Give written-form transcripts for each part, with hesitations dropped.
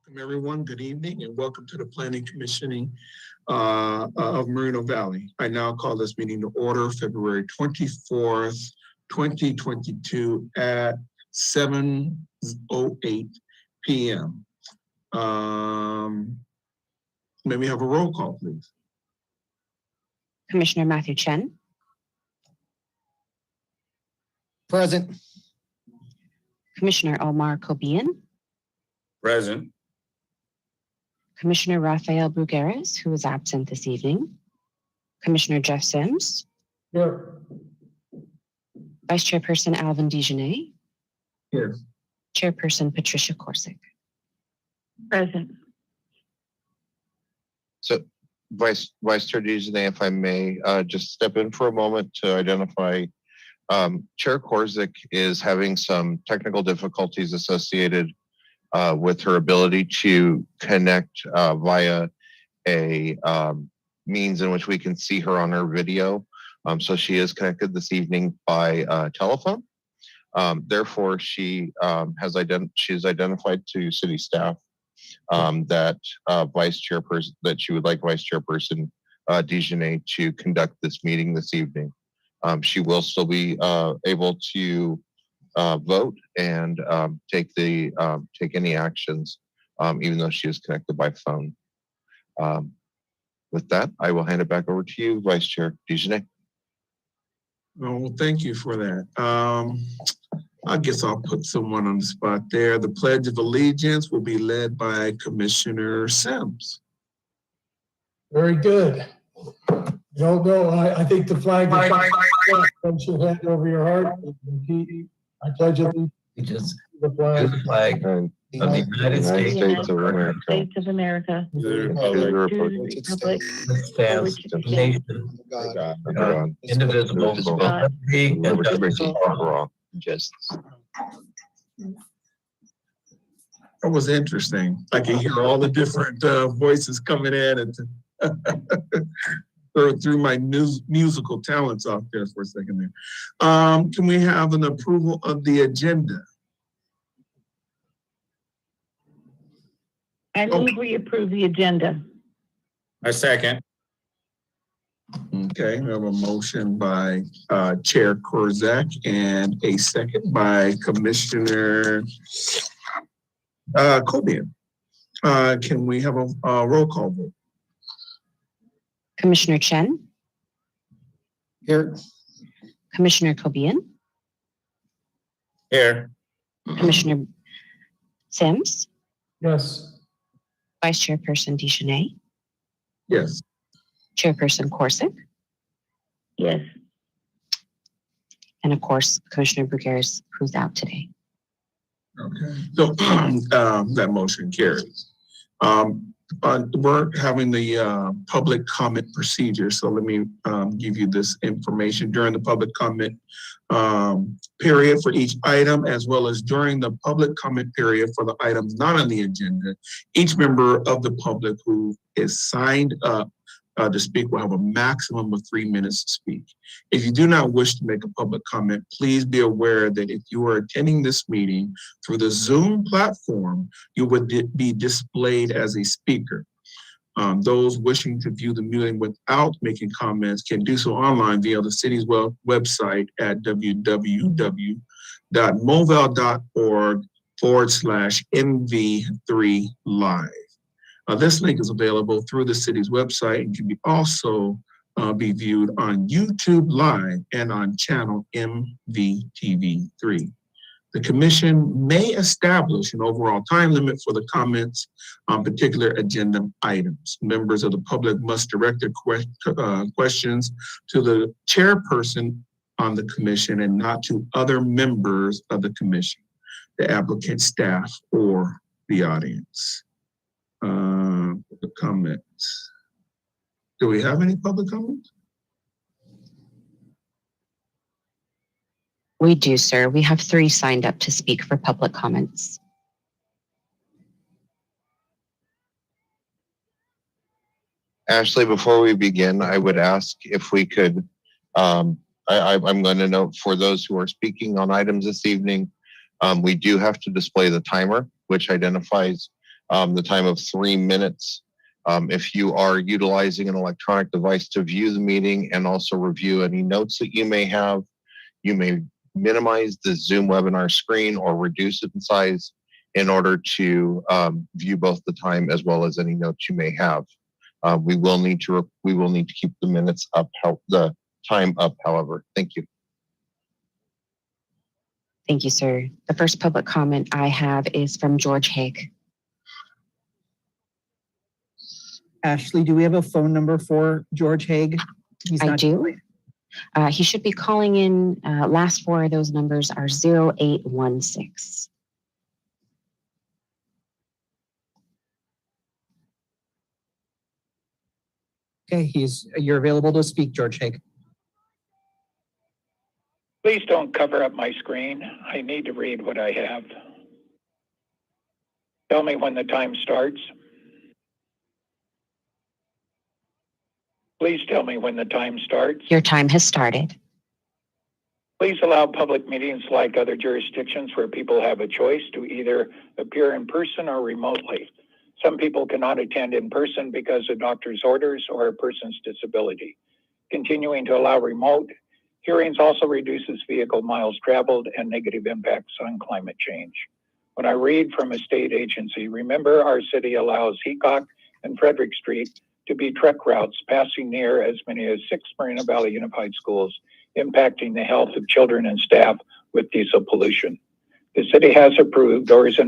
Welcome, everyone. Good evening, and welcome to the Planning Commissioning of Moreno Valley. I now call this meeting to order February 24th, 2022 at 7:08 p.m. May we have a roll call, please? Commissioner Matthew Chen. Present. Commissioner Omar Kobian. Present. Commissioner Rafael Brugueres, who is absent this evening. Commissioner Jeff Sims. Here. Vice Chairperson Alvin DeJournette. Here. Chairperson Patricia Corsick. Present. So Vice Chair DeJournette, if I may, just step in for a moment to identify Chair Corsick is having some technical difficulties associated with her ability to connect via a means in which we can see her on her video. So she is connected this evening by telephone. Therefore, she has identified to city staff that she would like Vice Chairperson DeJournette to conduct this meeting this evening. She will still be able to vote and take any actions, even though she is connected by phone. With that, I will hand it back over to you, Vice Chair DeJournette. Oh, well, thank you for that. I guess I'll put someone on the spot there. The Pledge of Allegiance will be led by Commissioner Sims. Very good. Don't go. I think the flag is your hand over your heart. I pledge allegiance to the flag And Of the United States of America. States of America. To the To republic the republic. Stands nation, indivisible, with liberty and justice for all. That was interesting. I can hear all the different voices coming in and threw my musical talents off there for a second there. Can we have an approval of the agenda? I move we approve the agenda. I second. Okay, we have a motion by Chair Korzak and a second by Commissioner Kobian. Can we have a roll call vote? Commissioner Chen. Here. Commissioner Kobian. Here. Commissioner Sims. Yes. Vice Chairperson DeJournette. Yes. Chairperson Corsick. Yes. And of course, Commissioner Brugueres, who's out today. Okay, so that motion carries. We're having the public comment procedure, so let me give you this information. During the public comment period for each item, as well as during the public comment period for the items not on the agenda, each member of the public who is signed up to speak will have a maximum of 3 minutes to speak. If you do not wish to make a public comment, please be aware that if you are attending this meeting through the Zoom platform, you would be displayed as a speaker. Those wishing to view the meeting without making comments can do so online via the city's website at www.movell.org/MV3Live. This link is available through the city's website and can also be viewed on YouTube Live and on channel MVTV3. The Commission may establish an overall time limit for the comments on particular agenda items. Members of the public must direct their questions to the chairperson on the Commission and not to other members of the Commission, the applicant, staff, or the audience. The comments. Do we have any public comments? We do, sir. We have 3 signed up to speak for public comments. Ashley, before we begin, I would ask if we could, I'm going to note for those who are speaking on items this evening, we do have to display the timer, which identifies the time of 3 minutes. If you are utilizing an electronic device to view the meeting and also review any notes that you may have, you may minimize the Zoom webinar screen or reduce it in size in order to view both the time as well as any notes you may have. We will need to keep the minutes up, the time up, however. Thank you. Thank you, sir. The first public comment I have is from George Haig. Ashley, do we have a phone number for George Haig? I do. He should be calling in. Last four of those numbers are 0816. Okay, you're available to speak, George Haig. Please don't cover up my screen. I need to read what I have. Tell me when the time starts. Please tell me when the time starts. Your time has started. Please allow public meetings like other jurisdictions where people have a choice to either appear in person or remotely. Some people cannot attend in person because of doctor's orders or a person's disability. Continuing to allow remote hearings also reduces vehicle miles traveled and negative impacts on climate change. When I read from a state agency, remember our city allows Heacock and Frederick Street to be truck routes passing near as many as 6 Marina Valley Unified Schools, impacting the health of children and staff with diesel pollution. The city has approved or is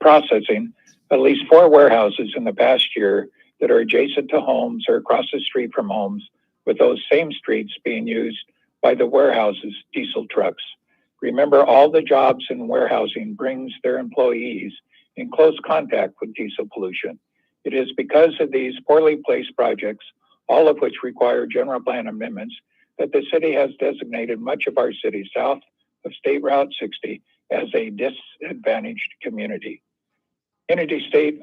processing at least 4 warehouses in the past year that are adjacent to homes or across the street from homes, with those same streets being used by the warehouses' diesel trucks. Remember, all the jobs in warehousing brings their employees in close contact with diesel pollution. It is because of these poorly placed projects, all of which require general plan amendments, that the city has designated much of our city south of State Route 60 as a disadvantaged community. Kennedy State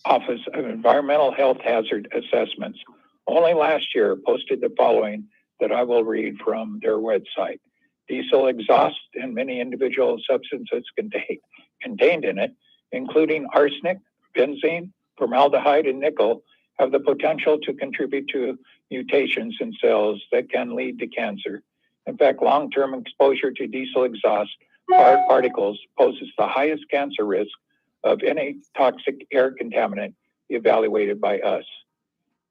Office of Environmental Health Hazard Assessments only last year posted the following that I will read from their website. Diesel exhaust and many individual substances contained in it, including arsenic, benzene, formaldehyde, and nickel, have the potential to contribute to mutations in cells that can lead to cancer. In fact, long-term exposure to diesel exhaust particles poses the highest cancer risk of any toxic air contaminant evaluated by us.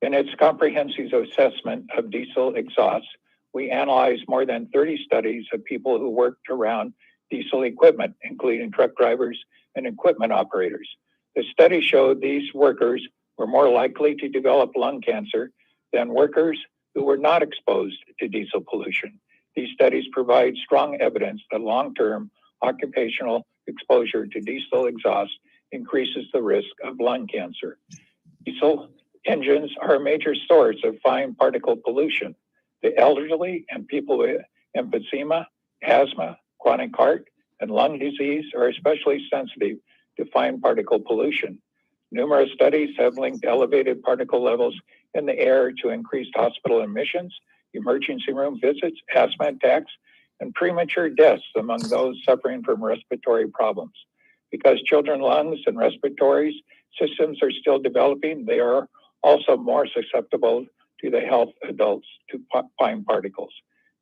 In its comprehensive assessment of diesel exhaust, we analyzed more than 30 studies of people who worked around diesel equipment, including truck drivers and equipment operators. The study showed these workers were more likely to develop lung cancer than workers who were not exposed to diesel pollution. These studies provide strong evidence that long-term occupational exposure to diesel exhaust increases the risk of lung cancer. Diesel engines are a major source of fine particle pollution. The elderly and people with emphysema, asthma, chronic heart, and lung disease are especially sensitive to fine particle pollution. Numerous studies have linked elevated particle levels in the air to increased hospital admissions, emergency room visits, asthma attacks, and premature deaths among those suffering from respiratory problems. Because children's lungs and respiratory systems are still developing, they are also more susceptible to the health adults to fine particles.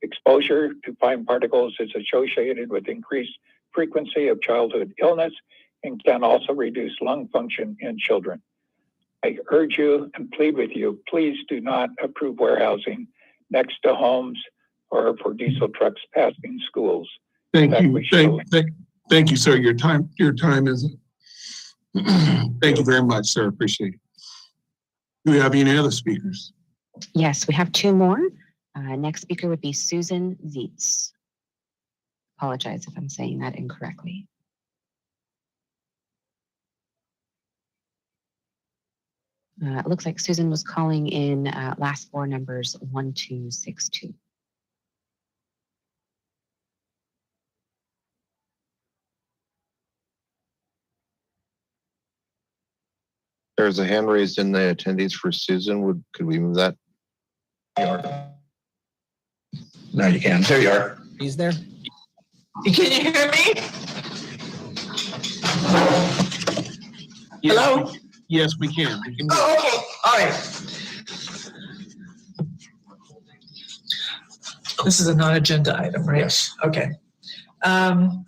Exposure to fine particles is associated with increased frequency of childhood illness and can also reduce lung function in children. I urge you and plead with you, please do not approve warehousing next to homes or for diesel trucks passing schools. Thank you. Thank you, sir. Your time is. Thank you very much, sir. Appreciate it. Do we have any other speakers? Yes, we have 2 more. Next speaker would be Susan Zietz. Apologize if I'm saying that incorrectly. It looks like Susan was calling in last 4 numbers 1262. There's a hand raised in the attendees for Susan. Could we move that? Now you can. There you are. He's there. Can you hear me? Hello? Yes, we can. Oh, okay, all right. This is a non-agenda item, right? Yes. Okay. I'm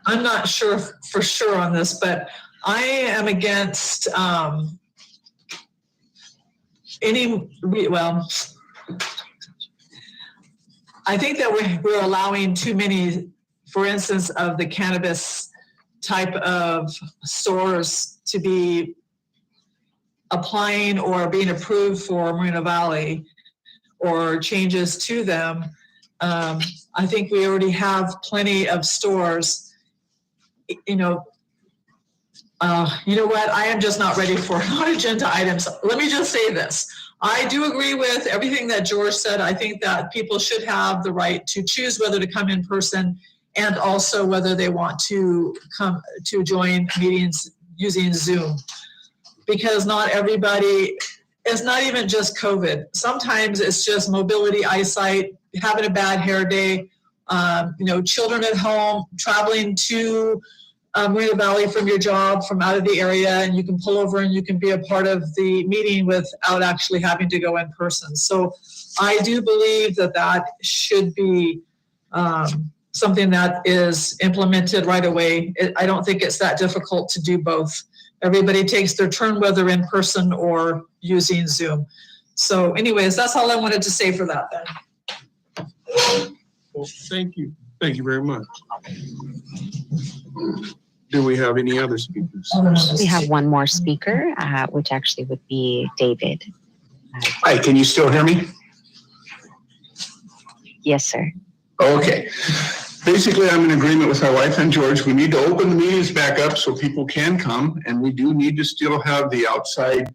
not sure for sure on this, but I am against I think that we're allowing too many, for instance, of the cannabis type of stores to be applying or being approved for Moreno Valley or changes to them. I think we already have plenty of stores. You know what? I am just not ready for non-agenda items. Let me just say this. I do agree with everything that George said. I think that people should have the right to choose whether to come in person and also whether they want to come to join meetings using Zoom. Because not everybody, it's not even just COVID. Sometimes it's just mobility, eyesight, having a bad hair day, children at home, traveling to Moreno Valley from your job, from out of the area, and you can pull over and you can be a part of the meeting without actually having to go in person. So I do believe that should be something that is implemented right away. I don't think it's that difficult to do both. Everybody takes their turn, whether in person or using Zoom. So anyways, that's all I wanted to say for that then. Well, thank you. Thank you very much. Do we have any other speakers? We have one more speaker, which actually would be David. Hi, can you still hear me? Yes, sir. Okay. Basically, I'm in agreement with my wife and George. We need to open the meetings back up so people can come, and we do need to still have the outside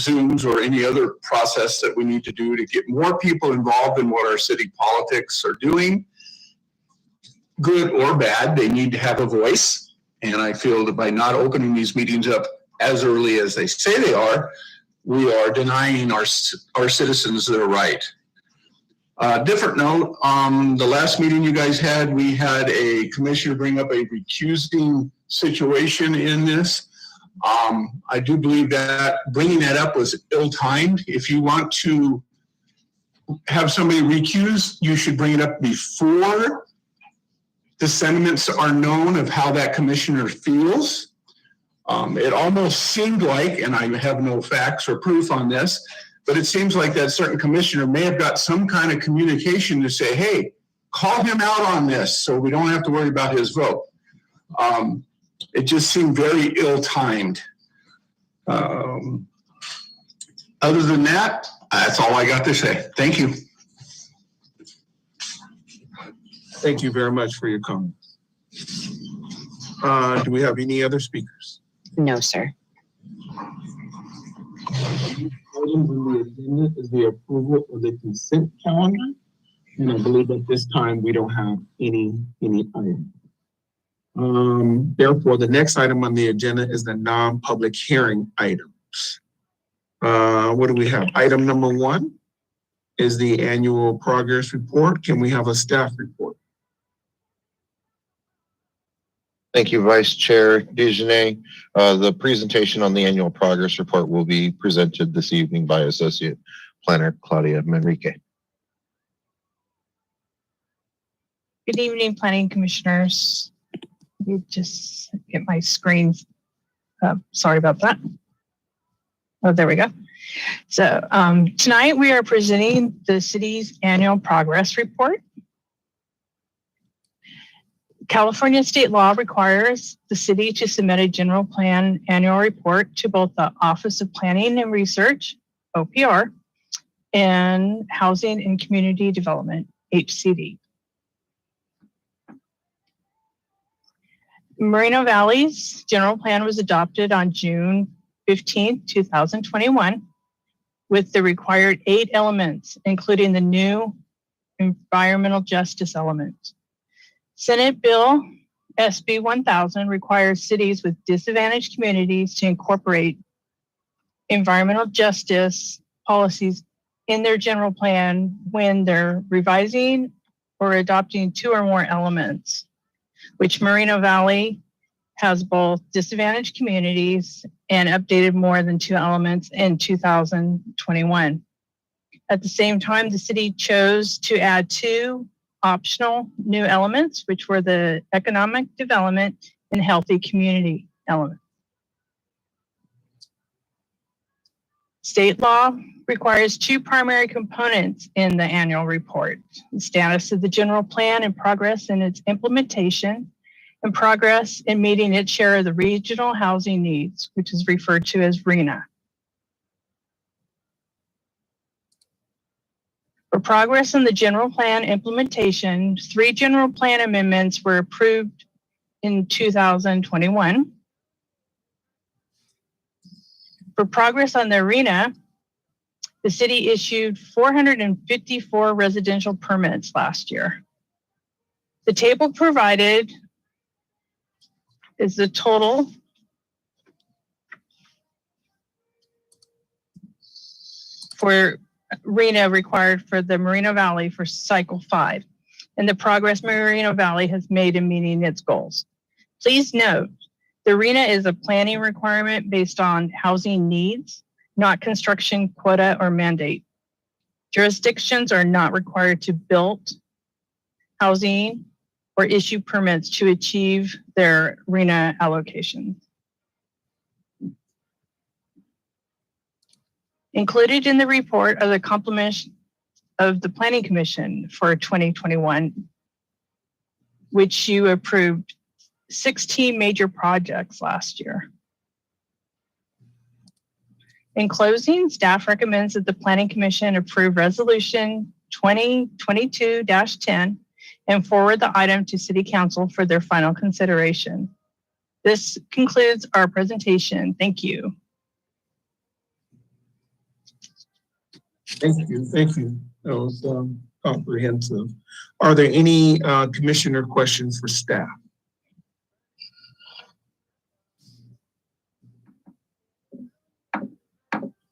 Zooms or any other process that we need to do to get more people involved in what our city politics are doing. Good or bad, they need to have a voice. And I feel that by not opening these meetings up as early as they say they are, we are denying our citizens their right. Different note, the last meeting you guys had, we had a commissioner bring up a recusing situation in this. I do believe that bringing that up was ill-timed. If you want to have somebody recuse, you should bring it up before the sentiments are known of how that commissioner feels. It almost seemed like, and I have no facts or proof on this, but it seems like that certain commissioner may have got some kind of communication to say, hey, call him out on this so we don't have to worry about his vote. It just seemed very ill-timed. Other than that, that's all I got to say. Thank you. Thank you very much for your comments. Do we have any other speakers? No, sir. Item on the agenda is the approval of the consent calendar. And I believe at this time we don't have any item. Therefore, the next item on the agenda is the non-public hearing items. What do we have? Item number 1 is the annual progress report. Can we have a staff report? Thank you, Vice Chair Dejanay. The presentation on the annual progress report will be presented this evening by Associate Planner Claudia Manrique. Good evening, Planning Commissioners. Let me just get my screen. Sorry about that. Oh, there we go. So tonight we are presenting the city's annual progress report. California state law requires the city to submit a general plan annual report to both the Office of Planning and Research, OPR, and Housing and Community Development, HCD. Moreno Valley's general plan was adopted on June 15, 2021, with the required 8 elements, including the new environmental justice element. Senate Bill SB 1000 requires cities with disadvantaged communities to incorporate environmental justice policies in their general plan when they're revising or adopting 2 or more elements, which Moreno Valley has both disadvantaged communities and updated more than 2 elements in 2021. At the same time, the city chose to add 2 optional new elements, which were the economic development and healthy community elements. State law requires 2 primary components in the annual report: the status of the general plan and progress in its implementation, and progress in meeting its share of the regional housing needs, which is referred to as RHNA. For progress in the general plan implementation, 3 general plan amendments were approved in 2021. For progress on the RHNA, the city issued 454 residential permits last year. The table provided is the total for RHNA required for the Moreno Valley for cycle 5 and the progress Moreno Valley has made in meeting its goals. Please note, the RHNA is a planning requirement based on housing needs, not construction quota or mandate. Jurisdictions are not required to build housing or issue permits to achieve their RHNA allocations. Included in the report are the compliments of the Planning Commission for 2021, which you approved 16 major projects last year. In closing, staff recommends that the Planning Commission approve Resolution 2022-10 and forward the item to City Council for their final consideration. This concludes our presentation. Thank you. Thank you. Thank you. That was comprehensive. Are there any commissioner questions for staff?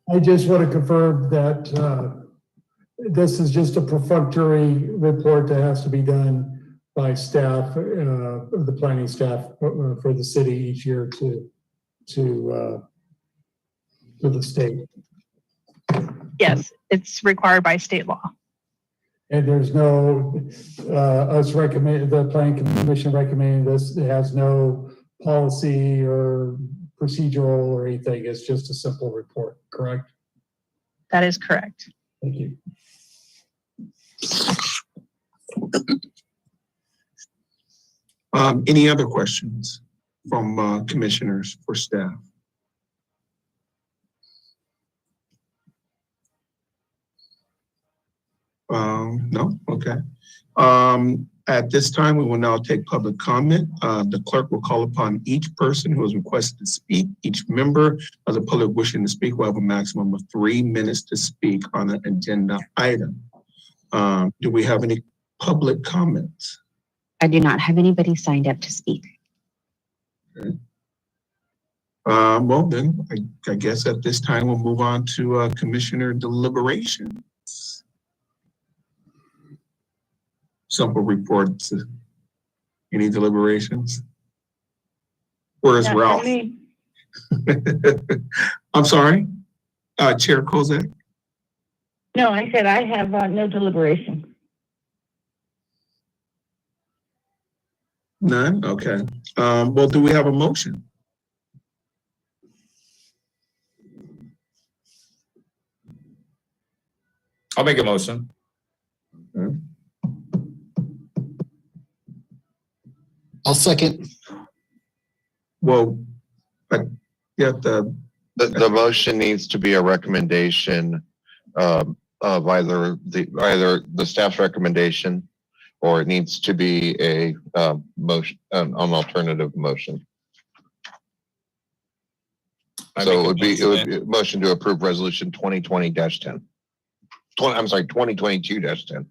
I just want to confirm that this is just a perfunctory report that has to be done by staff, the planning staff for the city each year to the state. Yes, it's required by state law. And there's no, the planning commission recommending this, it has no policy or procedural or anything. It's just a simple report, correct? That is correct. Thank you. Any other questions from commissioners for staff? No? Okay. At this time, we will now take public comment. The clerk will call upon each person who has requested to speak. Each member of the public wishing to speak will have a maximum of 3 minutes to speak on an agenda item. Do we have any public comments? I do not have anybody signed up to speak. Okay. Well then, I guess at this time we'll move on to commissioner deliberations. Simple reports. Any deliberations? Where's Not Ralph? for me. I'm sorry, Chair Kozak? No, I said I have no deliberation. None? Okay. Well, do we have a motion? I'll make a motion. Okay. I'll second. Well, yeah, The motion needs to be a recommendation of either the staff's recommendation, or it needs to be a motion, an alternative motion. So it would be a motion to approve resolution 2020-10. I'm sorry, 2022-10.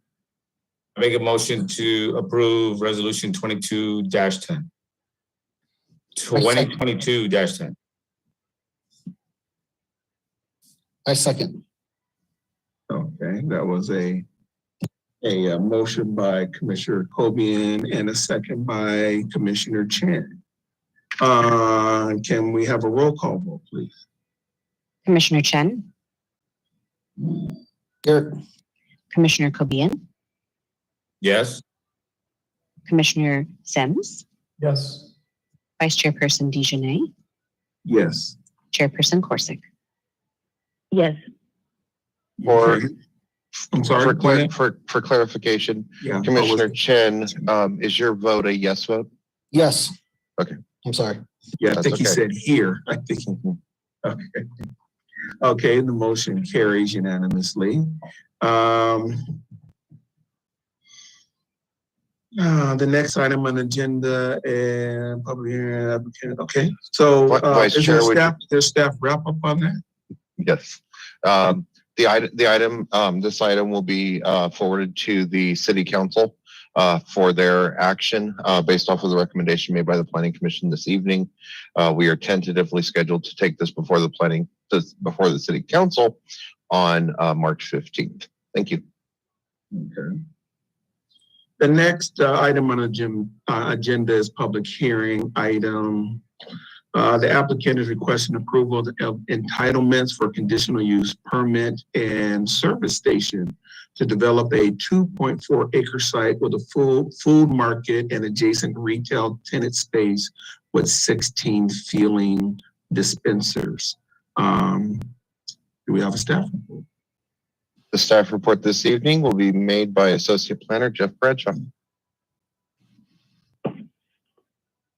I make a motion to approve resolution 22-10. 2022-10. I second. okay, that was a motion by Commissioner Cobian and a second by Commissioner Chan. Can we have a roll call vote, please? Commissioner Chen, Here. Commissioner Kobian, Yes. Commissioner Sims, Yes. Vice Chairperson Dejanay, Yes. Chairperson Corsick. Yes. Or- I'm sorry. For, go ahead. for clarification, Yeah. Commissioner Chen, is your vote a yes vote? Yes. Okay. I'm sorry. Yeah, I That's think he okay. said here. I think. Okay. Okay, the motion carries unanimously. The next item on the agenda and public hearing applicant. Okay, so Vice is there Chair, would staff? There's staff wrap up on that? Yes. This item will be forwarded to the city council for their action based off of the recommendation made by the planning commission this evening. We are tentatively scheduled to take this before the city council on March 15th. Thank you. Okay. The next item on the agenda is public hearing item. The applicant is requesting approval of entitlements for conditional use permit and service station to develop a 2.4 acre site with a full food market and adjacent retail tenant space with 16 fueling dispensers. Do we have a staff report? The staff report this evening will be made by Associate Planner Jeff Bradshaw.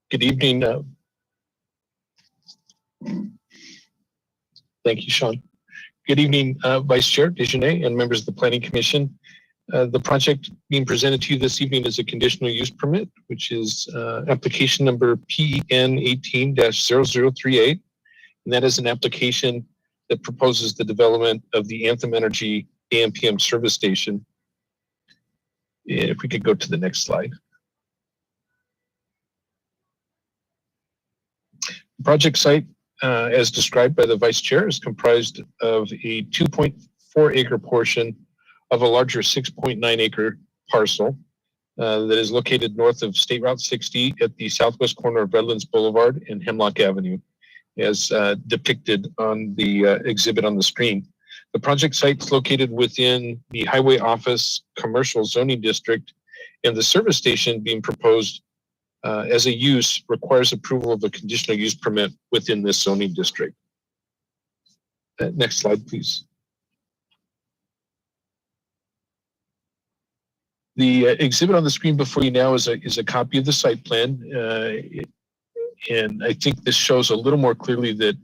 Good evening. Thank you, Sean. Good evening, Vice Chair Dejanay and members of the Planning Commission. The project being presented to you this evening is a conditional use permit, which is application number PEN 18-0038. And that is an application that proposes the development of the Anthem Energy AM/PM service station. If we could go to the next slide. The project site, as described by the Vice Chair, is comprised of a 2.4 acre portion of a larger 6.9 acre parcel that is located north of State Route 60 at the southwest corner of Redlands Boulevard and Hemlock Avenue, as depicted on the exhibit on the screen. The project site is located within the Highway Office Commercial Zoning District, and the service station being proposed as a use requires approval of a conditional use permit within this zoning district. Next slide, please. The exhibit on the screen before you now is a copy of the site plan. And I think this shows a little more clearly that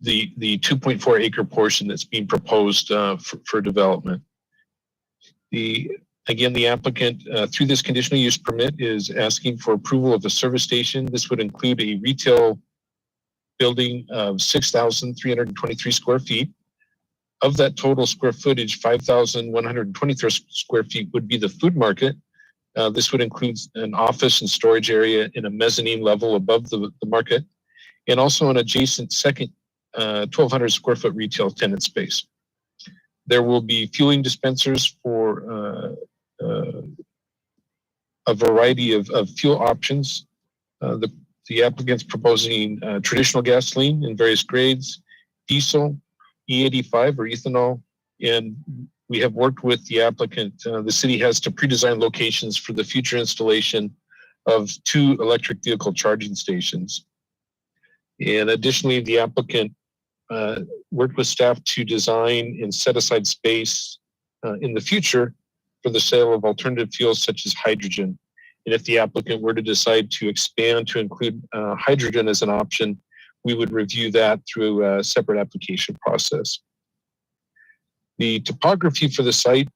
the 2.4 acre portion that's being proposed for development. Again, the applicant through this conditional use permit is asking for approval of a service station. This would include a retail building of 6,323 square feet. Of that total square footage, 5,123 square feet would be the food market. This would include an office and storage area in a mezzanine level above the market, and also an adjacent second 1,200 square foot retail tenant space. There will be fueling dispensers for a variety of fuel options. The applicant's proposing traditional gasoline in various grades, diesel, E85 or ethanol, and we have worked with the applicant. The city has to pre-design locations for the future installation of 2 electric vehicle charging stations. And additionally, the applicant worked with staff to design and set aside space in the future for the sale of alternative fuels such as hydrogen. And if the applicant were to decide to expand to include hydrogen as an option, we would review that through a separate application process. The topography for the site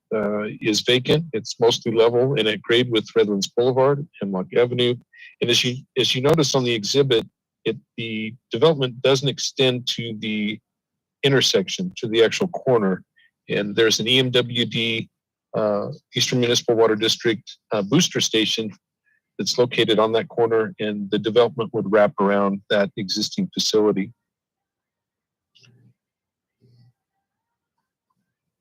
is vacant. It's mostly level and at grade with Redlands Boulevard and Hemlock Avenue. And as you notice on the exhibit, the development doesn't extend to the intersection, to the actual corner. And there's an EMWD, Eastern Municipal Water District booster station that's located on that corner, and the development would wrap around that existing facility.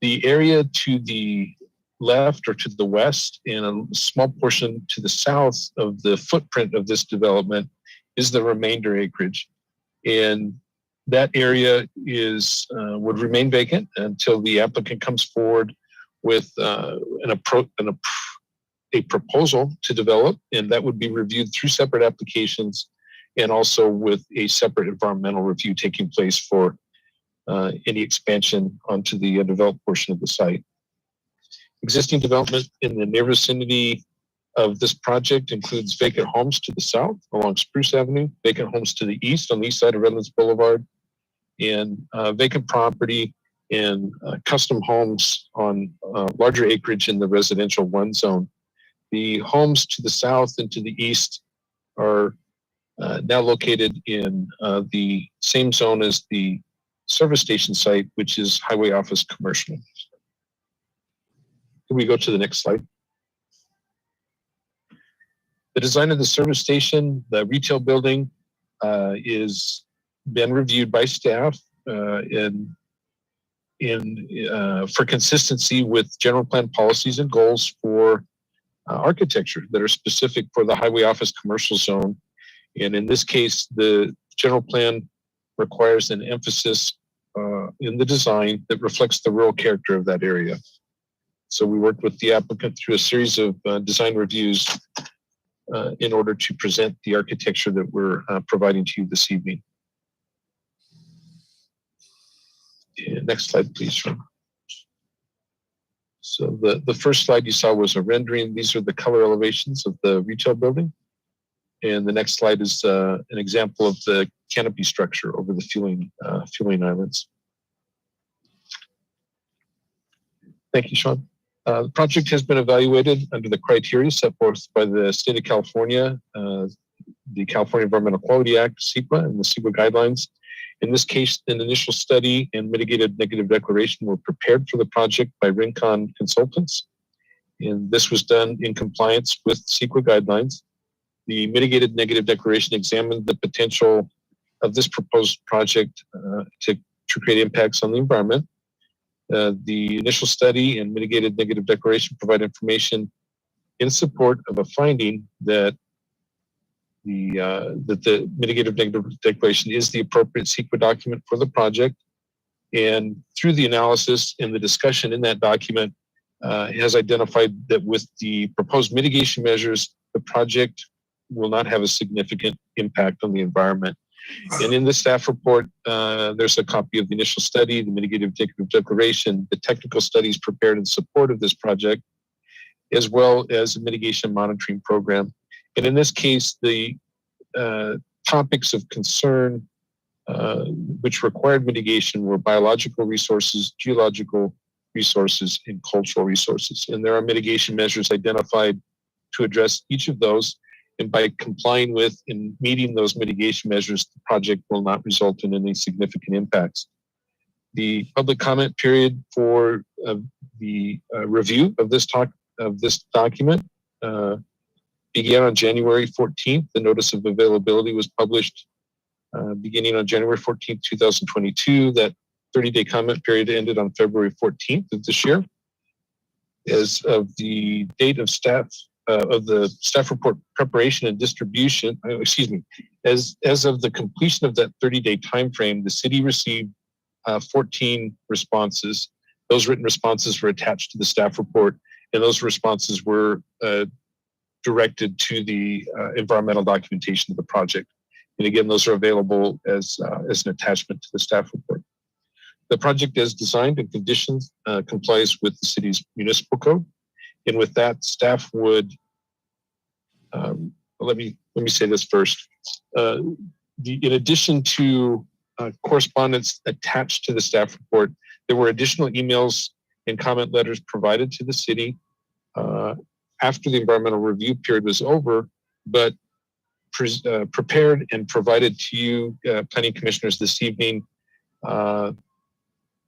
The area to the left or to the west and a small portion to the south of the footprint of this development is the remainder acreage. And that area is would remain vacant until the applicant comes forward with a proposal to develop, and that would be reviewed through separate applications and also with a separate environmental review taking place for any expansion onto the developed portion of the site. Existing development in the near vicinity of this project includes vacant homes to the south along Spruce Avenue, vacant homes to the east on the east side of Redlands Boulevard, and vacant property and custom homes on larger acreage in the residential 1 zone. The homes to the south and to the east are now located in the same zone as the service station site, which is Highway Office Commercial. Can we go to the next slide? The design of the service station, the retail building, is been reviewed by staff for consistency with general plan policies and goals for architecture that are specific for the Highway Office Commercial Zone. And in this case, the general plan requires an emphasis in the design that reflects the rural character of that area. So we worked with the applicant through a series of design reviews in order to present the architecture that we're providing to you this evening. Next slide, please, Sean. So the first slide you saw was a rendering. These are the color elevations of the retail building. And the next slide is an example of the canopy structure over the fueling islands. Thank you, Sean. The project has been evaluated under the criteria set forth by the state of California, the California Environmental Quality Act, CEQA, and the CEQA guidelines. In this case, an initial study and mitigated negative declaration were prepared for the project by Rincon Consultants. And this was done in compliance with CEQA guidelines. The mitigated negative declaration examined the potential of this proposed project to create impacts on the environment. The initial study and mitigated negative declaration provide information in support of a finding that the mitigative negative declaration is the appropriate CEQA document for the project. And through the analysis and the discussion in that document, has identified that with the proposed mitigation measures, the project will not have a significant impact on the environment. And in the staff report, there's a copy of the initial study, the mitigative negative declaration, the technical studies prepared in support of this project, as well as a mitigation monitoring program. And in this case, the topics of concern which required mitigation were biological resources, geological resources, and cultural resources. And there are mitigation measures identified to address each of those. And by complying with and meeting those mitigation measures, the project will not result in any significant impacts. The public comment period for the review of this document began on January 14th. The notice of availability was published beginning on January 14th, 2022. That 30-day comment period ended on February 14th of this year. As of the date of the staff report preparation and distribution, as of the completion of that 30-day time frame, the city received 14 responses. Those written responses were attached to the staff report, and those responses were directed to the environmental documentation of the project. And again, those are available as an attachment to the staff report. The project as designed and conditions complies with the city's municipal code. And with that, staff would, let me say this first. In addition to correspondence attached to the staff report, there were additional emails and comment letters provided to the city after the environmental review period was over, but prepared and provided to you, planning commissioners, this evening,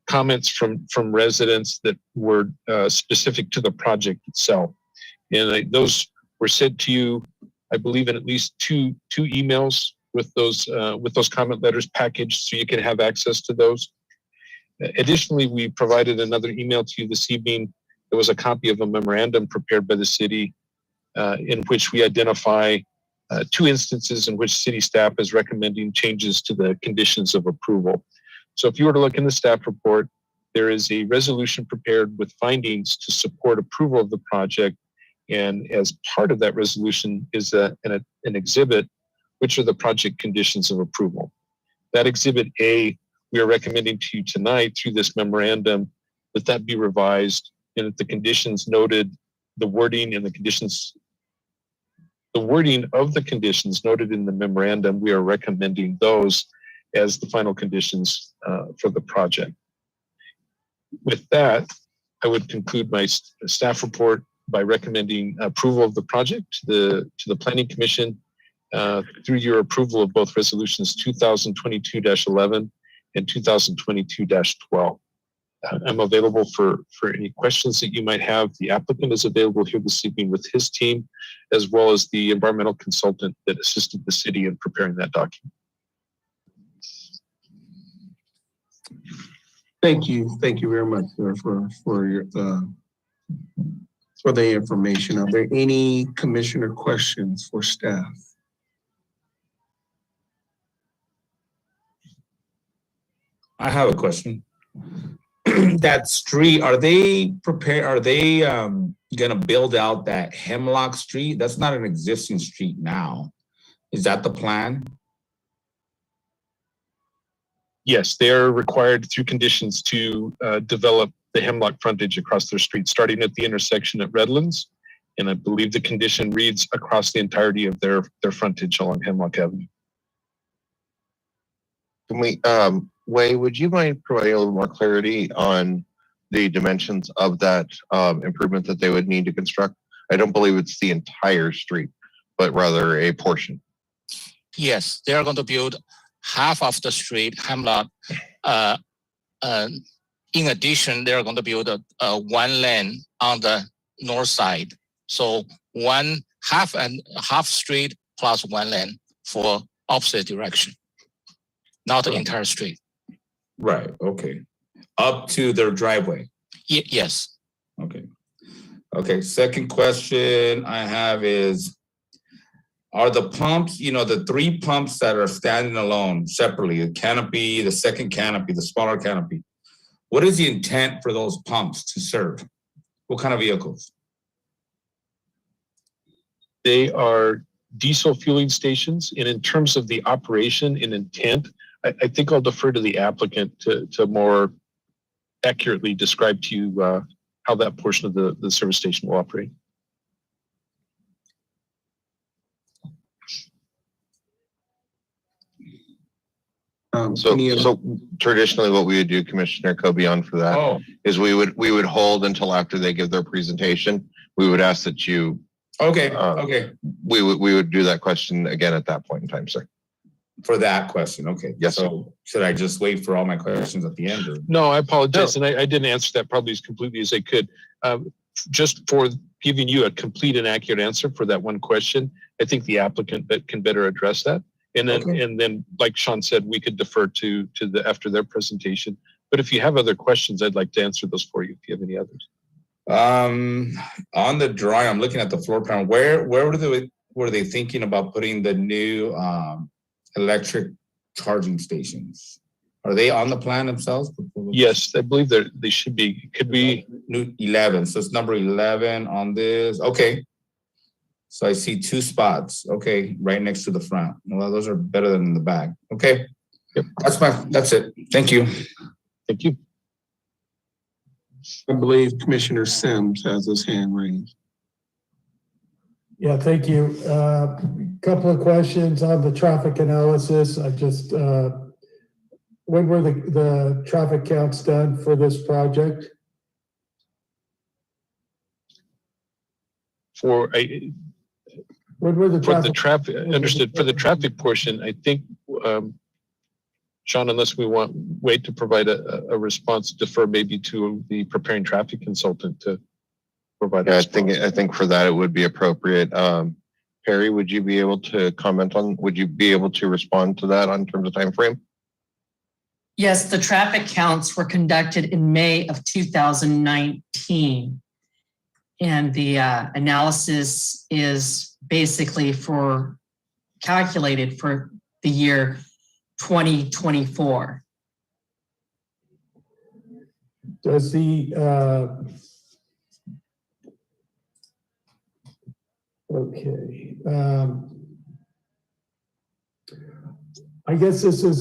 comments from residents that were specific to the project itself. And those were sent to you, I believe, in at least two emails with those comment letters packaged, so you can have access to those. Additionally, we provided another email to you this evening there was a copy of a memorandum prepared by the city in which we identify 2 instances in which city staff is recommending changes to the conditions of approval. So if you were to look in the staff report, there is a resolution prepared with findings to support approval of the project. And as part of that resolution is an exhibit, which are the project conditions of approval. That exhibit A, we are recommending to you tonight through this memorandum that be revised and that the conditions noted, the wording and the conditions, the wording of the conditions noted in the memorandum, we are recommending those as the final conditions for the project. With that, I would conclude my staff report by recommending approval of the project to the Planning Commission through your approval of both resolutions 2022-11 and 2022-12. I'm available for any questions that you might have. The applicant is available here this evening with his team, as well as the environmental consultant that assisted the city in preparing that document. Thank you very much for your for the information. Are there any commissioner questions for staff? I have a question. That street, are they gonna build out that Hemlock Street? That's not an existing street now. Is that the plan? Yes, they're required through conditions to develop the Hemlock frontage across their street, starting at the intersection at Redlands. And I believe the condition reads across the entirety of their frontage along Hemlock Avenue. Can we, Wei, would you mind providing a little more clarity on the dimensions of that improvement that they would need to construct? I don't believe it's the entire street, but rather a portion. Yes, they are going to build half of the street, Hemlock. In addition, they are going to build a 1 lane on the north side. So half street plus 1 lane for opposite direction, not the entire street. Right, okay. Up to their driveway. Yes. Okay. Okay, second question I have is, are the pumps, the 3 pumps that are standing alone separately, the canopy, the second canopy, the smaller canopy, what is the intent for those pumps to serve? What kind of vehicles? They are diesel fueling stations, and in terms of the operation and intent, I think I'll defer to the applicant to more accurately describe to you how that portion of the service station will operate. So traditionally what we would do, Commissioner Cobian, for that is we would hold until after they give their presentation. We would ask that you Okay. We would do that question again at that point in time, sir. For that question, okay. Yes, so should I just wait for all my questions at the end? Or? No, I apologize, and I didn't answer that probably as completely as I could. Just for giving you a complete and accurate answer for that one question, I think the applicant can better address that. And then, like Sean said, we could defer to the after their presentation. But if you have other questions, I'd like to answer those for you if you have any others. On the drawing, I'm looking at the floor plan. Where were they thinking about putting the new electric charging stations? Are they on the plan themselves? Yes, I believe they should be. Could be new 11. So it's number 11 on this. Okay. So I see 2 spots. Okay, right next to the front. Well, those are better than in the back. Okay. Yep. That's it. Thank you. Thank you. I believe Commissioner Sims has his hand raised. Yeah, thank you. Couple of questions on the traffic analysis. I just, when were the traffic counts done for this project? When were the traffic? Understood. For the traffic portion, I think, Sean, unless we wait to provide a response, defer maybe to the preparing traffic consultant to provide a response. I think for that it would be appropriate. Perry, would you be able to comment on, would you be able to respond to that on terms of time frame? Yes, the traffic counts were conducted in May of 2019. and the analysis is basically calculated for the year 2024. Does the, okay. I guess this is,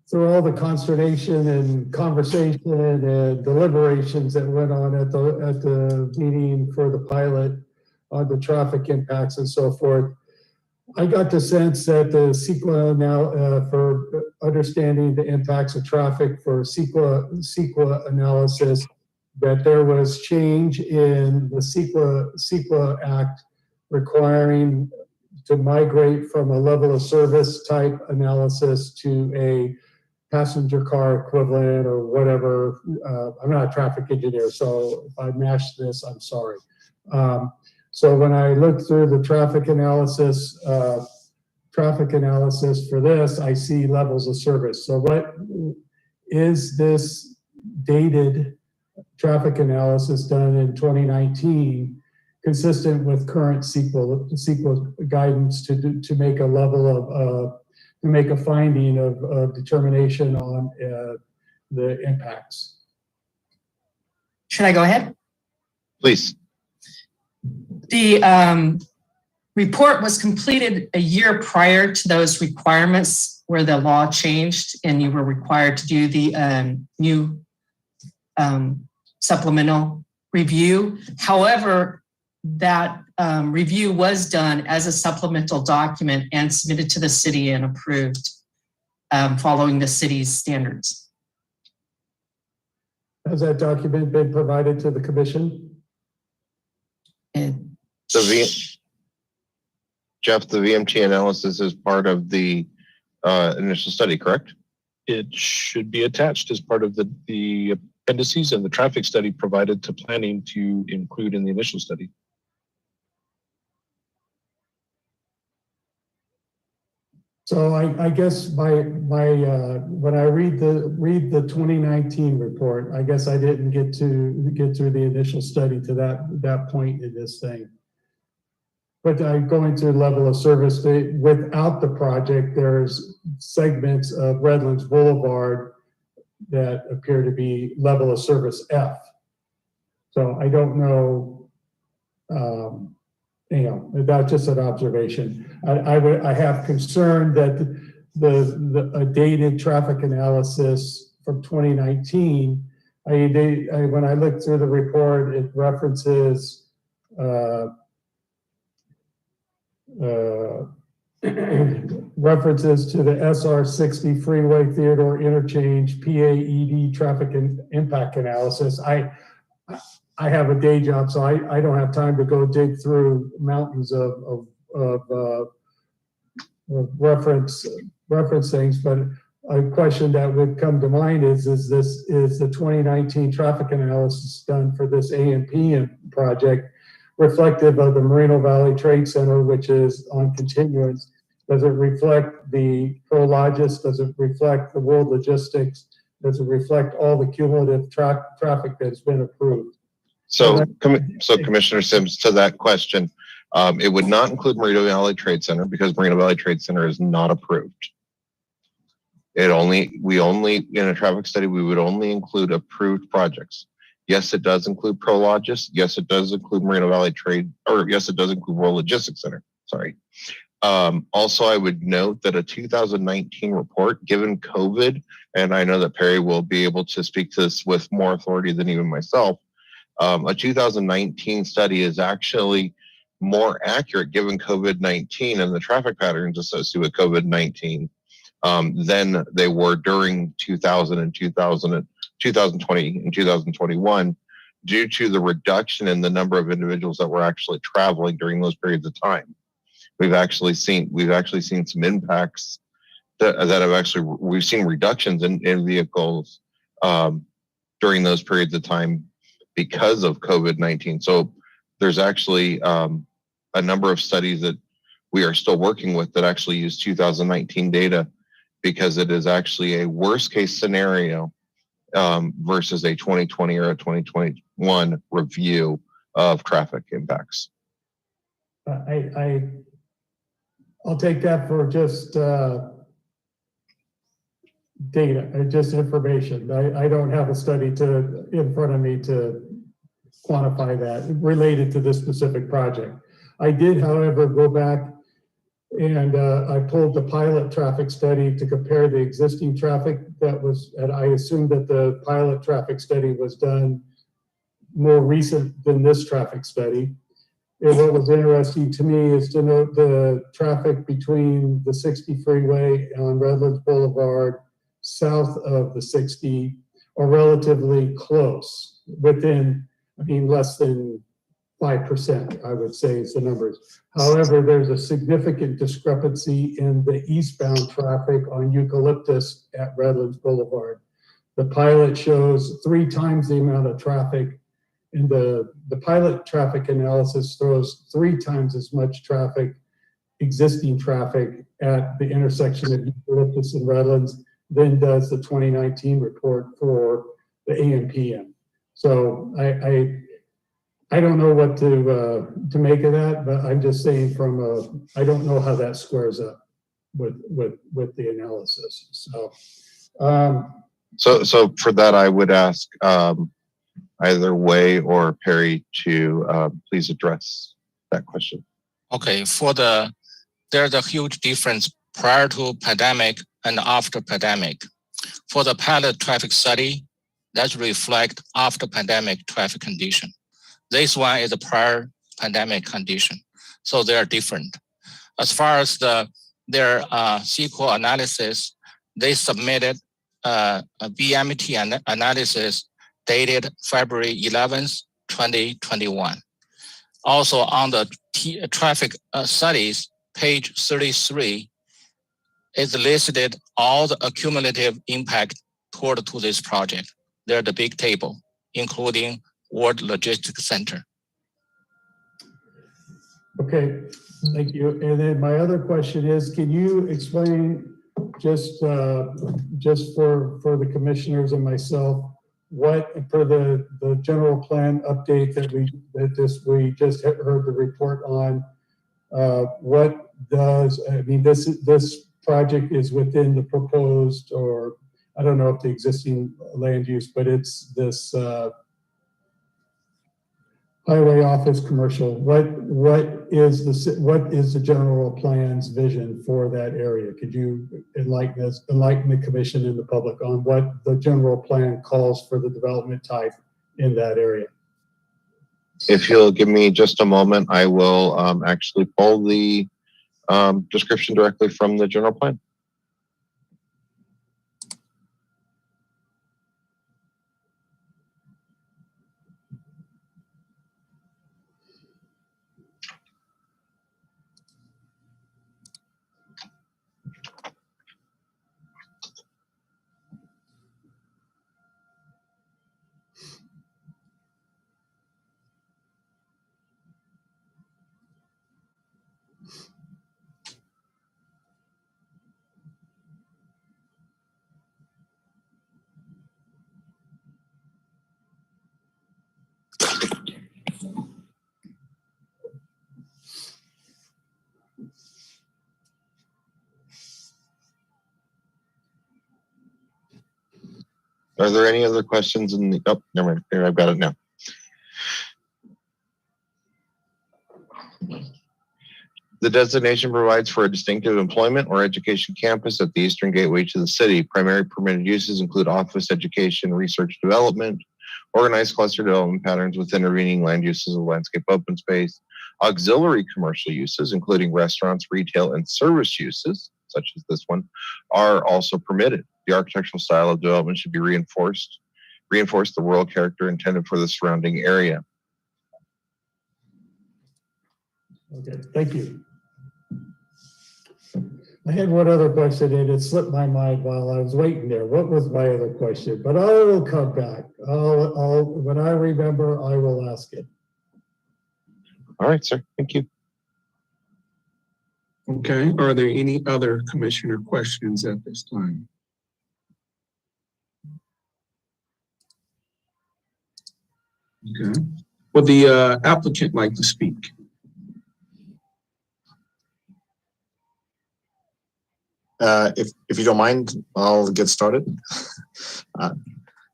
through all the consternation and conversation and deliberations that went on at the meeting for the pilot on the traffic impacts and so forth, I got the sense that the CEQA now, for understanding the impacts of traffic for CEQA analysis, that there was change in the CEQA Act requiring to migrate from a level of service type analysis to a passenger car equivalent or whatever. I'm not a traffic engineer, so if I mashed this, I'm sorry. So when I look through the traffic analysis for this, I see levels of service. So what is this dated traffic analysis done in 2019 consistent with current CEQA guidance to make a level of, to make a finding of determination on the impacts? Should I go ahead? Please. The report was completed a year prior to those requirements where the law changed and you were required to do the new supplemental review. However, that review was done as a supplemental document and submitted to the city and approved following the city's standards. Has that document been provided to the commission? Jeff, the VMT analysis is part of the initial study, correct? It should be attached as part of the appendices and the traffic study provided to planning to include in the initial study. So I guess when I read the 2019 report, I guess I didn't get through the initial study to that point in this thing. But going to level of service, without the project, there's segments of Redlands Boulevard that appear to be level of service F. So I don't know, that's just an observation. I have concern that a dated traffic analysis from 2019, when I looked through the report, it references references to the SR60 Freeway Theodore Interchange PAED traffic impact analysis. I have a day job, so I don't have time to go dig through mountains of reference things. But a question that would come to mind is the 2019 traffic analysis done for this AMP project reflective of the Moreno Valley Trade Center, which is on continuance? Does it reflect the Prologis? Does it reflect the World Logistics? Does it reflect all the cumulative traffic that's been approved? So Commissioner Sims, to that question, it would not include Moreno Valley Trade Center because Moreno Valley Trade Center is not approved. We only, in a traffic study, we would only include approved projects. Yes, it does include Prologis. Yes, it does include Moreno Valley yes, it does include World Logistics Center. Sorry. Also, I would note that a 2019 report, given COVID, and I know that Perry will be able to speak to this with more authority than even myself, a 2019 study is actually more accurate given COVID-19 and the traffic patterns associated with COVID-19 than they were during 2020 and 2021 due to the reduction in the number of individuals that were actually traveling during those periods of time. We've actually seen some impacts that have we've seen reductions in vehicles during those periods of time because of COVID-19. So there's actually a number of studies that we are still working with that actually use 2019 data because it is actually a worst case scenario versus a 2020 or a 2021 review of traffic impacts. I'll take that for just data, just information. I don't have a study in front of me to quantify that related to this specific project. I did, however, go back and I pulled the pilot traffic study to compare the existing traffic that was, and I assumed that the pilot traffic study was done more recent than this traffic study. And what was interesting to me is to note the traffic between the 60 freeway on Redlands Boulevard, south of the 60, are relatively close, within, I mean, less than 5%, I would say is the numbers. However, there's a significant discrepancy in the eastbound traffic on Eucalyptus at Redlands Boulevard. The pilot shows 3 times the amount of traffic, and the pilot traffic analysis throws 3 times as much traffic, existing traffic, at the intersection of Eucalyptus and Redlands than does the 2019 report for the AMPM. So I don't know what to make of that, but I'm just saying I don't know how that squares up with the analysis. So for that, I would ask either Wei or Perry to please address that question. Okay, there's a huge difference prior to pandemic and after pandemic. For the pilot traffic study, that reflect after pandemic traffic condition. This one is a prior pandemic condition, so they are different. As far as their SQL analysis, they submitted a BMT analysis dated February 11th, 2021. Also on the traffic studies, page 33, is listed all the accumulative impact toward to this project. They're the big table, including World Logistics Center. Okay, thank you. And then my other question is, can you explain just for the commissioners and myself, what for the general plan update that we just heard the report on, what does, I mean, this project is within the proposed, or I don't know if the existing land use, but it's this highway office commercial. What is the general plan's vision for that area? Could you enlighten the commission and the public on what the general plan calls for the development type in that area? If you'll give me just a moment, I will actually pull the description directly from the general plan. Are there any other questions in the, oh, never mind, here, I've got it now. The designation provides for a distinctive employment or education campus at the eastern gateway to the city. Primary permitted uses include office, education, research development, organized cluster development patterns with intervening land uses of landscape open space, auxiliary commercial uses, including restaurants, retail, and service uses, such as this one, are also permitted. The architectural style of development should be reinforce the rural character intended for the surrounding area. Okay, thank you. I had one other question and it slipped my mind while I was waiting there. What was my other question? But I will come back. When I remember, I will ask it. All right, sir. Thank you. Okay, are there any other commissioner questions at this time? Okay. Would the applicant like to speak? If you don't mind, I'll get started.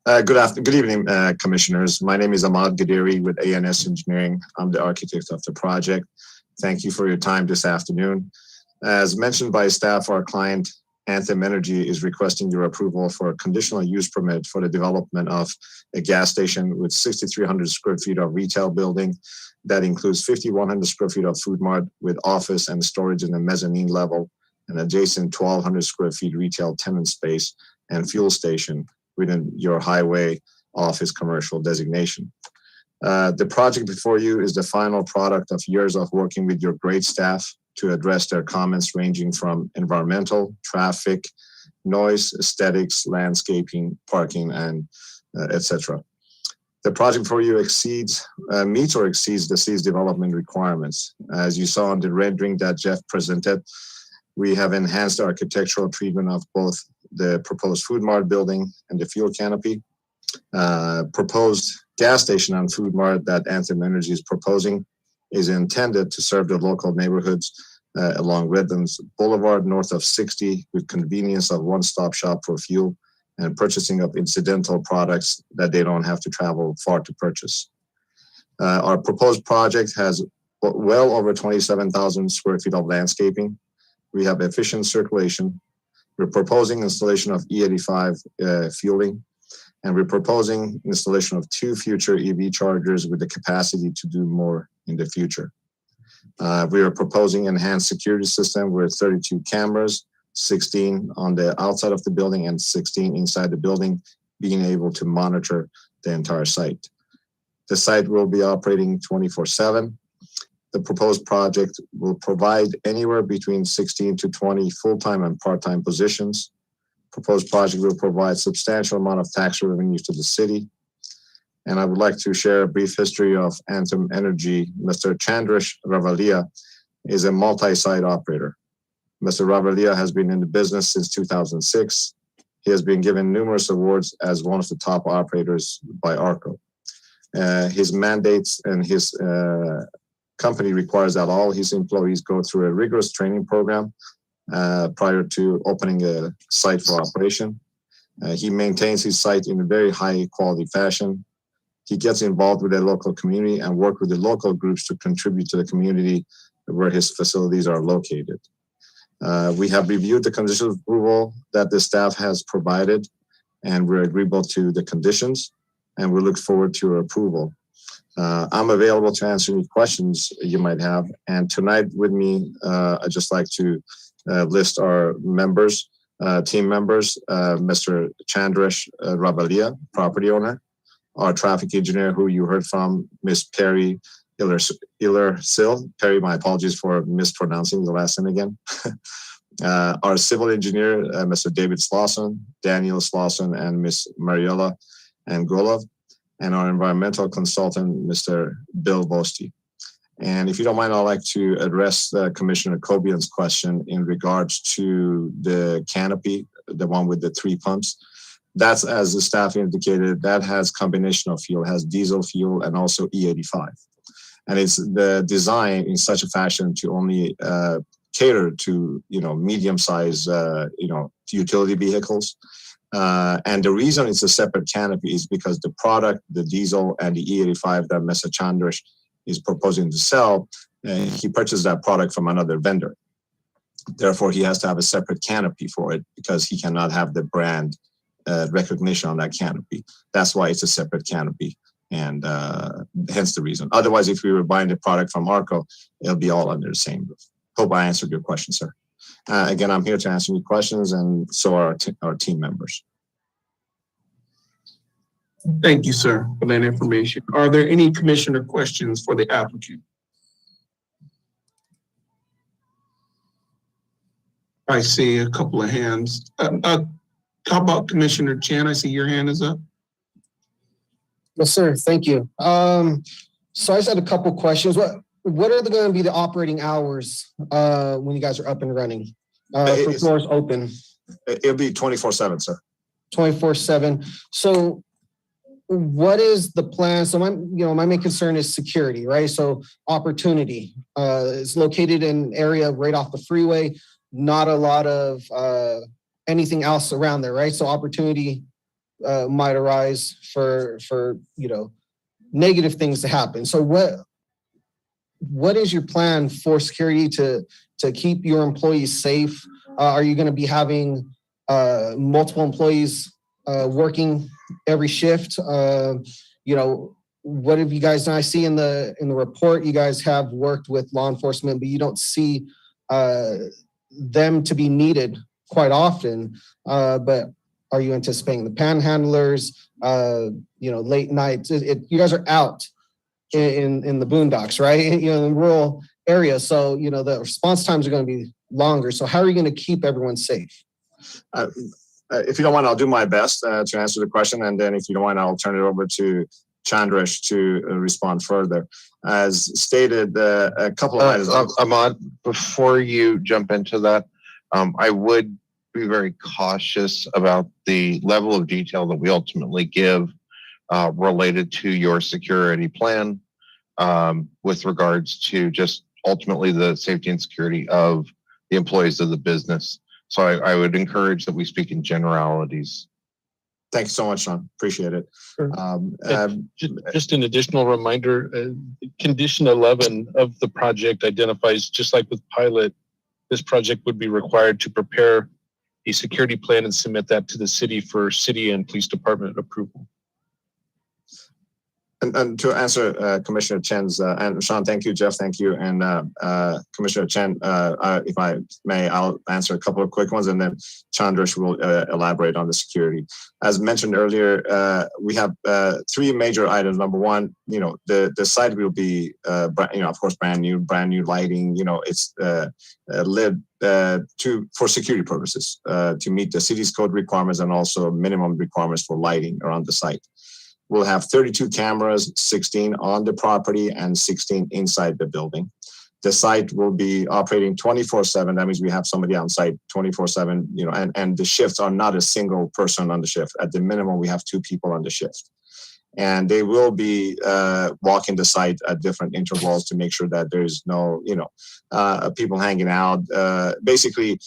Good evening, commissioners. My name is Ahmad Gadiri with ANS Engineering. I'm the architect of the project. Thank you for your time this afternoon. As mentioned by staff, our client, Anthem Energy, is requesting your approval for a conditional use permit for the development of a gas station with 6,300 square feet of retail building. That includes 5,100 square feet of food mart with office and storage in the mezzanine level, and adjacent 1,200 square feet retail tenant space and fuel station within your highway office commercial designation. The project before you is the final product of years of working with your great staff to address their comments ranging from environmental, traffic, noise, aesthetics, landscaping, parking, and etc. The project for you meets or exceeds the city's development requirements. As you saw in the rendering that Jeff presented, we have enhanced the architectural treatment of both the proposed food mart building and the fuel canopy. Proposed gas station and food mart that Anthem Energy is proposing is intended to serve the local neighborhoods along Redlands Boulevard north of 60 with convenience of one-stop shop for fuel and purchasing of incidental products that they don't have to travel far to purchase. Our proposed project has well over 27,000 square feet of landscaping. We have efficient circulation. We're proposing installation of E85 fueling, and we're proposing installation of 2 future EV chargers with the capacity to do more in the future. We are proposing enhanced security system with 32 cameras, 16 on the outside of the building and 16 inside the building, being able to monitor the entire site. The site will be operating 24/7. The proposed project will provide anywhere between 16 to 20 full-time and part-time positions. Proposed project will provide substantial amount of tax revenues to the city. And I would like to share a brief history of Anthem Energy. Mr. Chandresh Ravalia is a multi-site operator. Mr. Ravalia has been in the business since 2006. He has been given numerous awards as one of the top operators by ARCO. His mandates and his company requires that all his employees go through a rigorous training program prior to opening a site for operation. He maintains his site in a very high quality fashion. He gets involved with the local community and work with the local groups to contribute to the community where his facilities are located. We have reviewed the conditions of approval that the staff has provided, and we're agreeable to the conditions, and we look forward to your approval. I'm available to answer any questions you might have. And tonight with me, I'd just like to list our members, team members, Mr. Chandresh Ravalia, property owner, our traffic engineer who you heard from, Miss Perry Iller-Sil. Perry, my apologies for mispronouncing the last name again. Our civil engineer, Mr. David Slauson, Daniel Slauson, and Miss Mariela Angolov, and our environmental consultant, Mr. Bill Bosti. And if you don't mind, I'd like to address Commissioner Cobian's question in regards to the canopy, the one with the 3 pumps. That's, as the staff indicated, that has combination of fuel, has diesel fuel and also E85. And it's the design in such a fashion to only cater to, medium-sized, utility vehicles. And the reason it's a separate canopy is because the product, the diesel and the E85 that Mr. Chandresh is proposing to sell, he purchased that product from another vendor. Therefore, he has to have a separate canopy for it because he cannot have the brand recognition on that canopy. That's why it's a separate canopy, and hence the reason. Otherwise, if we were buying the product from ARCO, it'll be all under the same roof. Hope I answered your question, sir. Again, I'm here to answer any questions, and so are our team members. Thank you, sir, for that information. Are there any commissioner questions for the applicant? I see a couple of hands. How about Commissioner Chan? I see your hand is up. Yes, sir. Thank you. So I just had a couple questions. What are going to be the operating hours when you guys are up and running? For doors open? It'll be 24/7, sir. 24/7. So what is the plan? So my main concern is security, right? So opportunity. It's located in an area right off the freeway, not a lot of anything else around there, right? So opportunity might arise for negative things to happen. So what is your plan for security to keep your employees safe? Are you going to be having multiple employees working every shift? What have you guys done? I see in the report you guys have worked with law enforcement, but you don't see them to be needed quite often. But are you anticipating the panhandlers? Late nights. You guys are out in the boondocks, right? In rural areas. So the response times are going to be longer. So how are you going to keep everyone safe? If you don't mind, I'll do my best to answer the question. And then if you don't mind, I'll turn it over to Chandresh to respond further. As stated, a couple of items. Ahmad, before you jump into that, I would be very cautious about the level of detail that we ultimately give related to your security plan with regards to just ultimately the safety and security of the employees of the business. So I would encourage that we speak in generalities. Thank you so much, Sean. Appreciate it. Just an additional reminder, condition 11 of the project identifies, just like with pilot, this project would be required to prepare a security plan and submit that to the city for city and police department approval. And to answer Commissioner Chen's, and Sean, thank you, Jeff, thank you, and Commissioner Chen, if I may, I'll answer a couple of quick ones, and then Chandresh will elaborate on the security. As mentioned earlier, we have three major items. Number one, the site will be, of course, brand new lighting. It's lit for security purposes to meet the city's code requirements and also minimum requirements for lighting around the site. We'll have 32 cameras, 16 on the property and 16 inside the building. The site will be operating 24/7. That means we have somebody on site 24/7, and the shifts are not a single person on the shift. At the minimum, we have 2 people on the shift. And they will be walking the site at different intervals to make sure that there's no, people hanging out. Basically,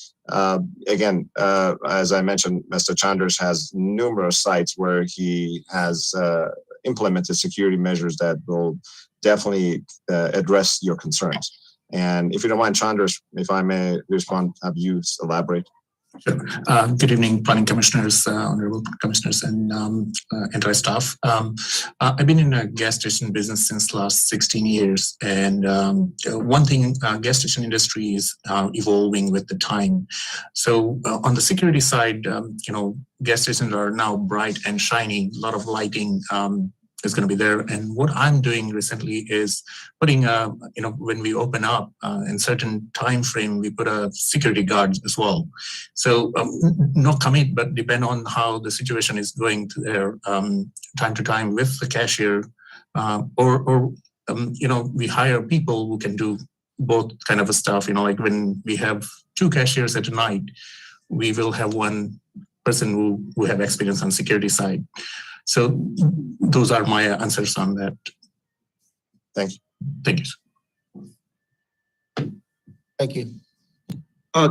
again, as I mentioned, Mr. Chandresh has numerous sites where he has implemented security measures that will definitely address your concerns. And if you don't mind, Chandresh, if I may respond, have you elaborate? Sure. Good evening, planning commissioners, honorable commissioners, and entire staff. I've been in the gas station business since last 16 years, and one thing, gas station industry is evolving with the time. So on the security side, gas stations are now bright and shiny. A lot of lighting is going to be there. And what I'm doing recently is putting, when we open up in certain time frame, we put a security guard as well. So not commit, but depend on how the situation is going to there time to time with the cashier, or we hire people who can do both kind of a stuff. Like when we have 2 cashiers at a night, we will have 1 person who have experience on security side. So those are my answers on that. Thank you. Thank you. Thank you.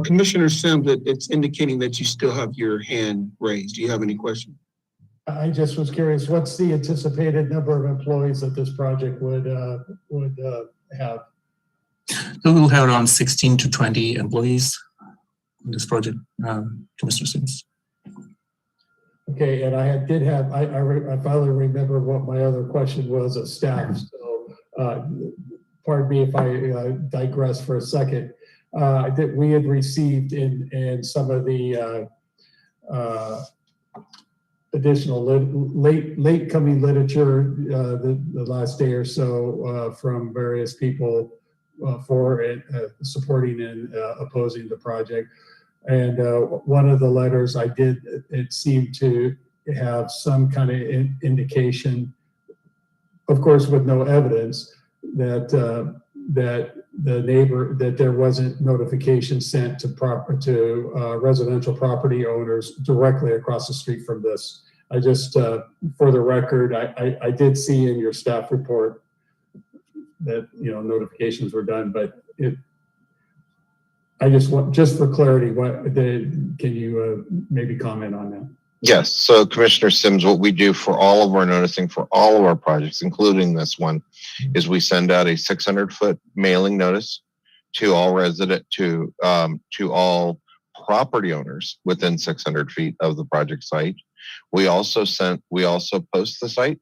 Commissioner Sims, it's indicating that you still have your hand raised. Do you have any questions? I just was curious, what's the anticipated number of employees that this project would have? So we'll have around 16 to 20 employees in this project, Commissioner Sims. Okay, and I finally remember what my other question was of staff. So, pardon me if I digress for a second. That we had received in some of the additional late coming literature the last day or so from various people for supporting and opposing the project. And one of the letters it seemed to have some kind of indication, of course, with no evidence, that there wasn't notification sent to residential property owners directly across the street from this. I just, for the record, I did see in your staff report that, notifications were done, but I just want, just for clarity, can you maybe comment on that? Yes. So Commissioner Sims, what we do for all of our noticing for all of our projects, including this one, is we send out a 600-foot mailing notice to all to all property owners within 600 feet of the project site. We also post the site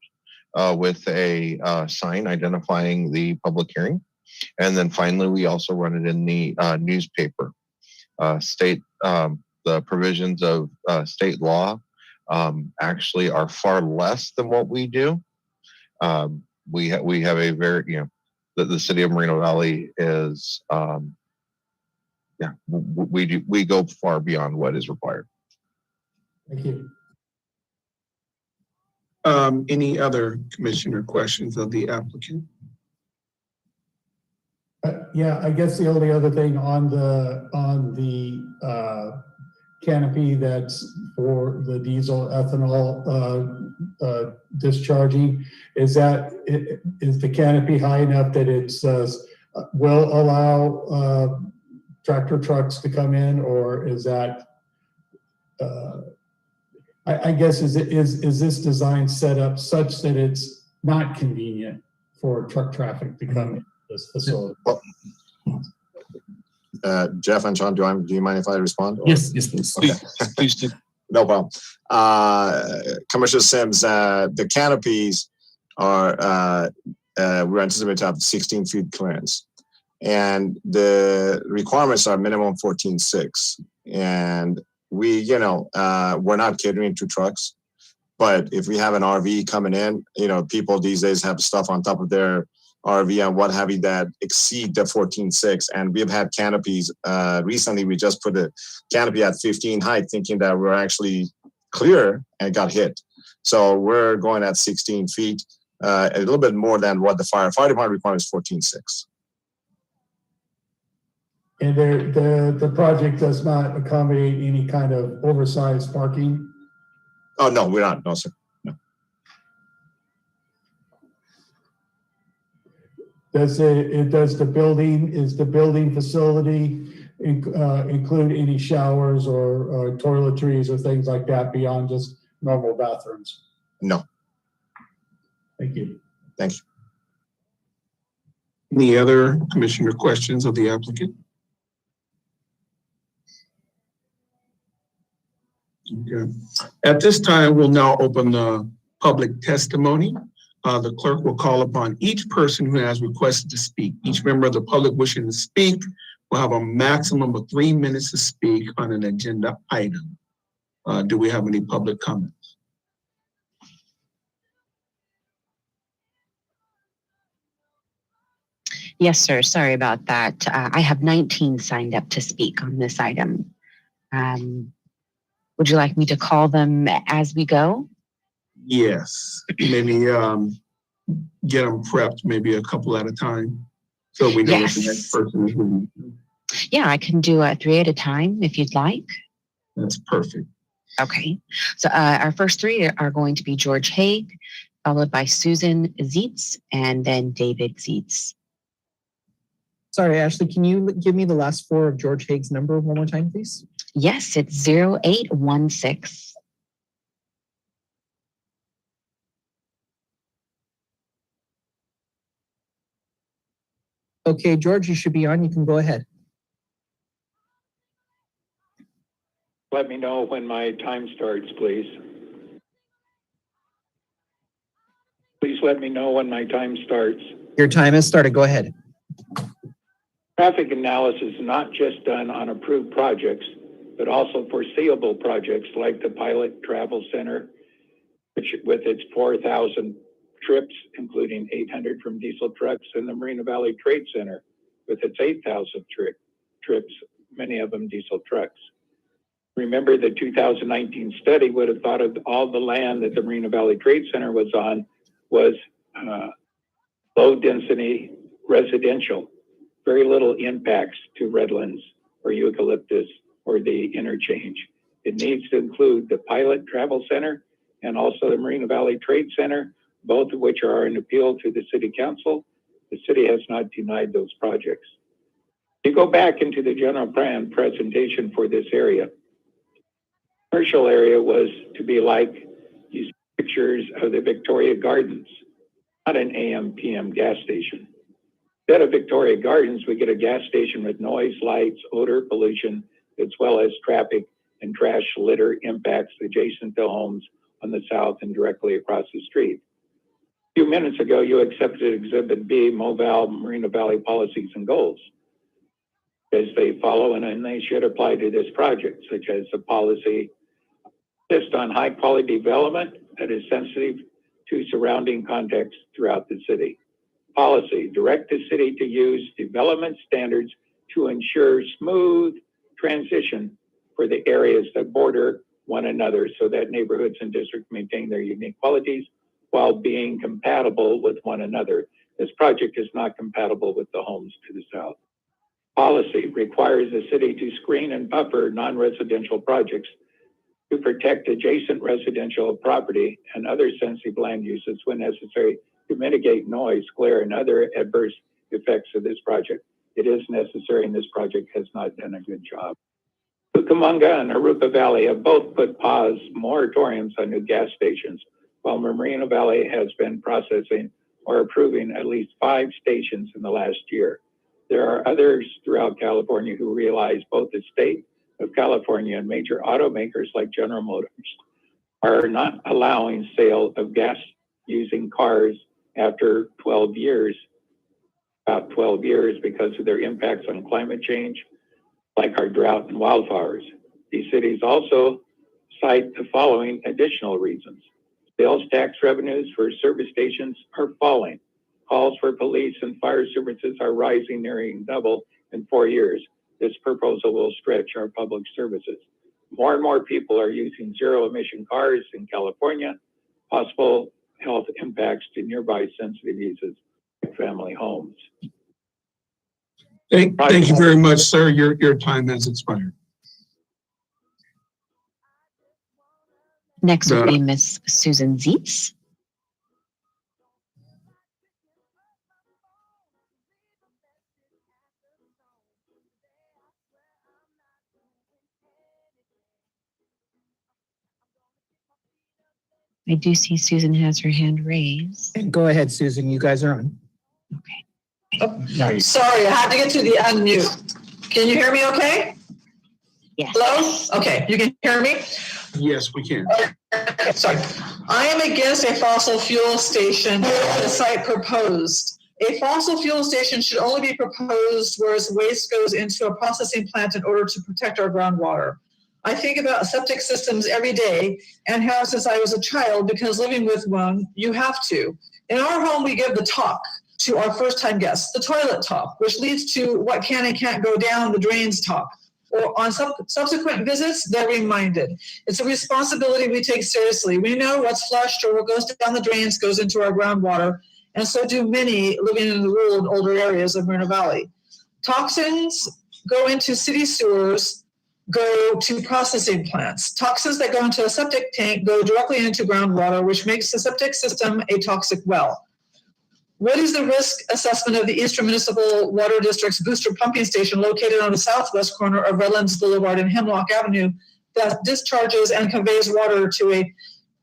with a sign identifying the public hearing. And then finally, we also run it in the newspaper. The provisions of state law actually are far less than what we do. We have a very, the city of Moreno Valley is, we go far beyond what is required. Thank you. Any other commissioner questions of the applicant? Yeah, I guess the only other thing on the canopy that's for the diesel ethanol discharging, is the canopy high enough that it will allow tractor trucks to come in, or is that I guess is this design set up such that it's not convenient for truck traffic to come in this facility? Jeff and Sean, do you mind if I respond? Yes, please. Okay. Please do. No problem. Commissioner Sims, the canopies are, we're anticipating to have 16 feet clearance. And the requirements are minimum 14.6. And we're not catering to trucks, but if we have an RV coming in, people these days have stuff on top of their RV and what have you that exceed the 14.6. And we've had canopies. Recently, we just put a canopy at 15 height, thinking that we're actually clear and got hit. So we're going at 16 feet, a little bit more than what the fire department requires, 14.6. And the project does not accommodate any kind of oversized parking? Oh, no, we're not. No, sir. No. Is the building facility include any showers or toiletries or things like that beyond just normal bathrooms? No. Thank you. Thank you. Any other commissioner questions of the applicant? Okay. At this time, we'll now open the public testimony. The clerk will call upon each person who has requested to speak. Each member of the public wishing to speak will have a maximum of 3 minutes to speak on an agenda item. Do we have any public comments? Yes, sir. Sorry about that. I have 19 signed up to speak on this item. Would you like me to call them as we go? Yes, maybe get them prepped, maybe a couple at a time, so we know what the next person is doing. Yeah, I can do 3 at a time if you'd like. That's perfect. Okay, so our first 3 are going to be George Haig, followed by Susan Zietz, and then David Zietz. Sorry, Ashley, can you give me the last 4 of George Haig's number one more time, please? Yes, it's 0816. Okay, George, you should be on. You can go ahead. Let me know when my time starts, please. Please let me know when my time starts. Your time has started. Go ahead. Traffic analysis is not just done on approved projects, but also foreseeable projects like the Pilot Travel Center, which with its 4,000 trips, including 800 from diesel trucks, and the Moreno Valley Trade Center with its 8,000 trips, many of them diesel trucks. Remember, the 2019 study would have thought of all the land that the Moreno Valley Trade Center was on was low density residential, very little impacts to Redlands or eucalyptus or the interchange. It needs to include the Pilot Travel Center and also the Marina Valley Trade Center, both of which are an appeal to the city council. The city has not denied those projects. You go back into the general plan presentation for this area. Commercial area was to be like these pictures of the Victoria Gardens, not an AM, PM gas station. Instead of Victoria Gardens, we get a gas station with noise, lights, odor, pollution, as well as traffic and trash litter impacts adjacent to homes on the south and directly across the street. A few minutes ago, you accepted Exhibit B, Moval Marina Valley Policies and Goals, as they follow and they should apply to this project, such as the policy insist on high quality development that is sensitive to surrounding context throughout the city. Policy, direct the city to use development standards to ensure smooth transition for the areas that border one another so that neighborhoods and districts maintain their unique qualities while being compatible with one another. This project is not compatible with the homes to the south. Policy requires the city to screen and buffer non-residential projects to protect adjacent residential property and other sensitive land uses when necessary to mitigate noise, glare, and other adverse effects of this project. It is necessary, and this project has not done a good job. Cucamonga and Arupa Valley have both put pause moratoriums on new gas stations, while Marina Valley has been processing or approving at least 5 stations in the last year. There are others throughout California who realize both the state of California and major automakers like General Motors are not allowing sale of gas using cars after 12 years, about 12 years, because of their impacts on climate change, like our drought and wildfires. These cities also cite the following additional reasons. Sales tax revenues for service stations are falling. Calls for police and fire services are rising, nearing double in 4 years. This proposal will stretch our public services. More and more people are using zero-emission cars in California. Possible health impacts to nearby sensitive uses like family homes. Thank you very much, sir. Your time has expired. Next will be Miss Susan Zietz. I do see Susan has her hand raised. And go ahead, Susan, you guys are on. Okay. Sorry, I had to get to the unmute. Can you hear me okay? Yes. Hello? Okay, you can hear me? Yes, we can. Okay, sorry. I am against a fossil fuel station at the site proposed. A fossil fuel station should only be proposed where its waste goes into a processing plant in order to protect our groundwater. I think about septic systems every day and have since I was a child, because living with one, you have to. In our home, we give the talk to our first-time guests, the toilet talk, which leads to what can and can't go down the drains talk. Or on subsequent visits, they're reminded. It's a responsibility we take seriously. We know what's flushed or what goes down the drains goes into our groundwater, and so do many living in the rural and older areas of Marina Valley. Toxins go into city sewers, go to processing plants. Toxins that go into a septic tank go directly into groundwater, which makes the septic system a toxic well. What is the risk assessment of the Eastern Municipal Water District's booster pumping station located on the southwest corner of Redlands Boulevard and Hemlock Avenue that discharges and conveys water to a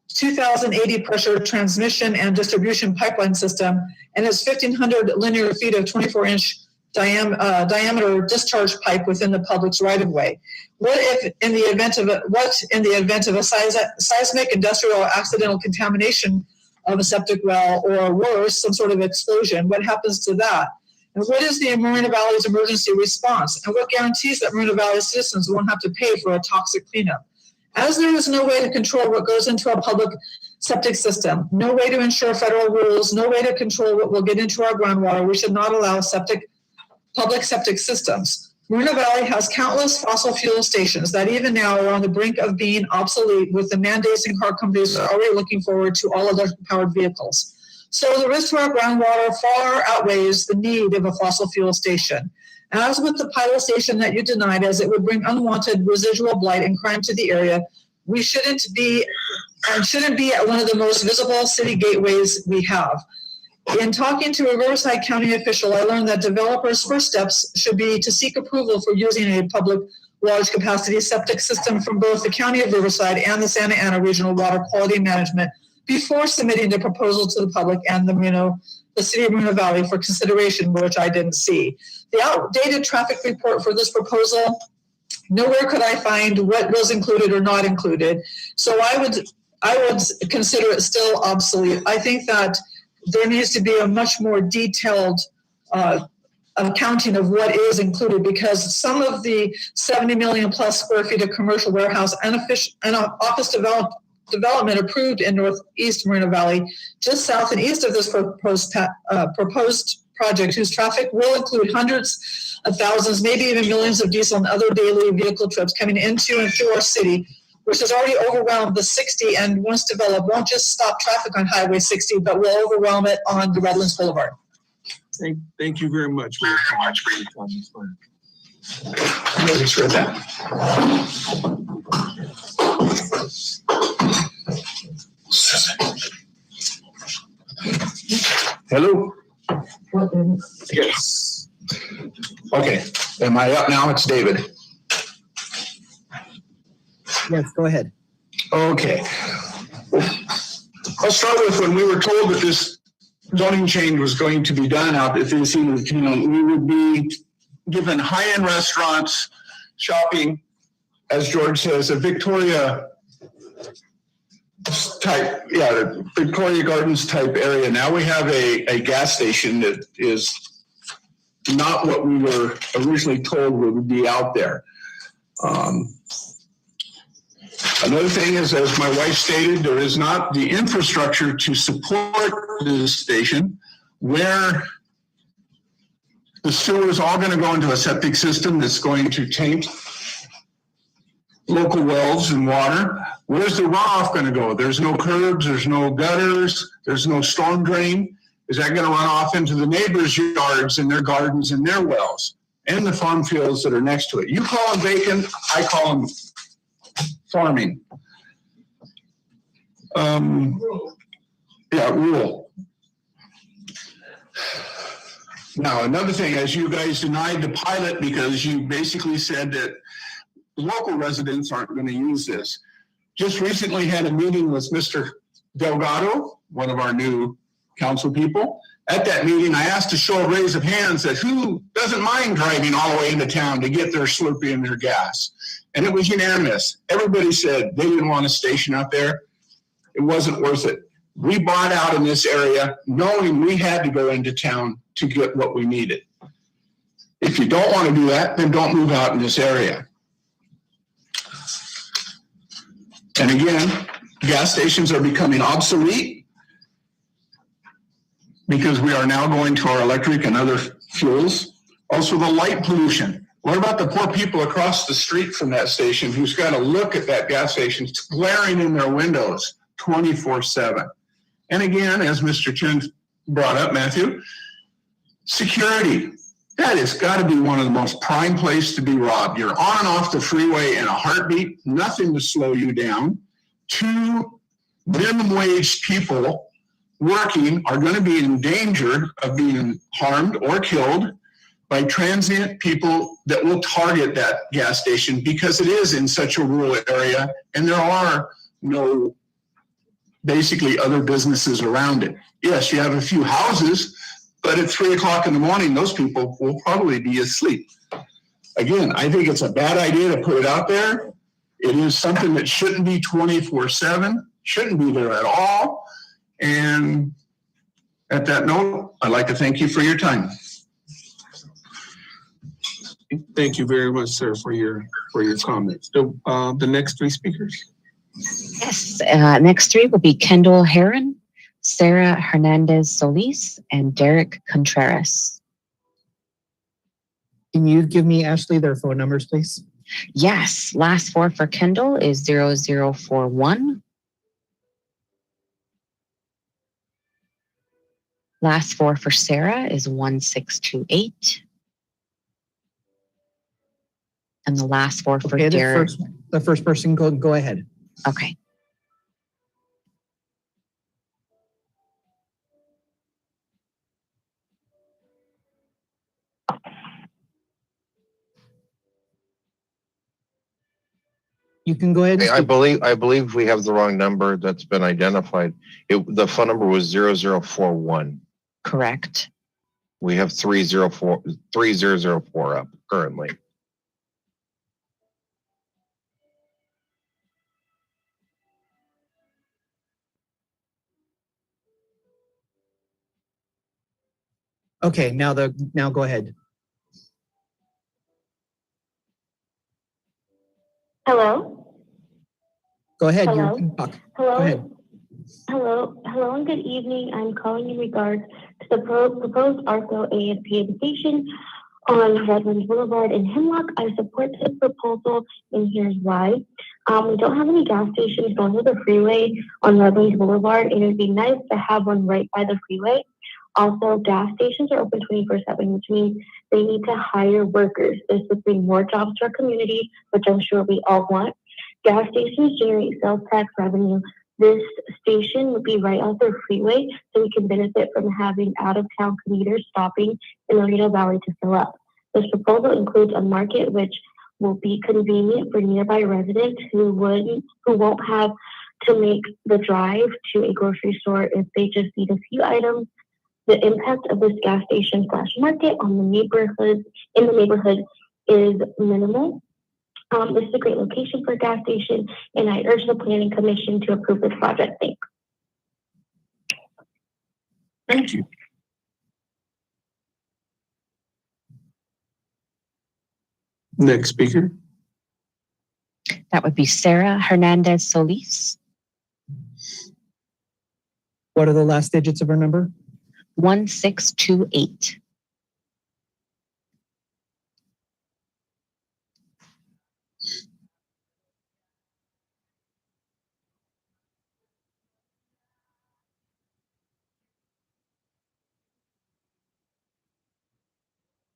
2,080 pressure transmission and distribution pipeline system and its 1,500 linear feet of 24-inch diameter discharge pipe within the public's right-of-way? What if, in the event of a seismic industrial accidental contamination of a septic well, or worse, some sort of explosion? What happens to that? And what is the Marina Valley's emergency response? And what guarantees that Marina Valley citizens won't have to pay for a toxic cleanup? As there is no way to control what goes into a public septic system, no way to ensure federal rules, no way to control what will get into our groundwater, we should not allow public septic systems. Marina Valley has countless fossil fuel stations that even now are on the brink of being obsolete, with the mandates and car companies are already looking forward to all electric-powered vehicles. So the risk to our groundwater far outweighs the need of a fossil fuel station. As with the pilot station that you denied, as it would bring unwanted residual blight and crime to the area, we shouldn't be and shouldn't be at one of the most visible city gateways we have. In talking to a Riverside County official, I learned that developers' first steps should be to seek approval for using a public large capacity septic system from both the County of Riverside and the Santa Ana Regional Water Quality Management before submitting the proposal to the public and the City of Moreno Valley for consideration, which I didn't see. The outdated traffic report for this proposal, nowhere could I find what was included or not included. So I would consider it still obsolete. I think that there needs to be a much more detailed accounting of what is included, because some of the 70 million plus square feet of commercial warehouse and office development approved in Northeast Moreno Valley, just south and east of this proposed project, whose traffic will include hundreds of thousands, maybe even millions of diesel and other daily vehicle trips coming into and through our city, which has already overwhelmed the 60 and once developed won't just stop traffic on Highway 60, but will overwhelm it on the Redlands Boulevard. Thank you very much for your comments. I just read that. Hello? Yes. Okay, am I up now? It's David. Yes, go ahead. Okay. I'll start with when we were told that this zoning change was going to be done out at this, we would be given high-end restaurants, shopping, as George says, a Victoria type, Victoria Gardens type area. Now we have a gas station that is not what we were originally told would be out there. Another thing is, as my wife stated, there is not the infrastructure to support this station where the sewer is all going to go into a septic system that's going to taint local wells and water. Where's the runoff going to go? There's no curbs, there's no gutters, there's no storm drain. Is that going to run off into the neighbors' yards and their gardens and their wells and the farm fields that are next to it? You call them vacant, I call them farming. Rural. Now, another thing, as you guys denied the pilot because you basically said that local residents aren't going to use this. Just recently had a meeting with Mr. Delgado, one of our new council people. At that meeting, I asked a show of raise of hands that who doesn't mind driving all the way into town to get their Slurpee and their gas. And it was unanimous. Everybody said they didn't want a station out there. It wasn't worth it. We bought out in this area knowing we had to go into town to get what we needed. If you don't want to do that, then don't move out in this area. And again, gas stations are becoming obsolete because we are now going to our electric and other fuels. Also, the light pollution. What about the poor people across the street from that station who's got to look at that gas station glaring in their windows 24/7? And again, as Mr. Chen brought up, Matthew, security. That has got to be one of the most prime places to be robbed. You're on and off the freeway in a heartbeat, nothing to slow you down. Two minimum wage people working are going to be in danger of being harmed or killed by transient people that will target that gas station because it is in such a rural area and there are no basically other businesses around it. Yes, you have a few houses, but at 3 o'clock in the morning, those people will probably be asleep. Again, I think it's a bad idea to put it out there. It is something that shouldn't be 24/7, shouldn't be there at all. And at that note, I'd like to thank you for your time. Thank you very much, sir, for your comments. So, the next three speakers. Yes, next three will be Kendall Heron, Sarah Hernandez Solis, and Derek Contreras. Can you give me, Ashley, their phone numbers, please? Yes, last four for Kendall is 0041. Last four for Sarah is 1628. And the last four for Derek. The first person, go ahead. Okay. You can go ahead and I speak. believe we have the wrong number that's been identified. The phone number was 0041. Correct. We have 3004 up currently. Okay, now go ahead. Hello? Go ahead, Hello? you can talk. Hello? Go ahead. Hello, and good evening. I'm calling in regards to the proposed ARCO ASP invitation on Redlands Boulevard in Hemlock. I support this proposal, and here's why. We don't have any gas stations going to the freeway on Redlands Boulevard, and it'd be nice to have one right by the freeway. Also, gas stations are open 24/7, which means they need to hire workers. This would bring more jobs to our community, which I'm sure we all want. Gas stations generate sales tax revenue. This station would be right off the freeway, so we can benefit from having out-of-town commuters stopping in Moreno Valley to fill up. This proposal includes a market which will be convenient for nearby residents who won't have to make the drive to a grocery store if they just need a few items. The impact of this gas station / market on the neighborhood is minimal. This is a great location for a gas station, and I urge the Planning Commission to approve this project. Thanks. Thank you. Next speaker. That would be Sarah Hernandez Solis, What are the last digits of her number? 1628.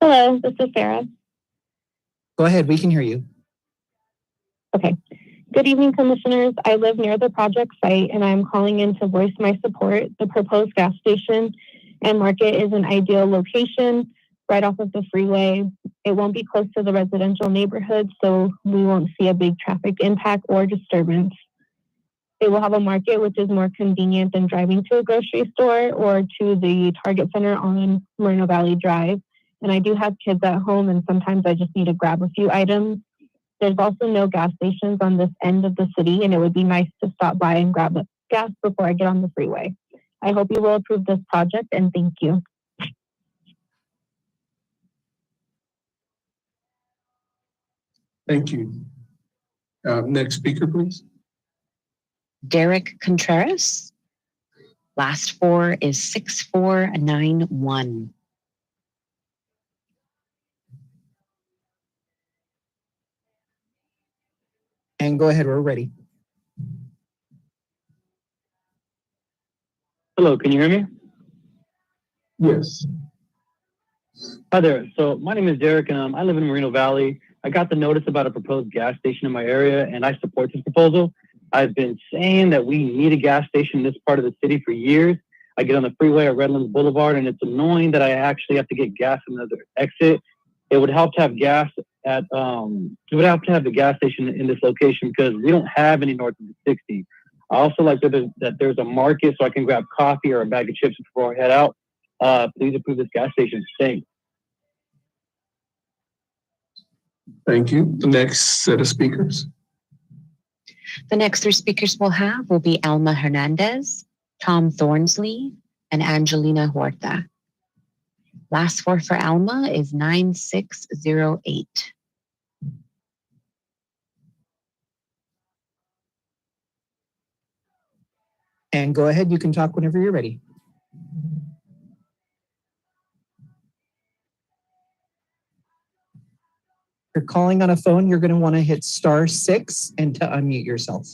Hello, this is Sarah. Go ahead, we can hear you. Okay. Good evening, commissioners. I live near the project site, and I'm calling in to voice my support. The proposed gas station and market is an ideal location right off of the freeway. It won't be close to the residential neighborhood, so we won't see a big traffic impact or disturbance. It will have a market which is more convenient than driving to a grocery store or to the Target Center on Moreno Valley Drive. And I do have kids at home, and sometimes I just need to grab a few items. There's also no gas stations on this end of the city, and it would be nice to stop by and grab gas before I get on the freeway. I hope you will approve this project, and thank you. Thank you. Next speaker, please. Derek Contreras. Last four is 6491. And go ahead, we're ready. Hello, can you hear me? Yes. Hi there. So my name is Derek, and I live in Moreno Valley. I got the notice about a proposed gas station in my area, and I support this proposal. I've been saying that we need a gas station in this part of the city for years. I get on the freeway at Redlands Boulevard, and it's annoying that I actually have to get gas in another exit. It would help to have gas at it would have to have the gas station in this location because we don't have any north of the 60. I also like that there's a market so I can grab coffee or a bag of chips before I head out. Please approve this gas station. Thanks. Thank you. The next set of speakers. The next three speakers we'll have will be Alma Hernandez, Tom Thornsley, and Angelina Huerta. Last four for Alma is 9608. And go ahead, you can talk whenever you're ready. If you're calling on a phone, you're going to want to hit *6 and to unmute yourself.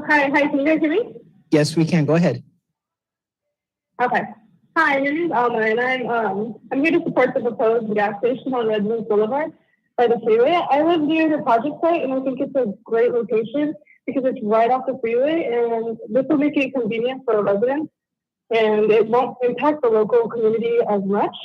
Hi, can you guys hear me? Yes, we can. Go ahead. Okay. Hi, my name is Alma, and I'm here to support the proposed gas station on Redlands Boulevard. by the freeway. I live near the project site, and I think it's a great location because it's right off the freeway, and this will make it convenient for residents, and it won't impact the local community as much.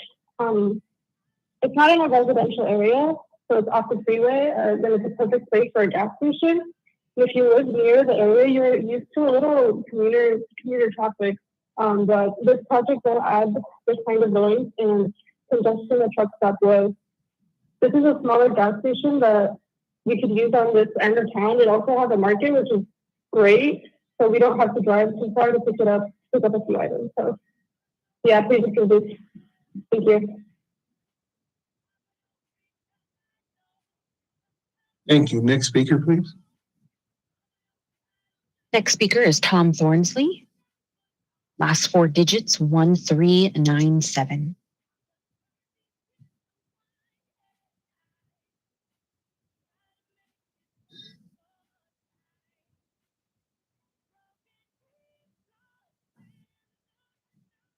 It's not in a residential area, so it's off the freeway. Then it's a perfect place for a gas station. And if you live near the area, you're used to a little commuter traffic. But this project will add this kind of noise and congestion at truck stop road. This is a smaller gas station that we could use on this end of town. It also has a market, which is great. So we don't have to drive too far to pick up a few items. So yeah, please approve this. Thank you. Thank you. Next speaker, please. Next speaker is Tom Thornsley. Last four digits, 1397.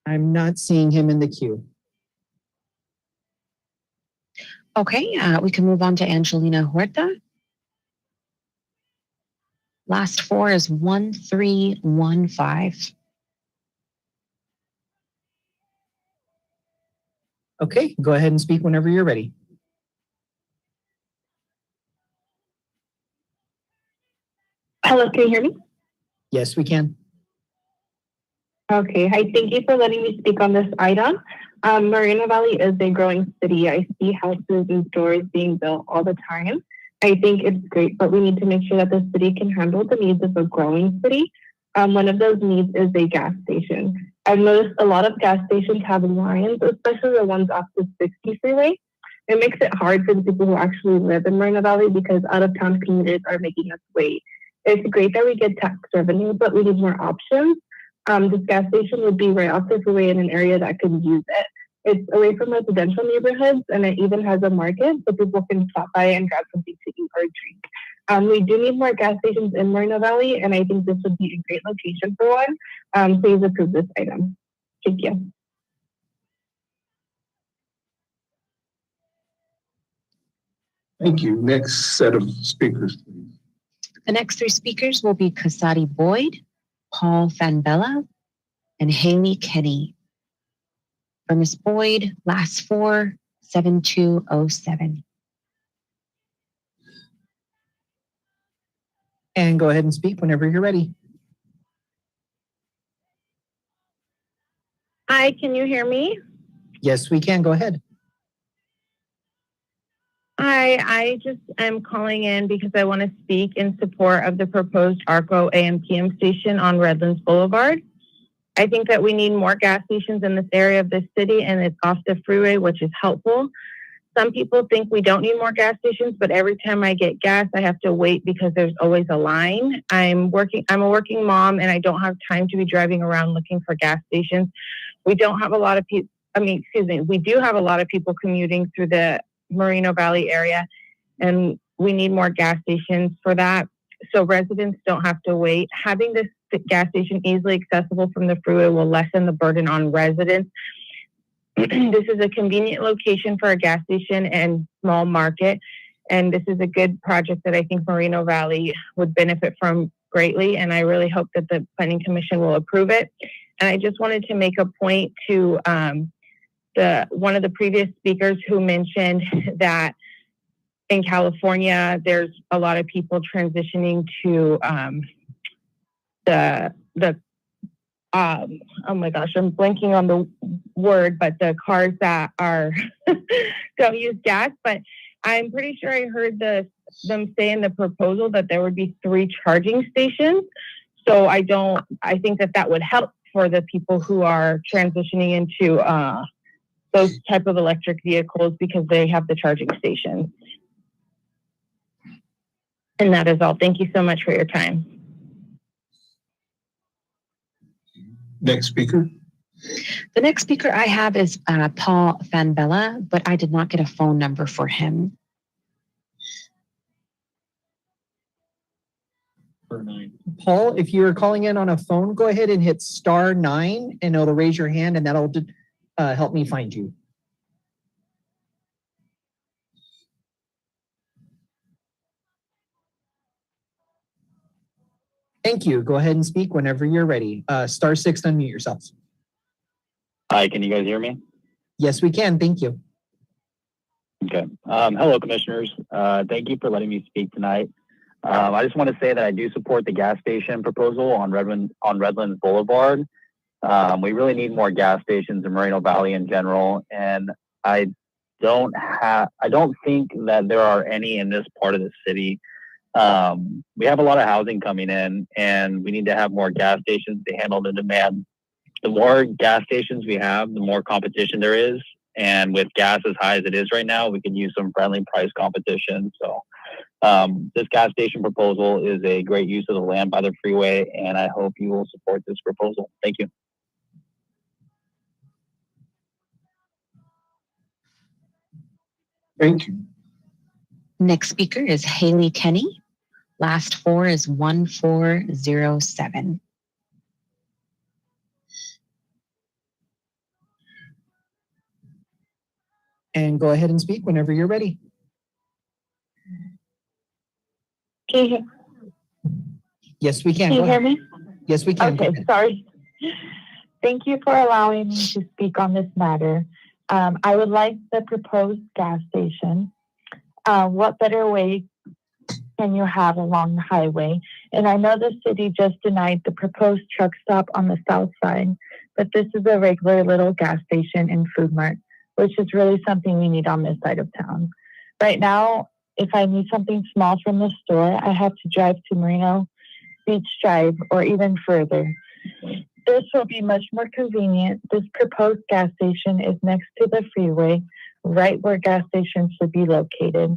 I'm not seeing him in the queue. Okay, we can move on to Angelina Huerta. Last four is 1315. Okay, go ahead and speak whenever you're ready. Hello, can you hear me? Yes, we can. Okay, hi, thank you for letting me speak on this item. Moreno Valley is a growing city. I see houses and stores being built all the time. I think it's great, but we need to make sure that the city can handle the needs of a growing city. One of those needs is a gas station. I've noticed a lot of gas stations have lines, especially the ones off the 60 freeway. It makes it hard for the people who actually live in Moreno Valley because out-of-town commuters are making us wait. It's great that we get tax revenue, but we need more options. This gas station would be right off the freeway in an area that could use it. It's away from residential neighborhoods, and it even has a market so people can stop by and grab something to eat or drink. We do need more gas stations in Moreno Valley, and I think this would be a great location for one. Please approve this item. Thank you. Thank you. Next set of speakers, please. The next three speakers will be Kasadi Boyd, Paul Fanbella, and Haley Kenny. For Ms. Boyd, last four, 7207. And go ahead and speak whenever you're ready. Hi, can you hear me? Yes, we can. Go ahead. Hi, I just am calling in because I want to speak in support of the proposed ARCO AM/PM station on Redlands Boulevard. I think that we need more gas stations in this area of the city, and it's off the freeway, which is helpful. Some people think we don't need more gas stations, but every time I get gas, I have to wait because there's always a line. I'm a working mom, and I don't have time to be driving around looking for gas stations. We don't have a lot of people, we do have a lot of people commuting through the Moreno Valley area, and we need more gas stations for that so residents don't have to wait. Having this gas station easily accessible from the freeway will lessen the burden on residents. This is a convenient location for a gas station and small market, and this is a good project that I think Moreno Valley would benefit from greatly, and I really hope that the Planning Commission will approve it. And I just wanted to make a point to one of the previous speakers who mentioned that in California, there's a lot of people transitioning to oh my gosh, I'm blanking on the word, but the cars that are don't use gas. But I'm pretty sure I heard them say in the proposal that there would be 3 charging stations. So I think that would help for the people who are transitioning into those type of electric vehicles because they have the charging stations. And that is all. Thank you so much for your time. Next speaker. The next speaker I have is Paul Fanbella, but I did not get a phone number for him. Paul, if you're calling in on a phone, go ahead and hit *9 and it'll raise your hand and that'll help me find you. Thank you. Go ahead and speak whenever you're ready. Star 6 to unmute yourself. Hi, can you guys hear me? Yes, we can. Thank you. Okay. Hello, commissioners. Thank you for letting me speak tonight. I just want to say that I do support the gas station proposal on Redlands Boulevard. We really need more gas stations in Moreno Valley in general, and I don't think that there are any in this part of the city. We have a lot of housing coming in, and we need to have more gas stations to handle the demand. The more gas stations we have, the more competition there is. And with gas as high as it is right now, we can use some friendly price competition. So this gas station proposal is a great use of the land by the freeway, and I hope you will support this proposal. Thank you. Thank you. Next speaker is Haley Kenny. Last four is 1407. And go ahead and speak whenever you're ready. Can you, Yes, we can. can you Go hear ahead. me? Yes, we can. Go Okay, ahead. sorry. Thank you for allowing me to speak on this matter. I would like the proposed gas station. What better way can you have along the highway? And I know the city just denied the proposed truck stop on the south side, but this is a regular little gas station and food mart, which is really something we need on this side of town. Right now, if I need something small from the store, I have to drive to Moreno Beach Drive or even further. This will be much more convenient. This proposed gas station is next to the freeway, right where gas stations should be located.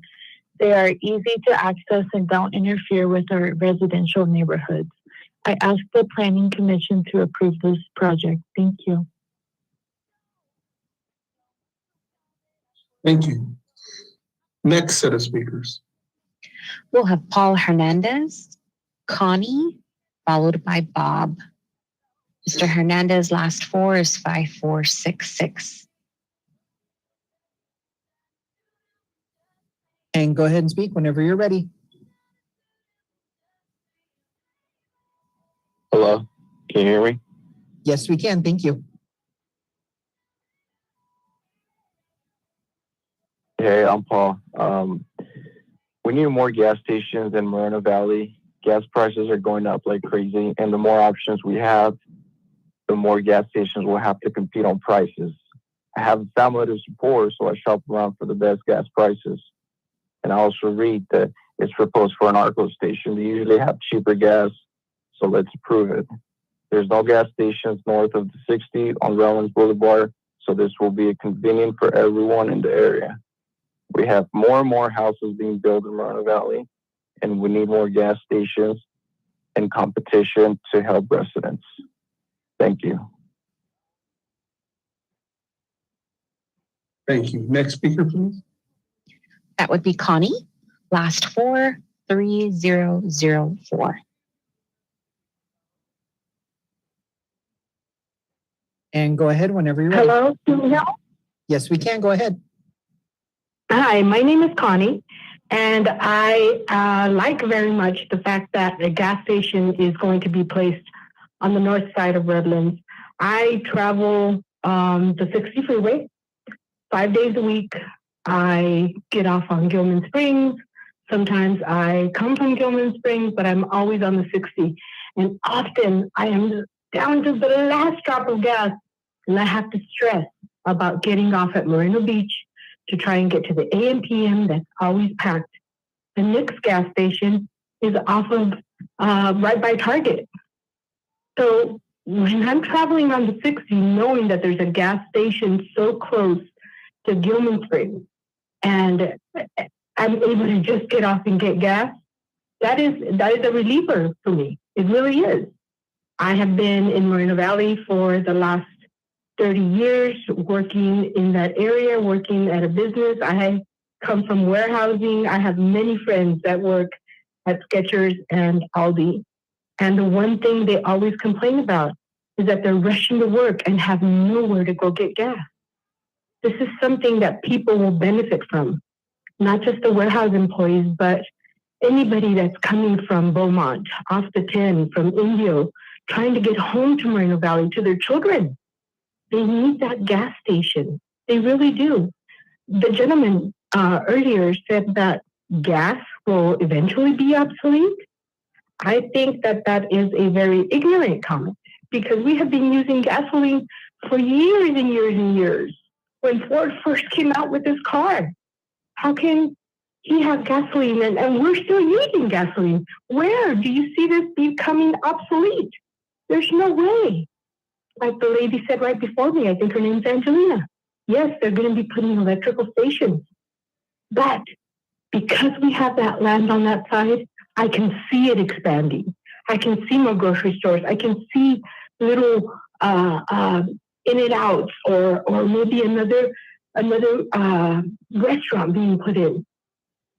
They are easy to access and don't interfere with our residential neighborhoods. I ask the Planning Commission to approve this project. Thank you. Thank you. Next set of speakers. We'll have Paul Hernandez, Connie, followed by Bob. Mr. Hernandez, last four is 5466. And go ahead and speak whenever you're ready. Hello, can you hear me? Yes, we can. Thank you. Hey, I'm Paul. We need more gas stations in Moreno Valley. Gas prices are going up like crazy, and the more options we have, the more gas stations will have to compete on prices. I have a family to support, so I shop around for the best gas prices. And I also read that it's proposed for an ARCO station. They usually have cheaper gas, so let's approve it. There's no gas stations north of the 60 on Redlands Boulevard, so this will be convenient for everyone in the area. We have more and more houses being built in Moreno Valley, and we need more gas stations and competition to help residents. Thank you. Thank you. Next speaker, please. That would be Connie, last four, 3004. And go ahead whenever you're ready. Hello, can you help? Yes, we can. Go ahead. Hi, my name is Connie, and I like very much the fact that the gas station is going to be placed on the north side of Redlands. I travel the 60 freeway 5 days a week. I get off on Gilman Springs. Sometimes I come from Gilman Springs, but I'm always on the 60. And often I am down to the last drop of gas, and I have to stress about getting off at Moreno Beach to try and get to the AM/PM that's always packed. The next gas station is off of right by Target. So when I'm traveling on the 60, knowing that there's a gas station so close to Gilman Springs, and I'm able to just get off and get gas, that is a reliever for me. It really is. I have been in Moreno Valley for the last 30 years, working in that area, working at a business. I come from warehousing. I have many friends that work at Skechers and Aldi. And the one thing they always complain about is that they're rushing to work and have nowhere to go get gas. This is something that people will benefit from, not just the warehouse employees, but anybody that's coming from Beaumont, off the 10, from Indio, trying to get home to Moreno Valley to their children. They need that gas station. They really do. The gentleman earlier said that gas will eventually be obsolete. I think that that is a very ignorant comment because we have been using gasoline for years and years and years. When Ford first came out with this car, how can he have gasoline and we're still using gasoline? Where do you see this becoming obsolete? There's no way. Like the lady said right before me, I think her name's Angelina. Yes, they're going to be putting electrical stations. But because we have that land on that side, I can see it expanding. I can see more grocery stores. I can see little In-N-Outs or maybe another restaurant being put in.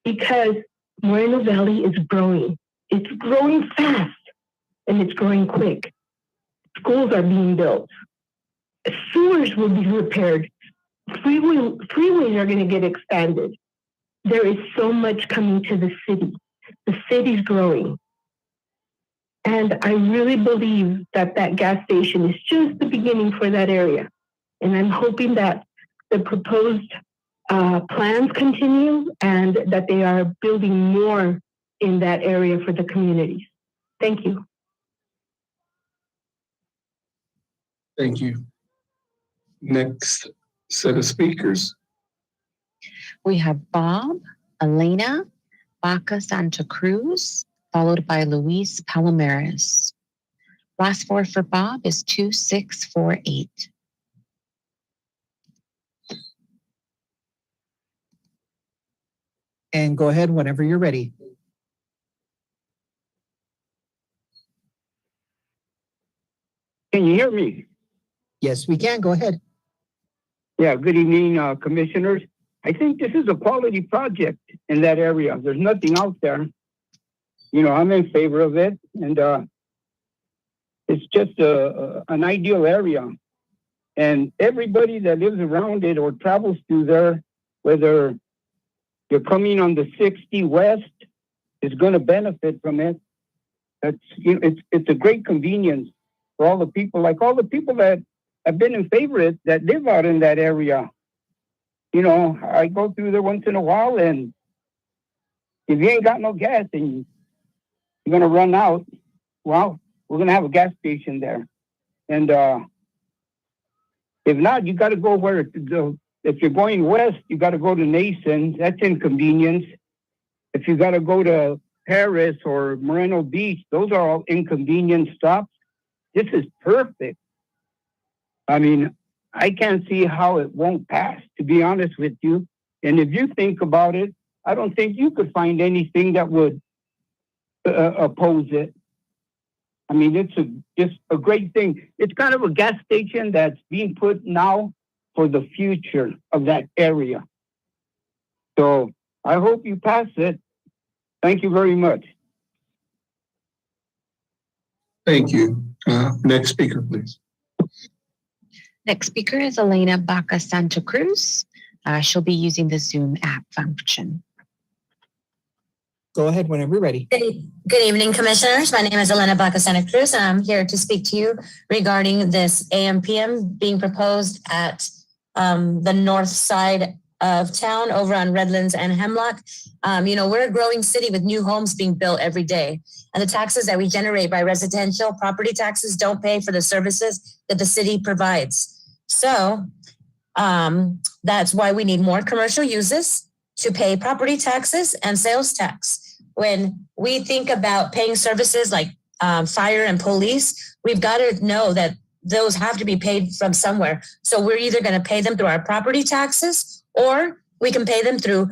Because Moreno Valley is growing. It's growing fast and it's growing quick. Schools are being built. Sewers will be repaired. Freeways are going to get expanded. There is so much coming to the city. The city's growing. And I really believe that that gas station is just the beginning for that area. And I'm hoping that the proposed plans continue and that they are building more in that area for the communities. Thank you. Thank you. Next set of speakers. We have Bob, Elena, Baca Santa Cruz, followed by Luis Palomares. Last four for Bob is 2648. And go ahead whenever you're ready. Can you hear me? Yes, we can. Go ahead. Yeah, good evening, commissioners. I think this is a quality project in that area. There's nothing out there. You know, I'm in favor of it. And it's just an ideal area. And everybody that lives around it or travels through there, whether you're coming on the 60 West, is going to benefit from it. That's, you know, it's a great convenience for all the people, like all the people that have been in favor of it that live out in that area. You know, I go through there once in a while, and if you ain't got no gas and you're going to run out, well, we're going to have a gas station there. And if not, you got to go where, if you're going west, you got to go to Nason. That's inconvenience. If you got to go to Paris or Moreno Beach, those are all inconvenient stops. This is perfect. I mean, I can't see how it won't pass, to be honest with you. And if you think about it, I don't think you could find anything that would oppose it. I mean, it's just a great thing. It's kind of a gas station that's being put now for the future of that area. So I hope you pass it. Thank you very much. Thank you. Next speaker, please. Next speaker is Elena Baca Santa Cruz. She'll be using the Zoom app function. Go ahead whenever you're ready. Good evening, commissioners. My name is Elena Baca Santa Cruz, and I'm here to speak to you regarding this AMPM being proposed at the north side of town over on Redlands and Hemlock. You know, we're a growing city with new homes being built every day. And the taxes that we generate by residential property taxes don't pay for the services that the city provides. So that's why we need more commercial uses to pay property taxes and sales tax. When we think about paying services like fire and police, we've got to know that those have to be paid from somewhere. So we're either going to pay them through our property taxes, or we can pay them through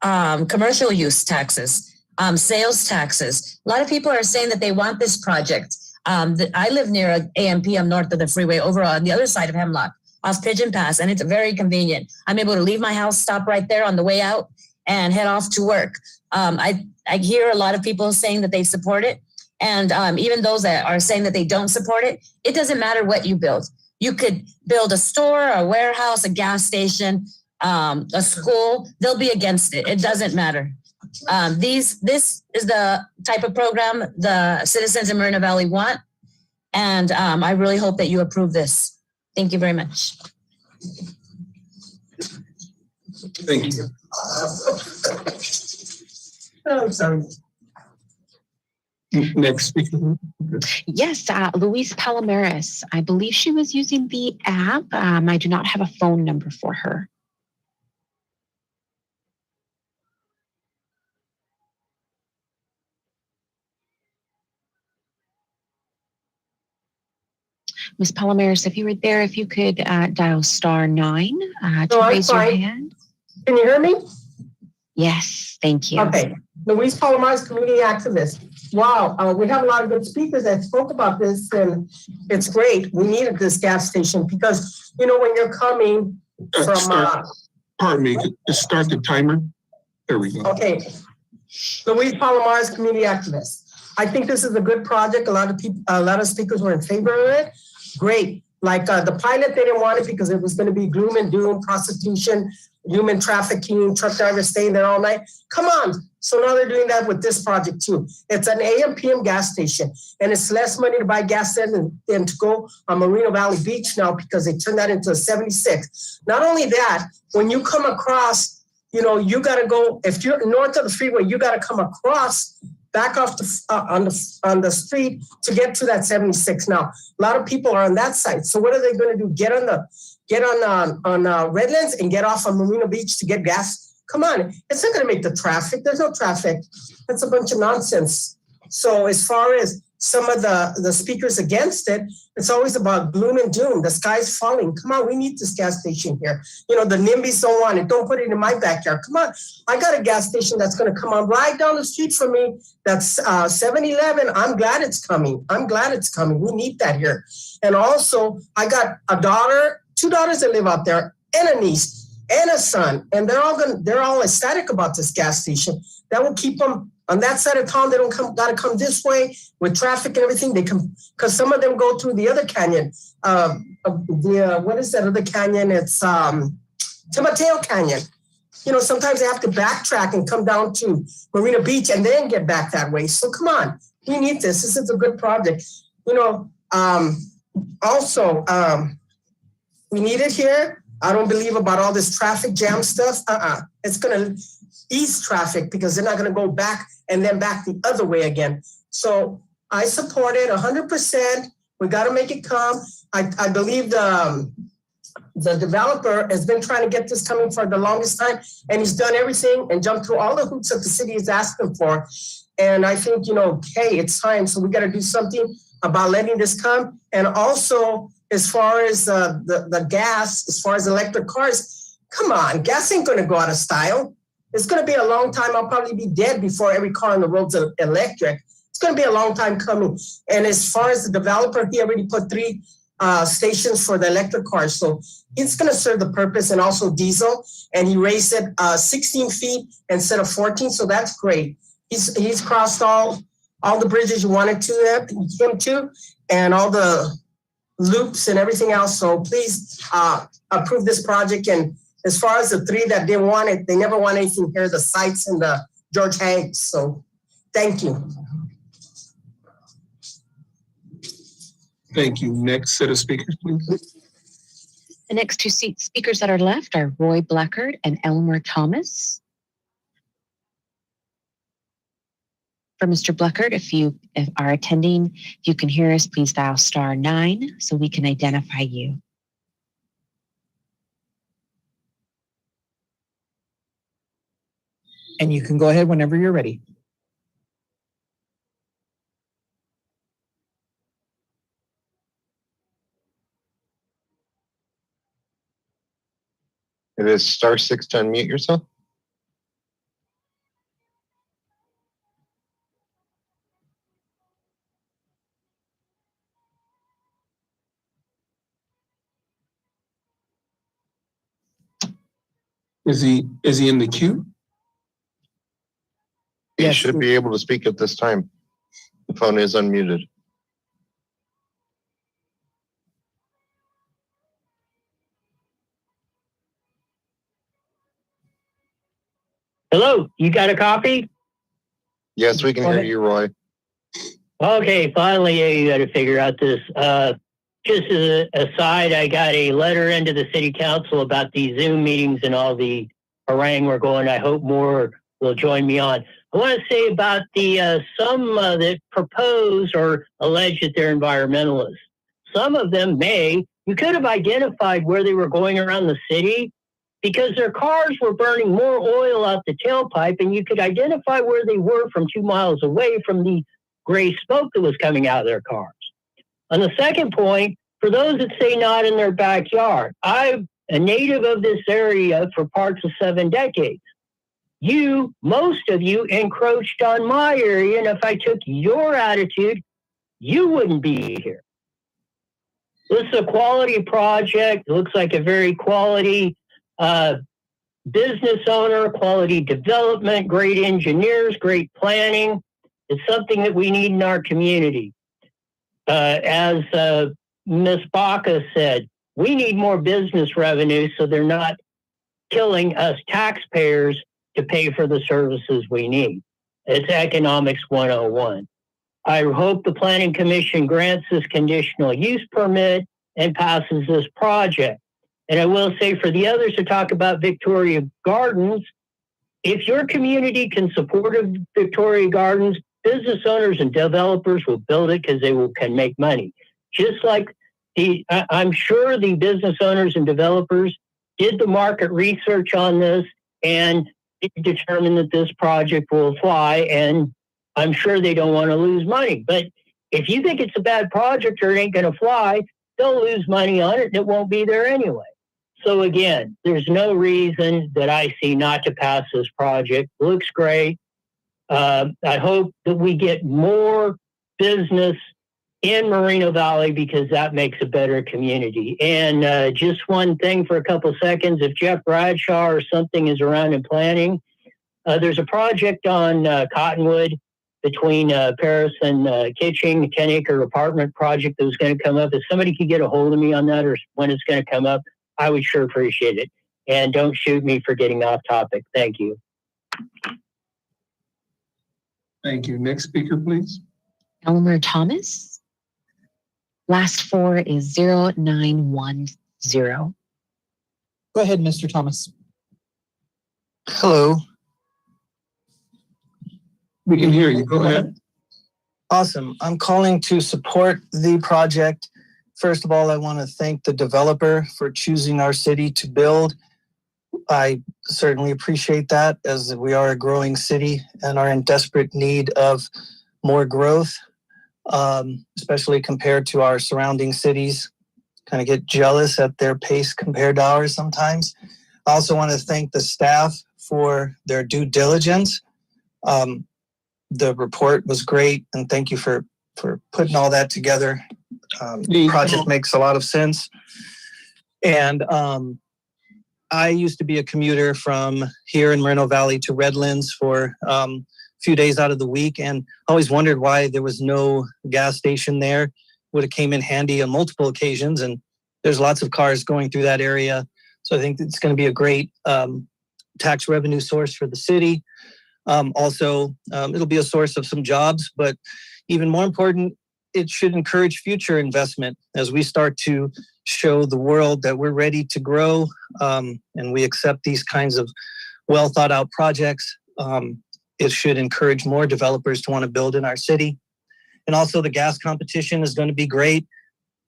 commercial use taxes, sales taxes. A lot of people are saying that they want this project. I live near an AMPM north of the freeway over on the other side of Hemlock, off Pigeon Pass, and it's very convenient. I'm able to leave my house, stop right there on the way out, and head off to work. I hear a lot of people saying that they support it. And even those that are saying that they don't support it, it doesn't matter what you build. You could build a store, a warehouse, a gas station, a school. They'll be against it. It doesn't matter. This is the type of program the citizens in Moreno Valley want. And I really hope that you approve this. Thank you very much. Thank you. Oh, sorry. Next speaker. Yes, Luis Palomares. I believe she was using the app. I do not have a phone number for her. Ms. Palomares, if you were there, if you could dial *9 to raise your hand. Can you hear me? Yes, thank you. Okay. Luis Palomares, community activist. Wow, we have a lot of good speakers that spoke about this, and it's great. We needed this gas station because, you know, when you're coming from... Pardon me, just start the timer. There we go. Okay. Luis Palomares, community activist. I think this is a good project. A lot of people, a lot of speakers were in favor of it. Great. Like the pilot, they didn't want it because it was going to be gloom and doom, prostitution, human trafficking, truck drivers staying there all night. Come on. So now they're doing that with this project too. It's an AM PM gas station, and it's less money to buy gas than to go on Moreno Valley Beach now because they turned that into a 76. Not only that, when you come across, you know, you got to go, if you're north of the freeway, you got to come across back off on the street to get to that 76. Now, a lot of people are on that side. So what are they going to do? Get on Redlands and get off on Marina Beach to get gas? Come on, it's not going to make the traffic. There's no traffic. That's a bunch of nonsense. So as far as some of the speakers against it, it's always about gloom and doom. The sky's falling. Come on, we need this gas station here. You know, the NIMBYs don't want it. Don't put it in my backyard. Come on, I got a gas station that's going to come on right down the street from me. That's 7-Eleven. I'm glad it's coming. I'm glad it's coming. We need that here. And also, I got a daughter, 2 daughters that live out there, and a niece and a son, and they're all ecstatic about this gas station. That will keep them on that side of town. They don't gotta come this way with traffic and everything. They come because some of them go through the other canyon. What is that other canyon? It's Timateo Canyon. You know, sometimes they have to backtrack and come down to Marina Beach and then get back that way. So come on, we need this. This is a good project. You know, also we need it here. I don't believe about all this traffic jam stuff. It's going to ease traffic because they're not going to go back and then back the other way again. So I support it 100%. We got to make it come. I believe the developer has been trying to get this coming for the longest time, and he's done everything and jumped through all the hoops that the city is asking for. And I think, you know, hey, it's time. So we got to do something about letting this come. And also, as far as the gas, as far as electric cars, come on, gas ain't going to go out of style. It's going to be a long time. I'll probably be dead before every car on the road's electric. It's going to be a long time coming. And as far as the developer, he already put 3 stations for the electric cars. So it's going to serve the purpose, and also diesel. And he raised it 16 feet instead of 14. So that's great. He's crossed all the bridges you wanted him to, and all the loops and everything else. So please approve this project. And as far as the 3 that didn't want it, they never want anything here, the sites and the George Hanks. So thank you. Thank you. Next set of speakers, please. The next 2 speakers that are left are Roy Blackard and Elmer Thomas. For Mr. Blackard, if you are attending, if you can hear us, please dial *9 so we can identify you. And you can go ahead whenever you're ready. It is *6 to unmute yourself. Is he in the queue? He should be able to speak at this time. The phone is unmuted. Hello? Hello, you got a copy? Yes, we can hear you, Roy. Okay, finally, you got to figure out this. Just as an aside, I got a letter into the city council about these Zoom meetings and all the harangue we're going. I hope more will join me on. I want to say about the some that propose or allege that they're environmentalists. Some of them you could have identified where they were going around the city because their cars were burning more oil out the tailpipe, and you could identify where they were from 2 miles away from the gray smoke that was coming out of their cars. On the second point, for those that say not in their backyard, I'm a native of this area for parts of 7 decades. Most of you encroached on my area, and if I took your attitude, you wouldn't be here. This is a quality project. It looks like a very quality business owner, quality development, great engineers, great planning. It's something that we need in our community. As Ms. Baca said, we need more business revenue so they're not killing us taxpayers to pay for the services we need. It's economics 101. I hope the Planning Commission grants this conditional use permit and passes this project. And I will say for the others to talk about Victoria Gardens, if your community can support Victoria Gardens, business owners and developers will build it because they can make money. Just like I'm sure the business owners and developers did the market research on this and determined that this project will fly, and I'm sure they don't want to lose money. But if you think it's a bad project or it ain't going to fly, they'll lose money on it and it won't be there anyway. So again, there's no reason that I see not to pass this project. It looks great. I hope that we get more business in Moreno Valley because that makes a better community. And just one thing for a couple seconds, if Jeff Bradshaw or something is around in planning, there's a project on Cottonwood between Paris and Kitching, a 10-acre apartment project that was going to come up. If somebody could get a hold of me on that or when it's going to come up, I would sure appreciate it. And don't shoot me for getting off topic. Thank you. Thank you. Next speaker, please. Elmer Thomas. Last 4 is 0910. Go ahead, Mr. Thomas. Hello. We can hear you. Go ahead. Awesome. I'm calling to support the project. First of all, I want to thank the developer for choosing our city to build. I certainly appreciate that as we are a growing city and are in desperate need of more growth, especially compared to our surrounding cities. Kind of get jealous at their pace compared to ours sometimes. I also want to thank the staff for their due diligence. The report was great, and thank you for putting all that together. The project makes a lot of sense. And I used to be a commuter from here in Moreno Valley to Redlands for a few days out of the week, and I always wondered why there was no gas station there. Would have came in handy on multiple occasions, and there's lots of cars going through that area. So I think it's going to be a great tax revenue source for the city. Also, it'll be a source of some jobs, but even more important, it should encourage future investment as we start to show the world that we're ready to grow and we accept these kinds of well thought out projects. It should encourage more developers to want to build in our city. And also the gas competition is going to be great.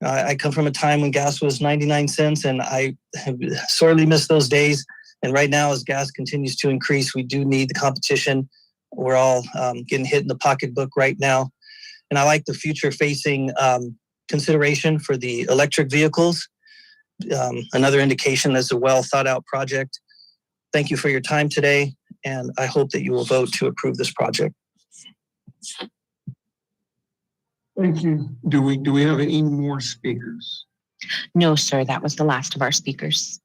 I come from a time when gas was 99 cents and I have sorely missed those days. And right now, as gas continues to increase, we do need the competition. We're all getting hit in the pocketbook right now. And I like the future-facing consideration for the electric vehicles. Another indication that's a well-thought-out project. Thank you for your time today, and I hope that you will vote to approve this project. Thank you. Do we have any more speakers? No, sir. That was the last of our speakers.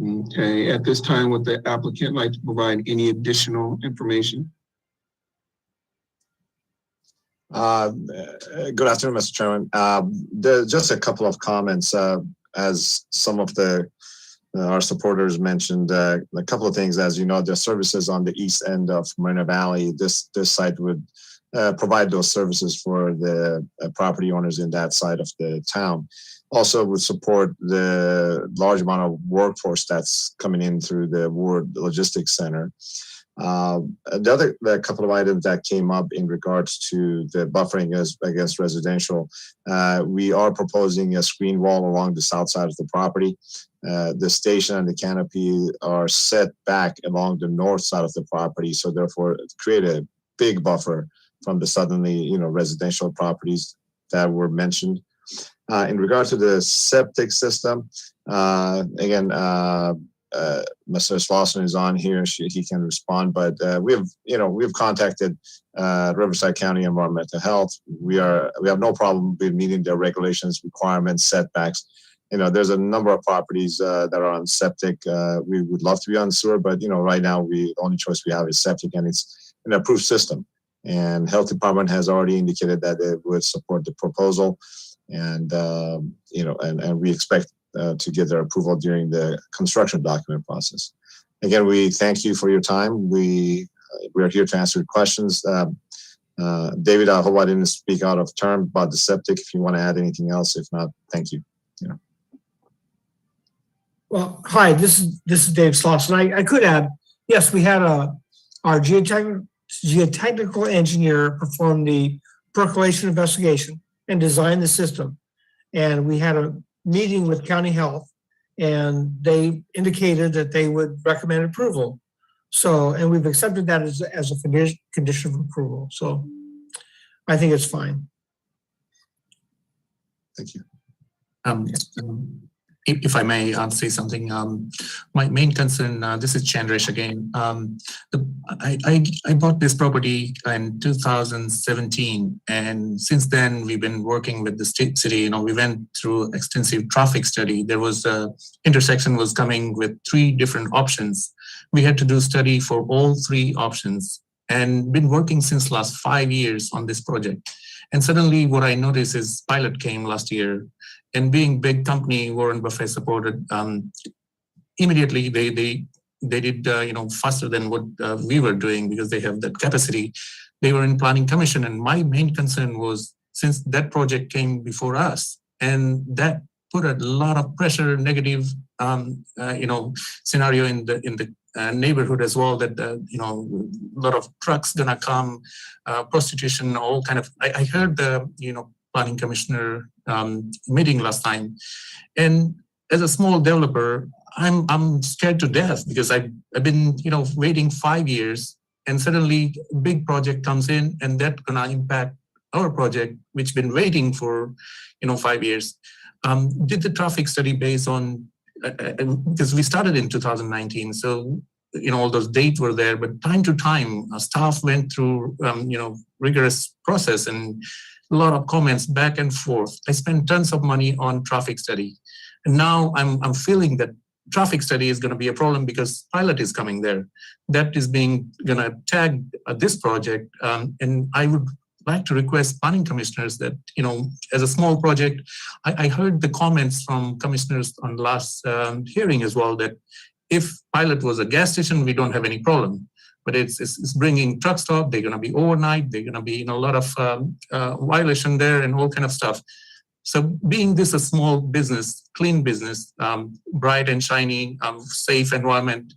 Okay. At this time, would the applicant like to provide any additional information? Good afternoon, Mr. Chairman. Just a couple of comments as some of the our supporters mentioned a couple of things. As you know, the services on the east end of Moreno Valley, this site would provide those services for the property owners in that side of the town. Also would support the large amount of workforce that's coming in through the Ward Logistics Center. The couple of items that came up in regards to the buffering against residential, we are proposing a screen wall along the south side of the property. The station and the canopy are set back along the north side of the property, so therefore create a big buffer from the southerly, residential properties that were mentioned. In regard to the septic system, again, Mr. Slauson is on here; he can respond. But we've contacted Riverside County Environmental Health. We have no problem with meeting their regulations, requirements, setbacks. There's a number of properties that are on septic. We would love to be on sewer, but right now the only choice we have is septic, and it's an approved system. And Health Department has already indicated that it would support the proposal, and and we expect to get their approval during the construction document process. Again, we thank you for your time. We are here to answer questions. David, I hope I didn't speak out of turn about the septic. If you want to add anything else, if not, thank you. Well, hi, this is Dave Slauson. I could add, yes, we had our geotechnical engineer perform the percolation investigation and design the system. And we had a meeting with County Health, and they indicated that they would recommend approval. So, and we've accepted that as a condition of approval. So I think it's fine. Thank you. If I may say something, my main concern, this is Chandresh again. I bought this property in 2017, and since then we've been working with the city. We went through extensive traffic study. There was intersection was coming with 3 different options. We had to do study for all 3 options, and been working since last 5 years on this project. And suddenly what I noticed is pilot came last year. And being big company, Warren Buffett supported, immediately they did, faster than what we were doing because they have that capacity. They were in planning commission. And my main concern was, since that project came before us, and that put a lot of pressure, negative, scenario in the neighborhood as well, that, a lot of trucks gonna come, prostitution, all kind of, I heard the, planning commissioner meeting last time. And as a small developer, I'm scared to death because I've been, waiting 5 years, and suddenly a big project comes in, and that's gonna impact our project, which been waiting for, 5 years. Did the traffic study based on, because we started in 2019, so, all those dates were there, but time to time, staff went through, rigorous process and a lot of comments back and forth. I spent tons of money on traffic study. And now I'm feeling that traffic study is going to be a problem because pilot is coming there. That is going to tag this project. And I would like to request planning commissioners that, as a small project, I heard the comments from commissioners on last hearing as well, that if pilot was a gas station, we don't have any problem. But it's bringing truck stop. They're going to be overnight. They're going to be a lot of violation there and all kind of stuff. So being this a small business, clean business, bright and shiny, safe environment,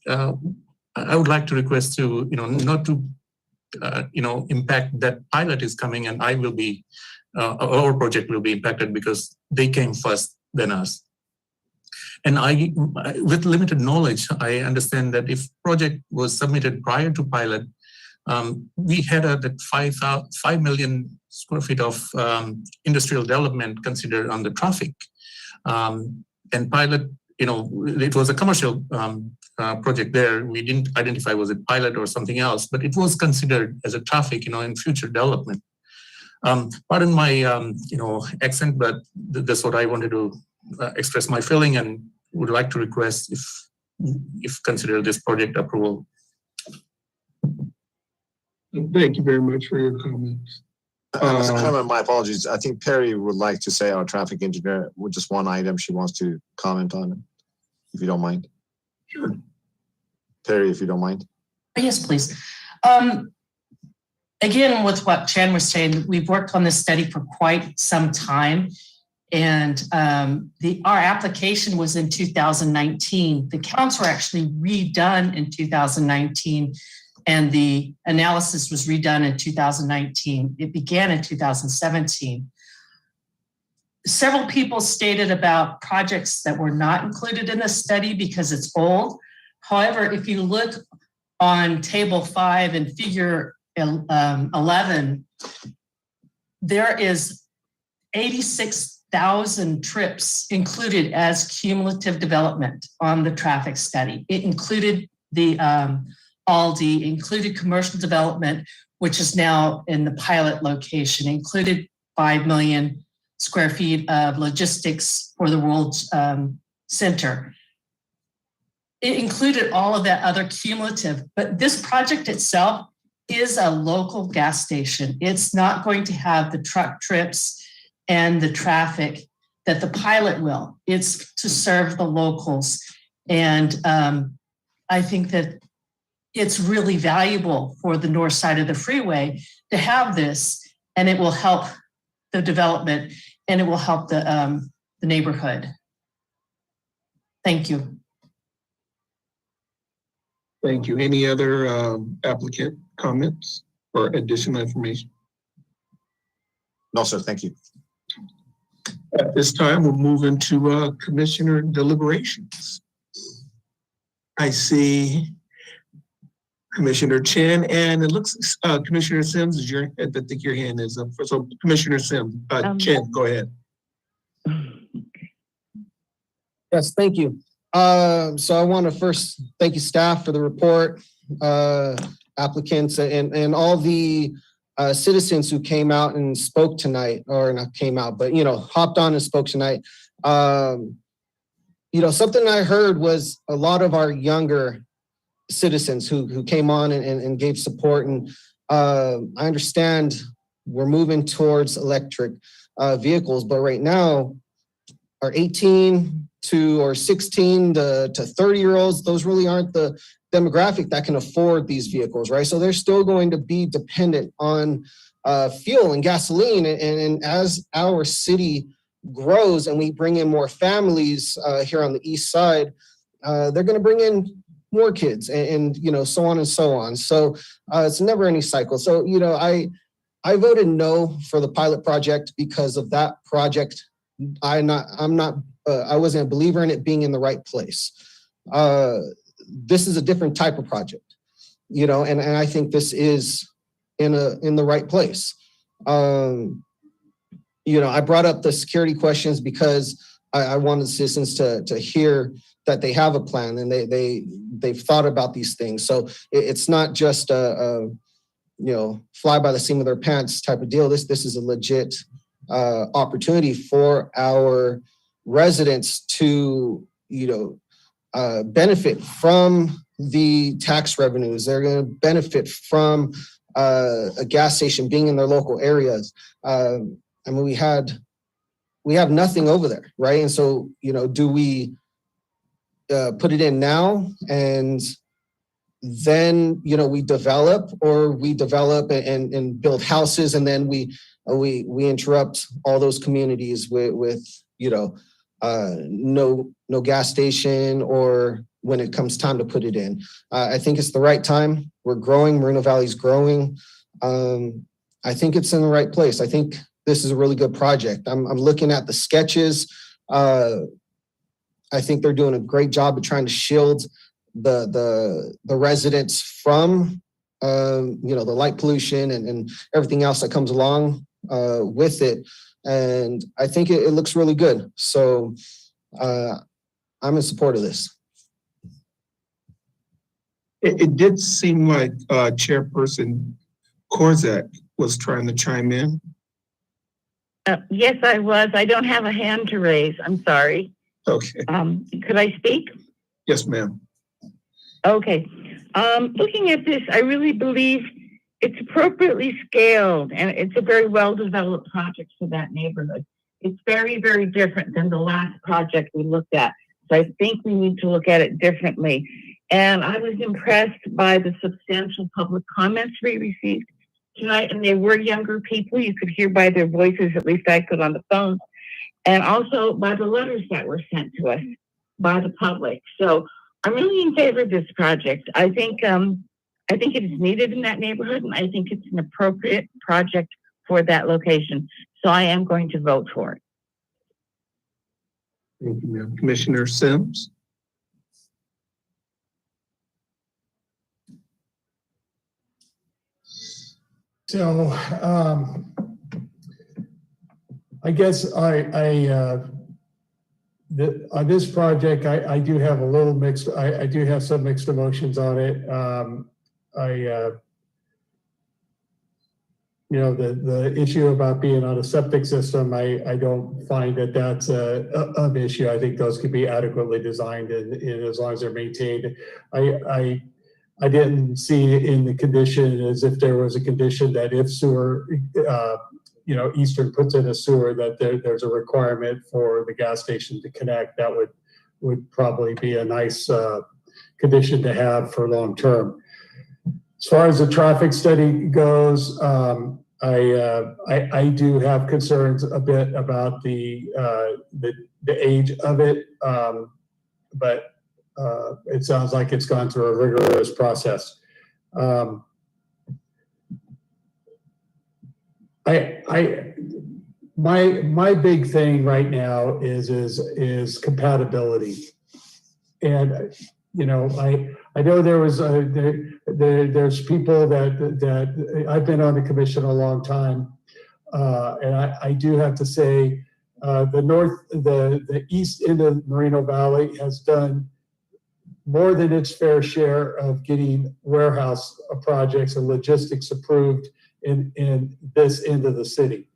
I would like to request to not to impact that pilot is coming, and I will be our project will be impacted because they came first than us. And I, with limited knowledge, I understand that if project was submitted prior to pilot, we had that 5 million square feet of industrial development considered on the traffic. And pilot, it was a commercial project there. We didn't identify was it pilot or something else, but it was considered as a traffic, in future development. Pardon my, accent, but that's what I wanted to express my feeling, and would like to request if consider this project approval. Thank you very much for your comments. Mr. Chairman, my apologies. I think Perry would like to say, our traffic engineer, with just one item she wants to comment on. if you don't mind. Sure. Terry, if you don't mind. Yes, please. Again, with what Chan was saying, we've worked on this study for quite some time. And our application was in 2019. The counts were actually redone in 2019, and the analysis was redone in 2019. It began in 2017. Several people stated about projects that were not included in the study because it's old. However, if you look on table 5 and figure 11, there is 86,000 trips included as cumulative development on the traffic study. It included the Aldi, included commercial development, which is now in the pilot location, included 5 million square feet of logistics for the World Center. It included all of that other cumulative, but this project itself is a local gas station. It's not going to have the truck trips and the traffic that the pilot will. It's to serve the locals. And I think that it's really valuable for the north side of the freeway to have this, and it will help the development and it will help the neighborhood. Thank you. Thank you. Any other applicant comments or additional information? No, sir. Thank you. At this time, we'll move into commissioner deliberations. I see Commissioner Chen, and it looks Commissioner Sims is I think your hand is up. So Commissioner Sims, Chen, go ahead. Yes, thank you. So I want to first thank you, staff, for the report, applicants, and all the citizens who came out and spoke tonight, or not came out, but, hopped on and spoke tonight. Something I heard was a lot of our younger citizens who came on and gave support. And I understand we're moving towards electric vehicles, but right now, our 18 or 16 to 30-year-olds, those really aren't the demographic that can afford these vehicles, right? So they're still going to be dependent on fuel and gasoline. And as our city grows and we bring in more families here on the east side, they're going to bring in more kids and so on and so on. So it's never any cycle. So, I voted no for the pilot project because of that project. I wasn't a believer in it being in the right place. This is a different type of project, and I think this is in the right place. I brought up the security questions because I wanted citizens to hear that they have a plan and they've thought about these things. So it's not just a fly by the seam of their pants type of deal. This is a legit opportunity for our residents to benefit from the tax revenues. They're going to benefit from a gas station being in their local areas. We have nothing over there, right? And so do we put it in now and then we develop, or we develop and build houses, and then we interrupt all those communities with no gas station, or when it comes time to put it in. I think it's the right time. We're growing. Moreno Valley's growing. I think it's in the right place. I think this is a really good project. I'm looking at the sketches. I think they're doing a great job of trying to shield the residents from the light pollution and everything else that comes along with it. And I think it looks really good. So I'm in support of this. It did seem like Chairperson Korzak was trying to chime in. Yes, I was. I don't have a hand to raise. I'm sorry. Okay. Could I speak? Yes, ma'am. Okay. Looking at this, I really believe it's appropriately scaled, and it's a very well-developed project for that neighborhood. It's very, very different than the last project we looked at. So I think we need to look at it differently. And I was impressed by the substantial public comments we received tonight, and they were younger people. You could hear by their voices, at least I could on the phone, and also by the letters that were sent to us by the public. So I'm really in favor of this project. I think it is needed in that neighborhood, and I think it's an appropriate project for that location. So I am going to vote for it. Thank you, ma'am. Commissioner Sims? So, I guess on this project, I do have a little mixed, I do have some mixed emotions on it. You know, the issue about being on a septic system, I don't find that that's an issue. I think those could be adequately designed and as long as they're maintained. I didn't see in the condition as if there was a condition that if sewer, you know, Eastern puts in a sewer, that there's a requirement for the gas station to connect. That would probably be a nice condition to have for long term. As far as the traffic study goes, I do have concerns a bit about the age of it, but it sounds like it's gone through a rigorous process. My big thing right now is compatibility, and you know, I know there was there's people that I've been on the commission a long time, and I do have to say the east end of Moreno Valley has done more than its fair share of getting warehouse projects and logistics approved in this end of the city.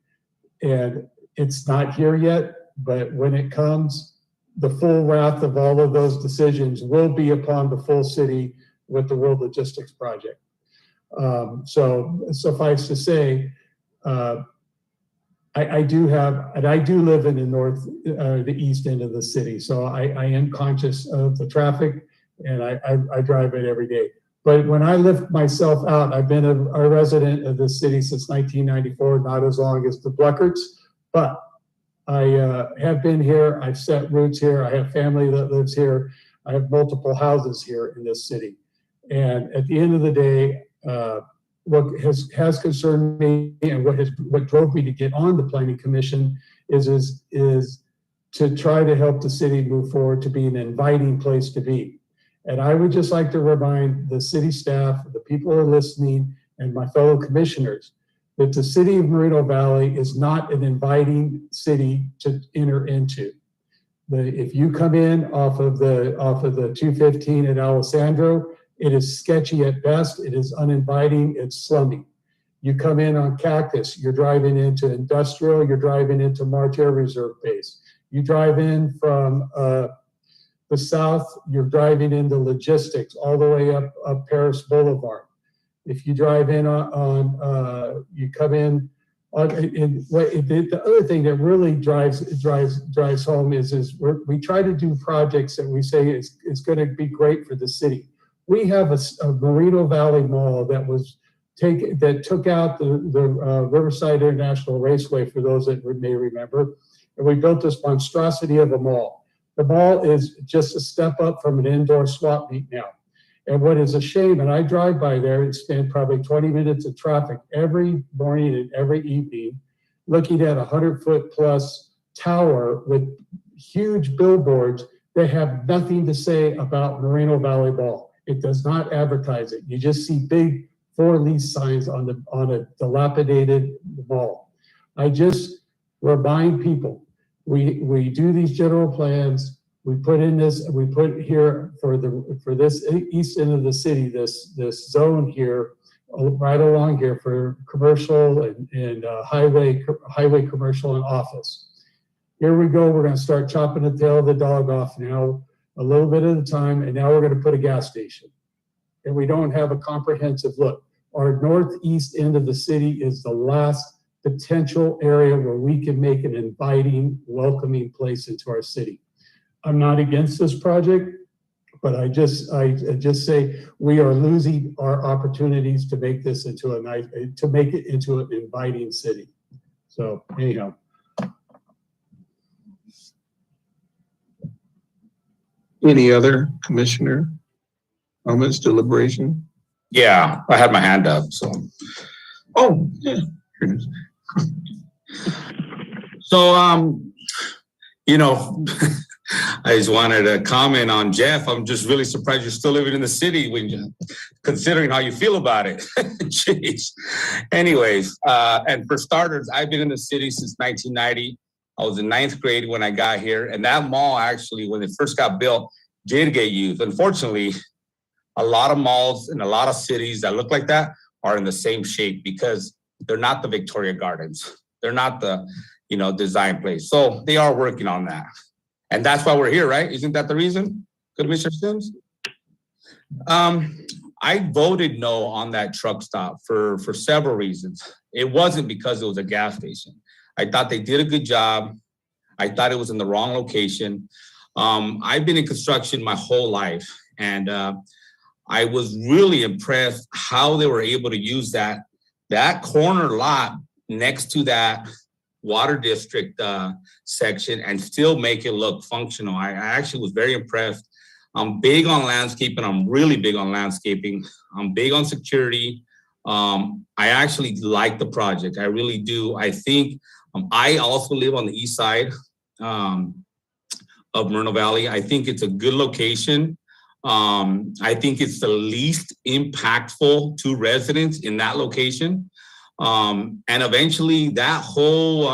And it's not here yet, but when it comes, the full wrath of all of those decisions will be upon the full city with the World Logistics Project. So suffice to say, I do live in the east end of the city. So I am conscious of the traffic, and I drive it every day. But when I lift myself out, I've been a resident of this city since 1994, not as long as the Bleckerts, but I have been here. I've set roots here. I have family that lives here. I have multiple houses here in this city. And at the end of the day, what has concerned me and what drove me to get on the Planning Commission is to try to help the city move forward to be an inviting place to be. And I would just like to remind the city staff, the people who are listening, and my fellow commissioners, that the city of Moreno Valley is not an inviting city to enter into. If you come in off of the 215 at Alessandro, it is sketchy at best. It is uninviting. It's slummy. You come in on Cactus, you're driving into industrial, you're driving into March Air Reserve Base. You drive in from the south, you're driving into logistics all the way up Paris Boulevard. If you drive in you come in on, the other thing that really drives home is we try to do projects that we say is going to be great for the city. We have a Moreno Valley Mall that took out the Riverside International Raceway, for those that may remember, and we built this monstrosity of a mall. The mall is just a step up from an indoor swap meet now. And what is a shame, and I drive by there and spend probably 20 minutes of traffic every morning and every evening, looking at a 100-foot plus tower with huge billboards that have nothing to say about Moreno Valley Mall. It does not advertise it. You just see big for lease signs on a dilapidated mall. I just remind people, we do these general plans. We put here for this east end of the city, this zone here, right along here for commercial and highway commercial and office. Here we go. We're going to start chopping the tail of the dog off now, a little bit at a time, and now we're going to put a gas station. And we don't have a comprehensive look. Our northeast end of the city is the last potential area where we can make an inviting, welcoming place into our city. I'm not against this project, but I just say we are losing our opportunities to make this into to make it into an inviting city. So anyhow. Any other commissioner comments, deliberation? Yeah, I had my hand up, so. Oh, yeah. So, you know, I just wanted to comment on Jeff. I'm just really surprised you're still living in the city when you, considering how you feel about it. Jeez. Anyways, and for starters, I've been in the city since 1990. I was in 9th grade when I got here, and that mall actually, when it first got built, did get used. Unfortunately, a lot of malls in a lot of cities that look like that are in the same shape because they're not the Victoria Gardens. They're not the, you know, design place. So they are working on that. And that's why we're here, right? Isn't that the reason, Commissioner Sims? I voted no on that truck stop for several reasons. It wasn't because it was a gas station. I thought they did a good job. I thought it was in the wrong location. I've been in construction my whole life, and I was really impressed how they were able to use that corner lot next to that water district section and still make it look functional. I actually was very impressed. I'm big on landscaping. I'm really big on landscaping. I'm big on security. I actually like the project. I really do. I think I also live on the east side of Moreno Valley. I think it's a good location. I think it's the least impactful to residents in that location. And eventually that whole,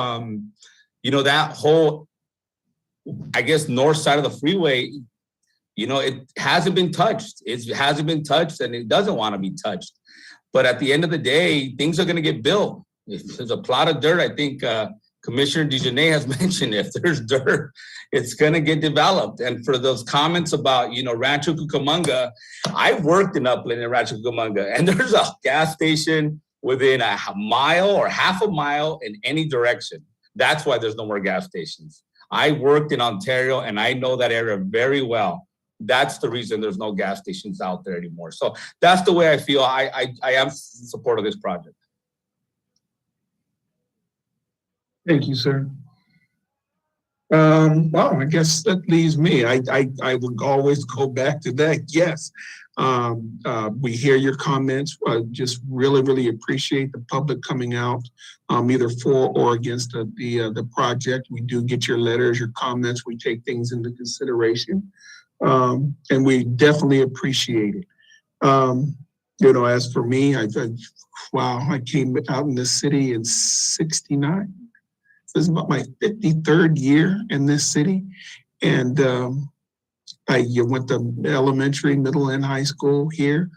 I guess, north side of the freeway, you know, it hasn't been touched. It hasn't been touched and it doesn't want to be touched. But at the end of the day, things are going to get built. If there's a plot of dirt, I think Commissioner DeJournette has mentioned, if there's dirt, it's going to get developed. And for those comments about, you know, Rancho Cucamonga, I worked in Upland and Rancho Cucamonga, and there's a gas station within a mile or half a mile in any direction. That's why there's no more gas stations. I worked in Ontario and I know that area very well. That's the reason there's no gas stations out there anymore. So that's the way I feel. I am in support of this project. Thank you, sir. Well, I guess that leaves me. I would always go back to that. Yes, we hear your comments. Just really appreciate the public coming out, either for or against the project. We do get your letters, your comments. We take things into consideration, and we definitely appreciate it. You know, as for me, I came out in this city in '69. This is about my 53rd year in this city. And I went to elementary, middle, and high school here.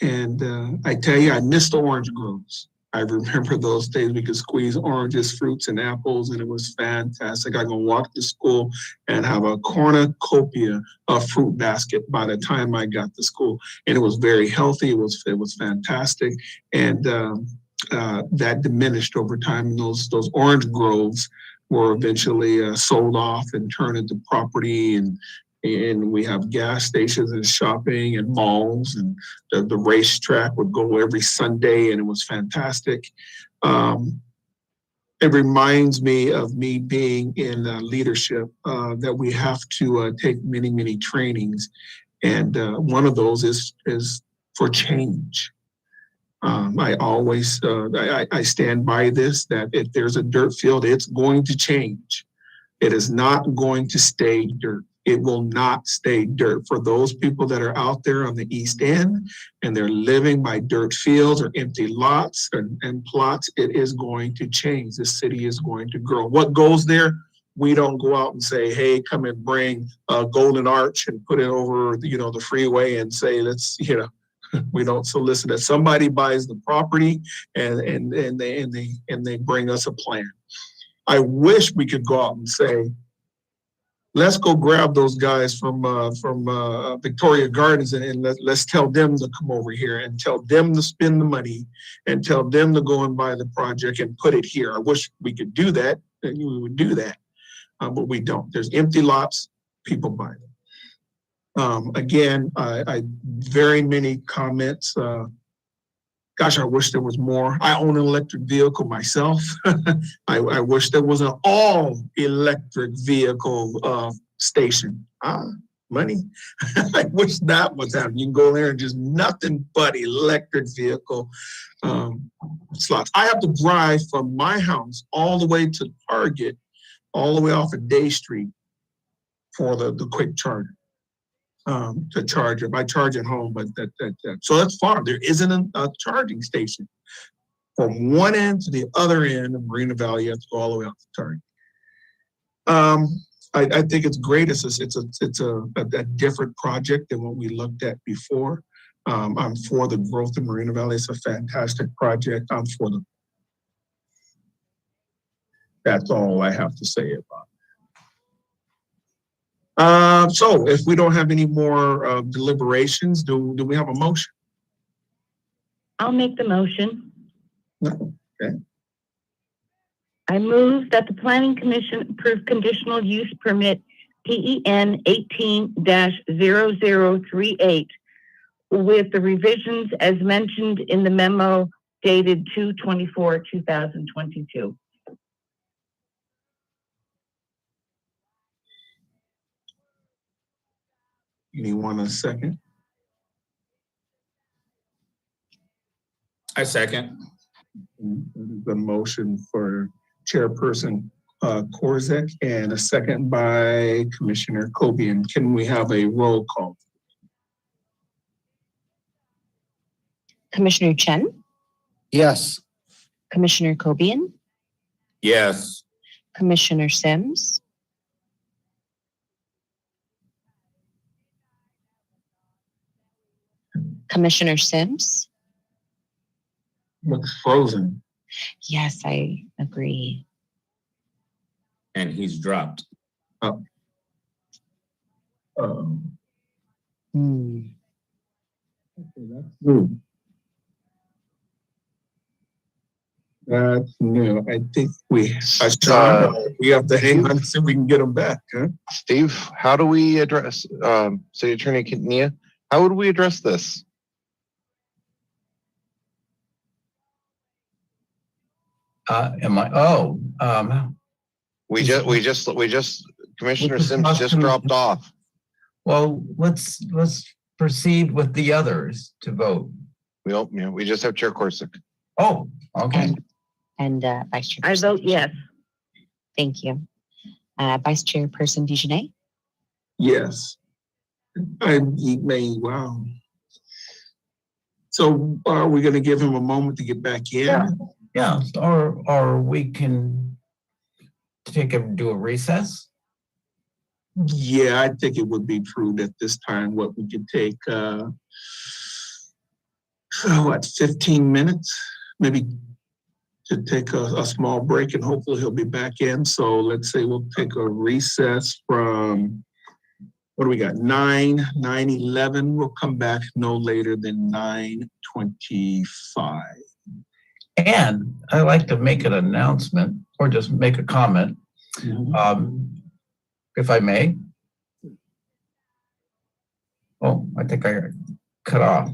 And I tell you, I miss the orange groves. I remember those days we could squeeze oranges, fruits, and apples, and it was fantastic. I could walk to school and have a cornucopia of fruit basket by the time I got to school. And it was very healthy. It was fantastic. And that diminished over time. And those orange groves were eventually sold off and turned into property, and we have gas stations and shopping and malls, and the racetrack would go every Sunday, and it was fantastic. It reminds me of me being in leadership, that we have to take many trainings, and one of those is for change. I always, I stand by this, that if there's a dirt field, it's going to change. It is not going to stay dirt. It will not stay dirt. For those people that are out there on the East End and they're living by dirt fields or empty lots and plots, it is going to change. The city is going to grow. What goes there? We don't go out and say, hey, come and bring a Golden Arch and put it over, you know, the freeway and say, let's, you know, we don't solicit it. Somebody buys the property and they bring us a plan. I wish we could go out and say, let's go grab those guys from Victoria Gardens and let's tell them to come over here and tell them to spend the money and tell them to go and buy the project and put it here. I wish we could do that, and we would do that, but we don't. There's empty lots. people buy them. Again, I very many comments. Gosh, I wish there was more. I own an electric vehicle myself. I wish there was an all electric vehicle station. Money. I wish that was happening. You can go there and just nothing but electric vehicle slots. I have to drive from my house all the way to Target, all the way off of Day Street for the quick charger to charge it. I charge at home, but so that's far. There isn't a charging station from one end to the other end of Marina Valley. You have to go all the way out to Target. I think it's great. It's a different project than what we looked at before. I'm for the growth of Marina Valley. It's a fantastic project. I'm for the. That's all I have to say about it. So if we don't have any more deliberations, do we have a motion? I'll make the motion. Okay. I move that the Planning Commission approve conditional use permit PEN 18-0038 with the revisions as mentioned in the memo dated 2/24/2022. Anyone a second? I second. The motion for Chairperson Korzek and a second by Commissioner Cobian. Can we have a roll call? Commissioner Chen, Yes. Commissioner Cobian, Yes. Commissioner Sims, Commissioner Sims. Looks frozen. Yes, I agree. And he's dropped. Oh. That's new. I think we have to hang on to see if we can get them back, huh? Steve, how do we address, City Attorney Nia, how would we address this? We just, Commissioner Sims just dropped off. Well, let's proceed with the others to vote. We just have Chair Corsick. Oh, okay. And Vice Chair. I vote yes. Thank you. Vice Chairperson Dijonay? Yes. Wow. So are we going to give him a moment to get back in? Yeah, or we can do a recess. Yeah, I think it would be prudent at this time. What we could take, 15 minutes, maybe to take a small break, and hopefully he'll be back in. So let's say we'll take a recess from, what do we got? 9:11. We'll come back no later than 9:25. And I'd like to make an announcement or just make a comment, if I may. Oh, I think I got cut off.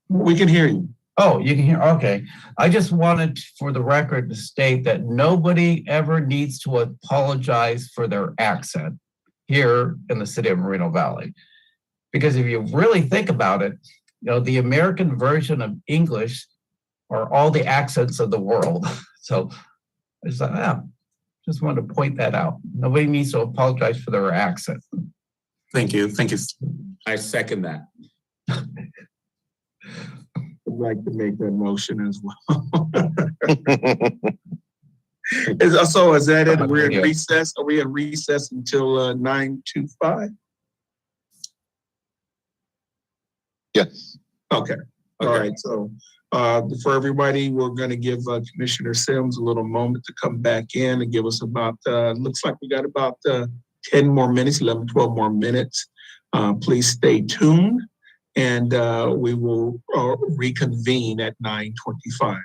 We can hear you. Oh, you can hear, okay. I just wanted for the record to state that nobody ever needs to apologize for their accent here in the city of Moreno Valley. Because if you really think about it, the American version of English are all the accents of the world. So I just thought, just wanted to point that out. Nobody needs to apologize for their accent. Thank you. Thank you. I second that. I'd like to make that motion as well. So is that it? We're in recess. Are we in recess until 9:25? Yes. Okay. All right. So for everybody, we're going to give Commissioner Sims a little moment to come back in and give us about, looks like we got about 10 more minutes, 11, 12 more minutes. Please stay tuned, and we will reconvene at 9:25.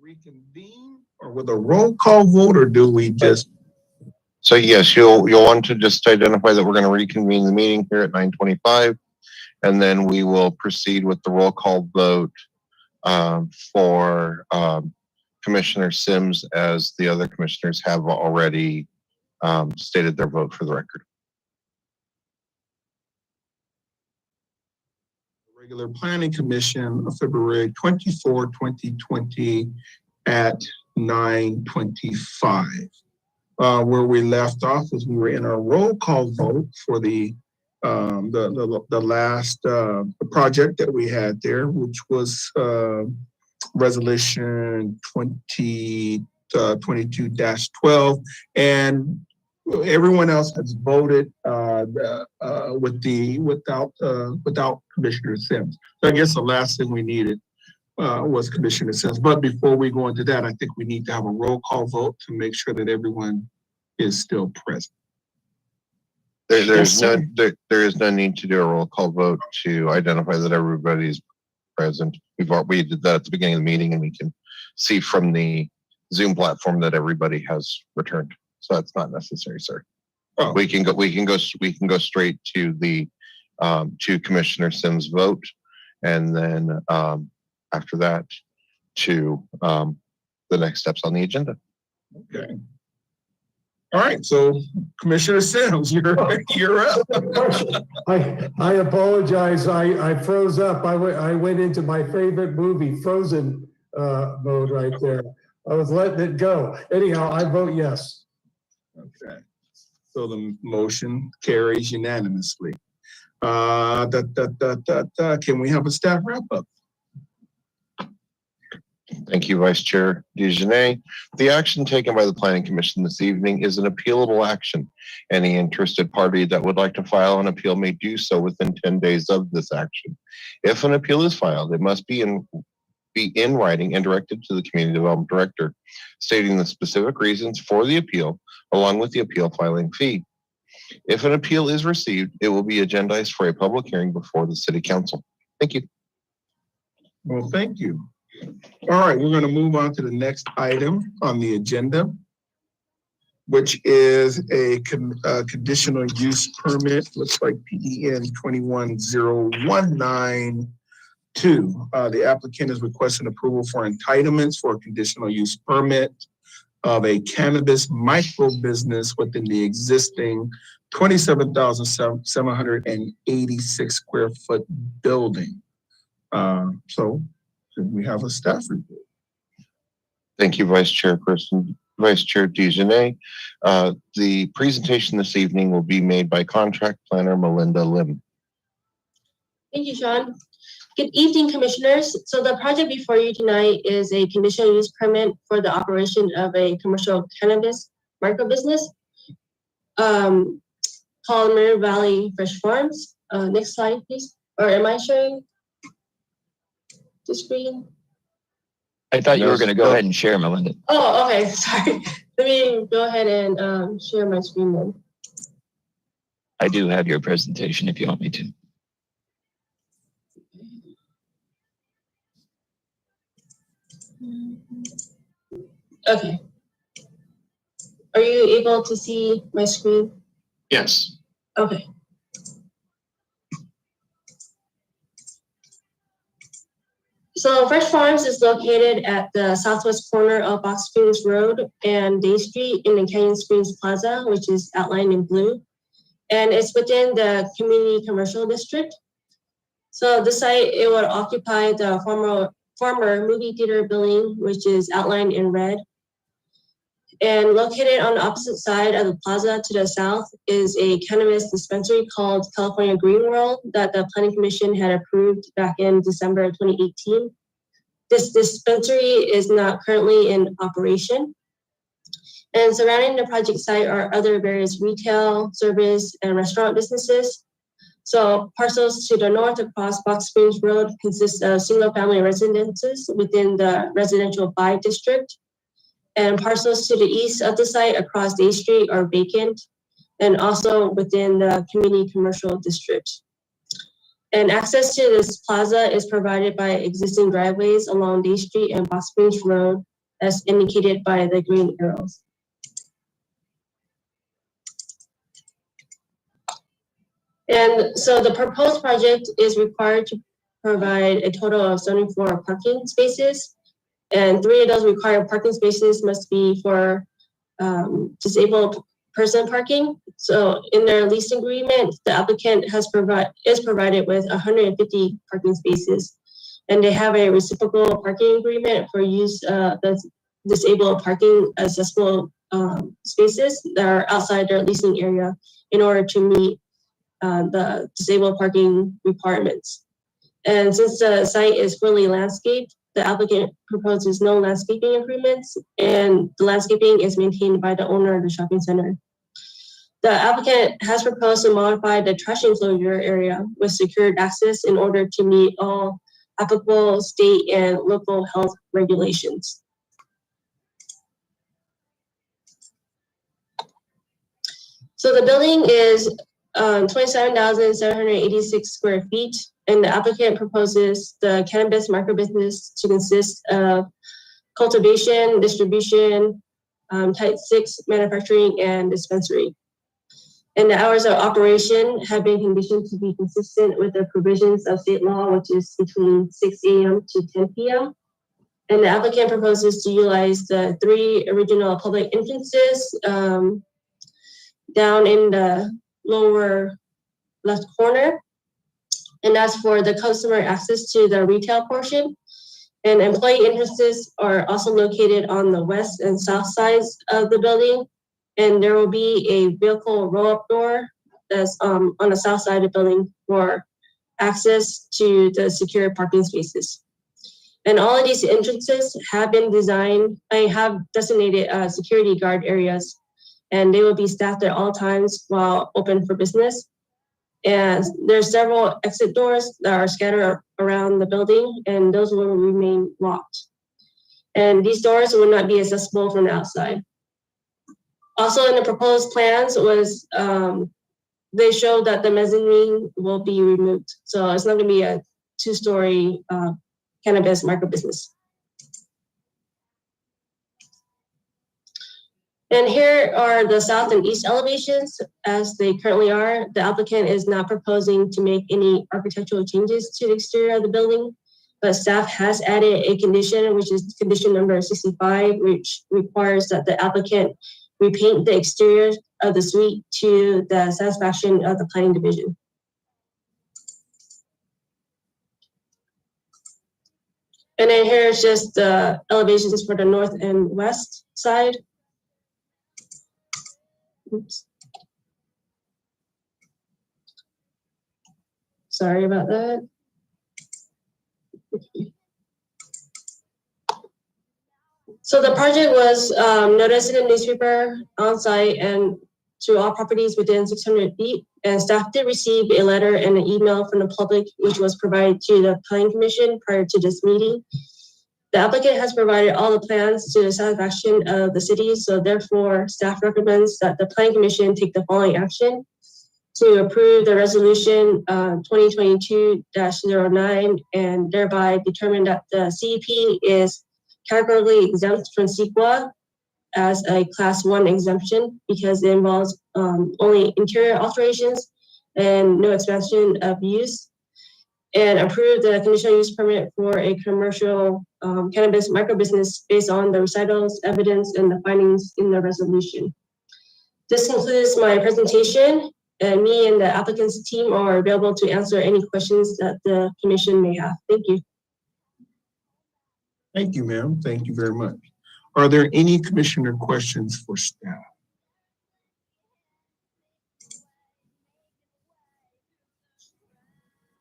reconvene or with a roll call vote, or do we just? So yes, you'll want to just identify that we're going to reconvene the meeting here at 9:25, and then we will proceed with the roll call vote for Commissioner Sims, as the other commissioners have already stated their vote for the record. Regular Planning Commission of February 24, 2020 at 9:25. Where we left off was we were in our roll call vote for the last project that we had there, which was resolution 2022-12, and everyone else has voted without Commissioner Sims. So I guess the last thing we needed was Commissioner Sims. But before we go into that, I think we need to have a roll call vote to make sure that everyone is still present. There is no need to do a roll call vote to identify that everybody's present. We did that at the beginning of the meeting, and we can see from the Zoom platform that everybody has returned. So that's not necessary, sir. Oh. We can go straight to the to Commissioner Sims' vote, and then after that to the next steps on the agenda. Okay. All right, so Commissioner Sims, you're up. I apologize. I froze up. I went into my favorite movie, Frozen mode right there. I was letting it go. Anyhow, I vote yes. Okay. So the motion carries unanimously. Can we have a staff wrap up? Thank you, Vice Chair DeJournette. The action taken by the Planning Commission this evening is an appealable action. Any interested party that would like to file an appeal may do so within 10 days of this action. If an appeal is filed, it must be in writing and directed to the Community Development Director, stating the specific reasons for the appeal, along with the appeal filing fee. If an appeal is received, it will be agendized for a public hearing before the City Council. Thank you. Well, thank you. All right, we're going to move on to the next item on the agenda, which is a conditional use permit. Looks like PEN 210192. The applicant is requesting approval for entitlements for a conditional use permit of a cannabis micro business within the existing 27,786 square foot building. So we have a staff report. Thank you, Vice Chair DeJournette. The presentation this evening will be made by contract planner Melinda Lim. Thank you, Sean. Good evening, Commissioners. So the project before you tonight is a conditional use permit for the operation of a commercial cannabis micro business called Mirador Valley Fresh Farms. Next slide, please. Or am I showing the screen? I thought you were going to go ahead and share, Melinda. Oh, okay. Sorry. Let me go ahead and share my screen then. I do have your presentation if you want me to. Okay. Are you able to see my screen? Yes. Okay. So Fresh Farms is located at the southwest corner of Box Springs Road and Day Street in the Canyon Springs Plaza, which is outlined in blue. And it's within the community commercial district. So the site, it would occupy the former movie theater building, which is outlined in red. And located on the opposite side of the plaza to the south is a cannabis dispensary called California Green World that the Planning Commission had approved back in December of 2018. This dispensary is not currently in operation. And surrounding the project site are other various retail, service, and restaurant businesses. So parcels to the north across Box Springs Road consist of single-family residences within the residential buy district. And parcels to the east of the site across Day Street are vacant and also within the community commercial district. And access to this plaza is provided by existing driveways along Day Street and Box Springs Road as indicated by the green arrows. And so the proposed project is required to provide a total of 74 parking spaces, and 3 of those required parking spaces must be for disabled person parking. So in their lease agreement, the applicant is provided with 150 parking spaces, and they have a reciprocal parking agreement for use the disabled parking accessible spaces that are outside their leasing area in order to meet the disabled parking requirements. And since the site is fully landscaped, the applicant proposes no landscaping improvements, and the landscaping is maintained by the owner of the shopping center. The applicant has proposed to modify the trash enclosure area with secured access in order to meet all applicable state and local health regulations. So the building is 27,786 square feet, and the applicant proposes the cannabis microbusiness to consist of cultivation, distribution, type 6 manufacturing, and dispensary. And the hours of operation have been conditioned to be consistent with the provisions of state law, which is between 6 a.m. to 10 p.m. And the applicant proposes to utilize the 3 original public entrances down in the lower left corner. And that's for the customer access to the retail portion. And employee entrances are also located on the west and south sides of the building. And there will be a vehicle roll-up door that's on the south side of the building for access to the secure parking spaces. And all of these entrances have been designed, have designated security guard areas, and they will be staffed at all times while open for business. And there's several exit doors that are scattered around the building, and those will remain locked. And these doors will not be accessible from the outside. Also in the proposed plans was, they showed that the mezzanine will be removed. So it's not gonna be a 2-story cannabis microbusiness. And here are the south and east elevations as they currently are. The applicant is not proposing to make any architectural changes to the exterior of the building, but staff has added a condition, which is condition number 65, which requires that the applicant repaint the exterior of the suite to the satisfaction of the planning division. And then here's just the elevations for the north and west side. Oops. Sorry about that. So the project was noticed in the newspaper on site and to all properties within 600 feet. And staff did receive a letter and an email from the public, which was provided to the Planning Commission prior to this meeting. The applicant has provided all the plans to the satisfaction of the city. So therefore, staff recommends that the Planning Commission take the following action to approve the resolution 2022-09 and thereby determine that the CEP is categorically exempt from CEQA as a class 1 exemption because it involves only interior alterations and no expansion of use, and approve the conditional use permit for a commercial cannabis microbusiness based on the recitals, evidence, and the findings in the resolution. This concludes my presentation, and me and the applicant's team are available to answer any questions that the commission may have. Thank you. Thank you, ma'am. Thank you very much. Are there any commissioner questions for staff?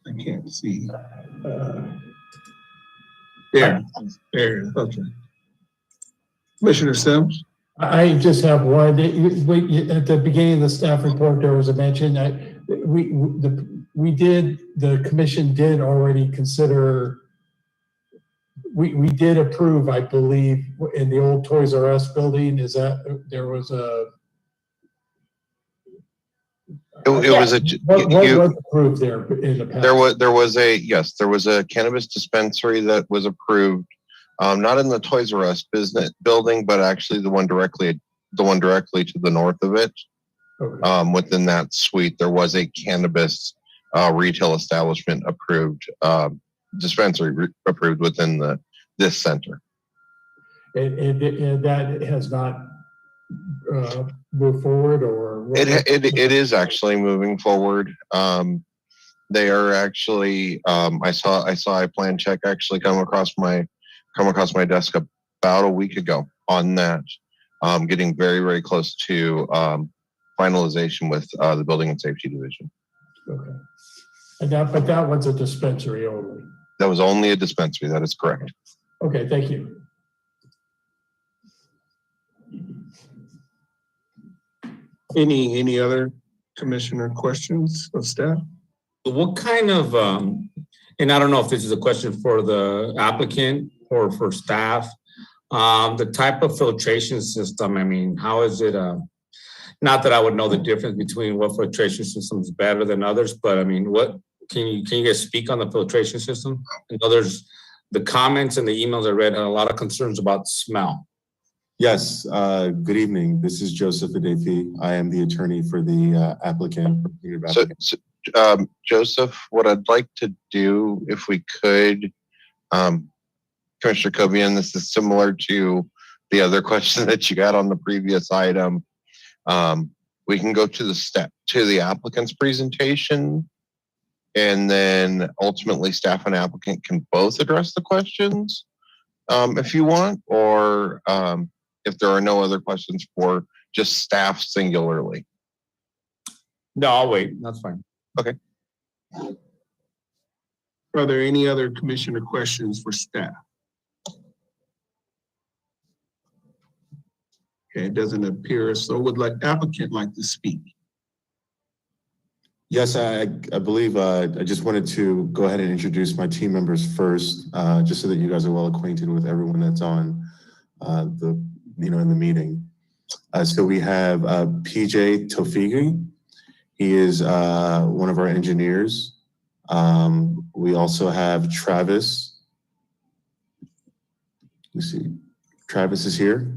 I can't see. There, okay. Commissioner Sims? I just have one. At the beginning of the staff report, there was a mention that the commission did already consider. We did approve, I believe, in the old Toys R Us building. Is that there was a? It was a. What was approved there in the past? There was a cannabis dispensary that was approved not in the Toys R Us business building, but actually the one directly to the north of it. Okay. Within that suite, there was a cannabis retail establishment approved, dispensary approved within this center. And that has not moved forward, or It is actually moving forward. They are actually. I saw a plan check actually come across my desk about a week ago on that. Getting very, very close to finalization with the Building and Safety Division. Okay. But that one's a dispensary only. That was only a dispensary. That is correct. Okay, thank you. Any other commissioner questions of staff? What kind of, and I don't know if this is a question for the applicant or for staff, the type of filtration system, I mean, how is it, not that I would know the difference between what filtration system is better than others, but I mean, what, can you guys speak on the filtration system? I know there's the comments and the emails I read had a lot of concerns about smell. Yes, good evening. This is Joseph Adefi. I am the attorney for the applicant. So, Joseph, what I'd like to do, if we could, Commissioner Cobian, this is similar to the other question that you got on the previous item. We can go to the applicant's presentation, and then ultimately staff and applicant can both address the questions if you want, or if there are no other questions for just staff singularly. No, I'll wait. That's fine. Okay. Are there any other commissioner questions for staff? Okay, it doesn't appear. So would applicant like to speak? Yes, I believe I just wanted to go ahead and introduce my team members first, just so that you guys are well acquainted with everyone that's on in the meeting. So we have PJ Tofigi. He is one of our engineers. We also have Travis. Let's see. Travis is here.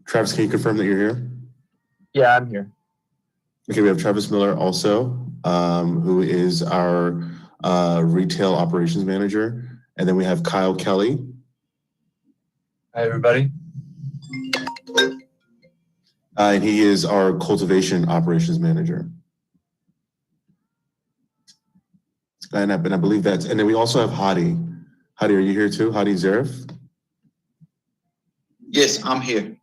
Travis, can you confirm that you're here? Yeah, I'm here. Okay, we have Travis Miller also, who is our retail operations manager. And then we have Kyle Kelly. Hi, everybody. And he is our cultivation operations manager. And I believe that's, and then we also have Hadi. Hadi, are you here too? Hadi Zarif? Yes, I'm here.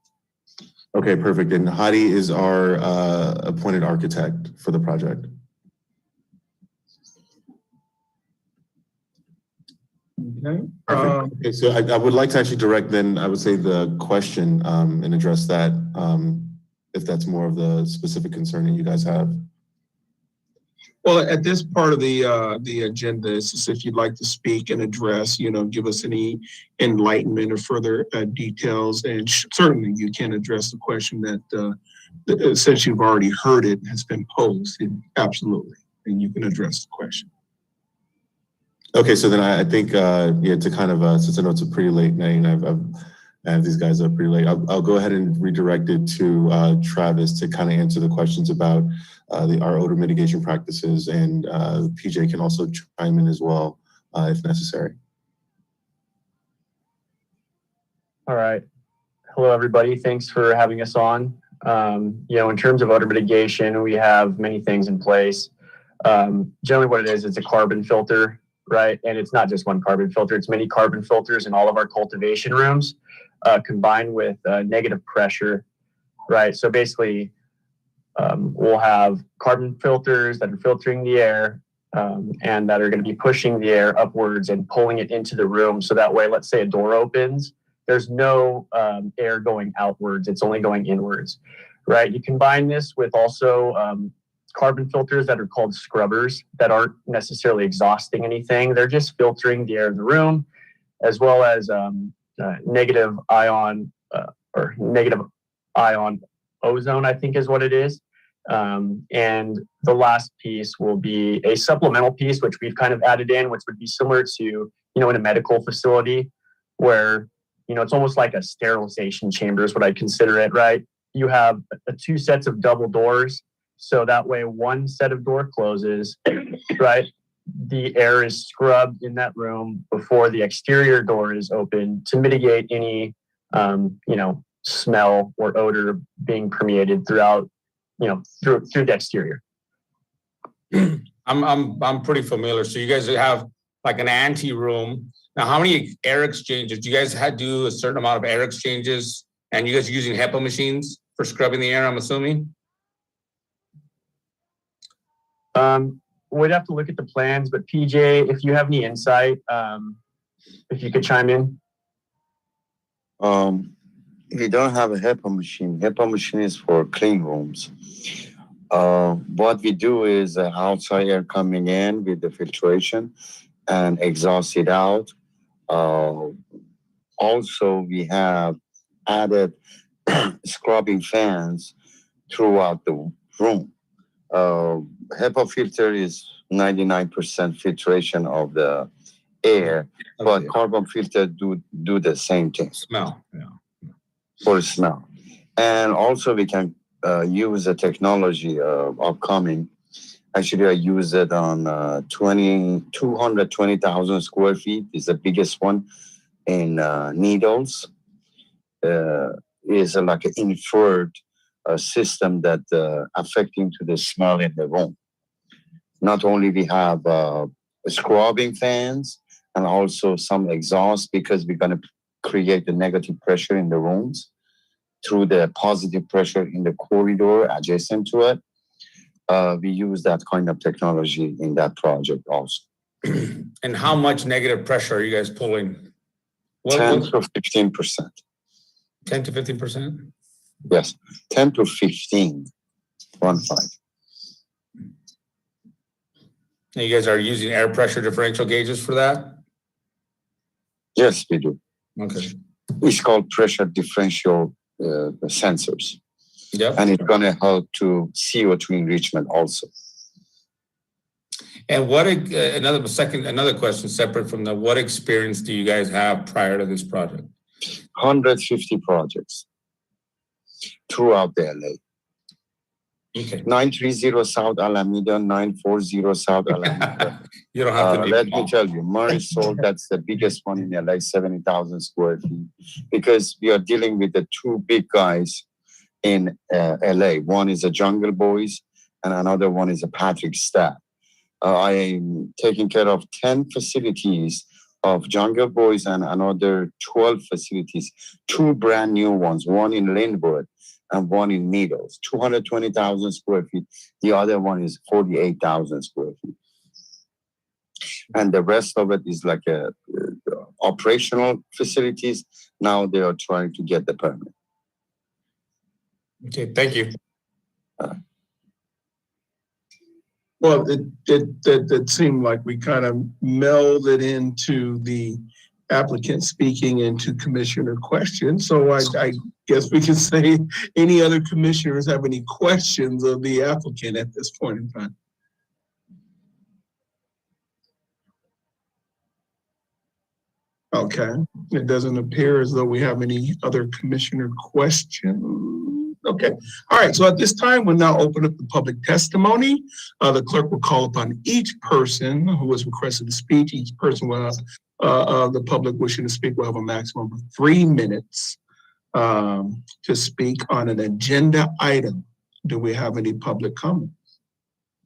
Okay, perfect. And Hadi is our appointed architect for the project. Okay. Okay, so I would like to actually direct then, I would say the question and address that if that's more of the specific concern that you guys have. Well, at this part of the agenda, is just if you'd like to speak and address, give us any enlightenment or further details, and certainly you can address the question that since you've already heard it has been posed. Absolutely, and you can address the question. Okay, so then I think to kind of since I know it's a pretty late night, and I have these guys up pretty late. I'll go ahead and redirect it to Travis to kind of answer the questions about our odor mitigation practices, and PJ can also chime in as well if necessary. All right. Hello, everybody. Thanks for having us on. In terms of odor mitigation, we have many things in place. Generally what it is, it's a carbon filter, right? And it's not just one carbon filter, it's many carbon filters in all of our cultivation rooms, combined with negative pressure, right? So basically, we'll have carbon filters that are filtering the air and that are going to be pushing the air upwards and pulling it into the room. So that way, let's say a door opens, there's no air going outwards, it's only going inwards, right? You combine this with also carbon filters that are called scrubbers that aren't necessarily exhausting anything. They're just filtering the air in the room, as well as negative ion ozone, I think is what it is. And the last piece will be a supplemental piece, which we've kind of added in, which would be similar to, in a medical facility where, it's almost like a sterilization chamber is what I consider it, right? You have two sets of double doors. So that way one set of door closes, right? The air is scrubbed in that room before the exterior door is open to mitigate any, smell or odor being permeated throughout, through the exterior. I'm pretty familiar. So you guys have like an ante room. Now, how many air exchanges? Do you guys do a certain amount of air exchanges? And you guys are using HEPA machines for scrubbing the air, I'm assuming? We'd have to look at the plans, but PJ, if you have any insight, if you could chime in. We don't have a HEPA machine. HEPA machine is for clean rooms. What we do is outside air coming in with the filtration and exhaust it out. Also, we have added scrubbing fans throughout the room. HEPA filter is 99% filtration of the air, but carbon filter do the same thing. Smell, yeah. For smell. And also we can use the technology upcoming. Actually, I use it on 220,000 square feet is the biggest one in Needles. Is like an inferred system that affecting to the smell in the room. Not only we have scrubbing fans and also some exhaust because we're going to create the negative pressure in the rooms through the positive pressure in the corridor adjacent to it. We use that kind of technology in that project also. And how much negative pressure are you guys pulling? 10 to 15%. 10 to 15%? Yes, 10 to 15. 1-5. And you guys are using air pressure differential gauges for that? Yes, we do. Okay. It's called pressure differential sensors. Yep. And it's going to help to CO2 enrichment also. And what another question separate from that, what experience do you guys have prior to this project? 150 projects throughout the LA. Okay. 930 South Alameda, 940 South Alameda. You don't have to let me tell you, Marisol, that's the biggest one in LA, 70,000 square feet. Because we are dealing with the two big guys in LA. One is a Jungle Boys and another one is a Patrick Staff. I am taking care of 10 facilities of Jungle Boys and another 12 facilities, 2 brand new ones, one in Linwood and one in Needles, 220,000 square feet. The other one is 48,000 square feet. And the rest of it is like operational facilities. Now they are trying to get the permit. Okay, thank you. Well, it seemed like we kind of melded into the applicant speaking into commissioner questions. So I guess we can say any other commissioners have any questions of the applicant at this point in time. Okay, it doesn't appear as though we have any other commissioner questions. Okay, all right, so at this time, we'll now open up the public testimony. The clerk will call upon each person who has requested to speak. Each person will have, the public wishing to speak will have a maximum of 3 minutes to speak on an agenda item. Do we have any public comment?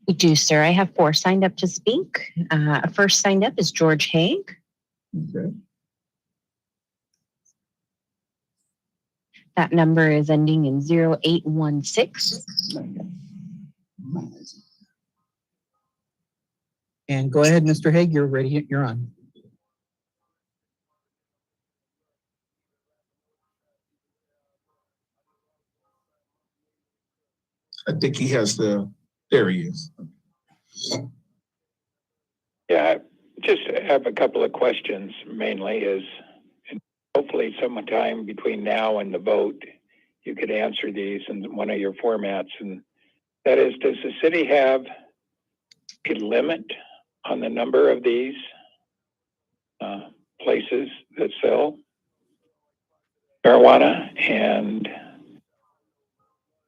We do, sir. I have 4 signed up to speak. First signed up is George Haig. Okay. That number is ending in 0816. And go ahead, Mr. Haig, you're ready, you're on. I think he has there he is. Yeah, just have a couple of questions. Mainly is, and hopefully sometime between now and the vote, you could answer these in one of your formats. And that is, does the city have a limit on the number of these places that sell? marijuana, and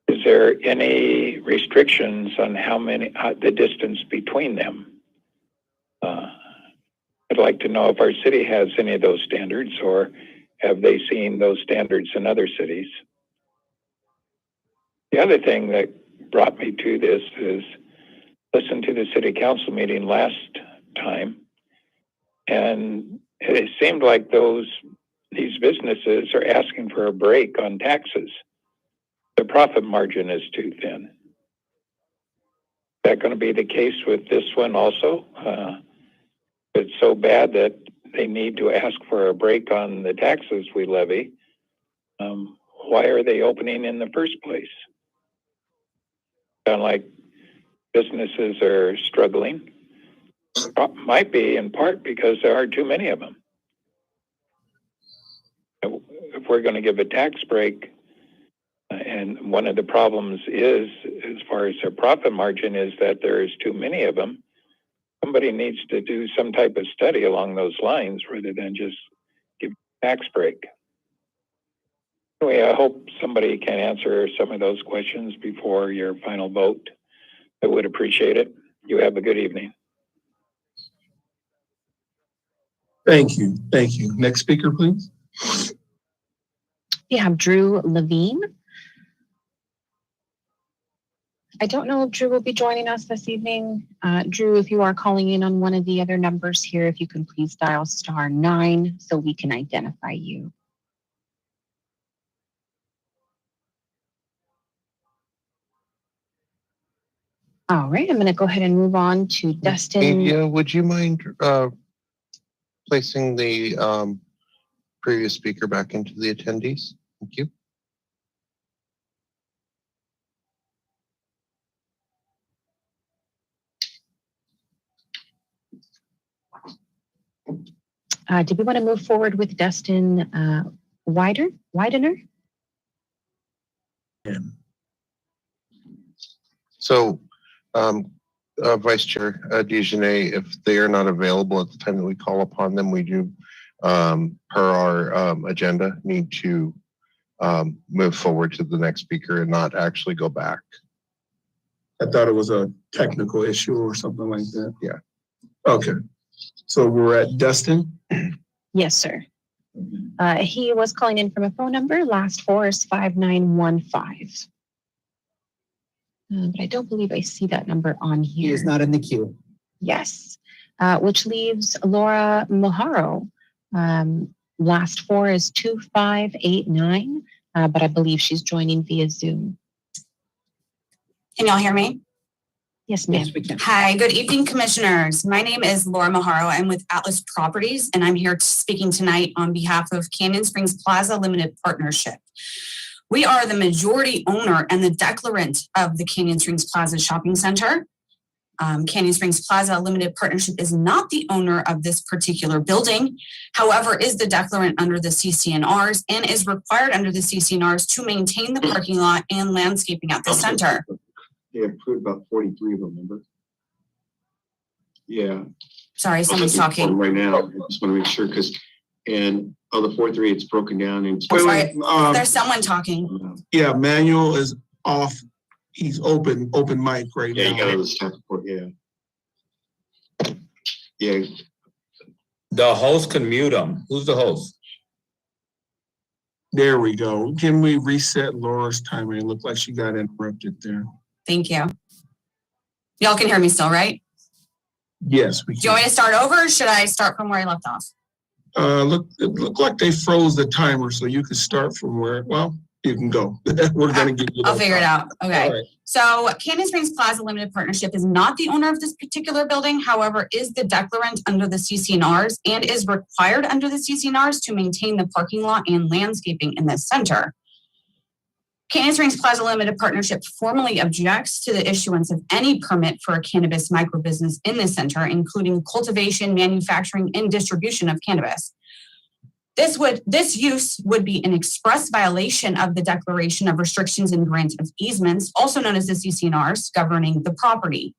is there any restrictions on how many, the distance between them? I'd like to know if our city has any of those standards, or have they seen those standards in other cities? The other thing that brought me to this is listen to the city council meeting last time, and it seemed like these businesses are asking for a break on taxes. The profit margin is too thin. Is that going to be the case with this one also? It's so bad that they need to ask for a break on the taxes we levy. Why are they opening in the first place? Sound like businesses are struggling. Might be in part because there are too many of them. If we're going to give a tax break, and one of the problems is, as far as their profit margin, is that there is too many of them, somebody needs to do some type of study along those lines rather than just give a tax break. Anyway, I hope somebody can answer some of those questions before your final vote. I would appreciate it. You have a good evening. Thank you. Thank you. Next speaker, please. We have Drew Levine. I don't know if Drew will be joining us this evening. Drew, if you are calling in on one of the other numbers here, if you can please dial *9 so we can identify you. All right, I'm going to go ahead and move on to Dustin. Yeah, would you mind placing the previous speaker back into the attendees? Thank you. Did we want to move forward with Dustin Widener? Yeah. So, Vice Chair Dijonay, if they are not available at the time that we call upon them, we do, per our agenda, need to move forward to the next speaker and not actually go back. I thought it was a technical issue or something like that. Yeah. Okay. So we're at Dustin. Yes, sir. He was calling in from a phone number. Last four is 5915. But I don't believe I see that number on here. He is not in the queue. Yes. Which leaves Laura Moharo. Last four is 2589, but I believe she's joining via Zoom. Can y'all hear me? Yes, ma'am. Yes, we can. Hi, good evening, commissioners. My name is Laura Moharo. I'm with Atlas Properties, and I'm here speaking tonight on behalf of Canyon Springs Plaza Limited Partnership. We are the majority owner and the declarant of the Canyon Springs Plaza Shopping Center. Canyon Springs Plaza Limited Partnership is not the owner of this particular building, however, is the declarant under the CC&Rs and is required under the CC&Rs to maintain the parking lot and landscaping at the center. They approved about 43 of them, remember? Yeah. Sorry, someone's talking. Right now, I just want to make sure and of the 43, it's broken down into. There's someone talking. Yeah, Manuel is off. He's open mic right now. Yeah, you got the staff report, yeah. Yeah. The host can mute him. Who's the host? There we go. Can we reset Laura's timer? It looked like she got interrupted there. Thank you. Y'all can hear me still, right? Yes, we can. Do you want me to start over or should I start from where I left off? It looked like they froze the timer, so you could start from where, well, you can go. We're going to give you I'll figure it out. Okay. Right. So Canyon Springs Plaza Limited Partnership is not the owner of this particular building, however, is the declarant under the CC&Rs and is required under the CC&Rs to maintain the parking lot and landscaping in this center. Canyon Springs Plaza Limited Partnership formally objects to the issuance of any permit for a cannabis microbusiness in this center, including cultivation, manufacturing, and distribution of cannabis. This use would be an express violation of the Declaration of Restrictions and Grant of Easements, also known as the CC&Rs, governing the property.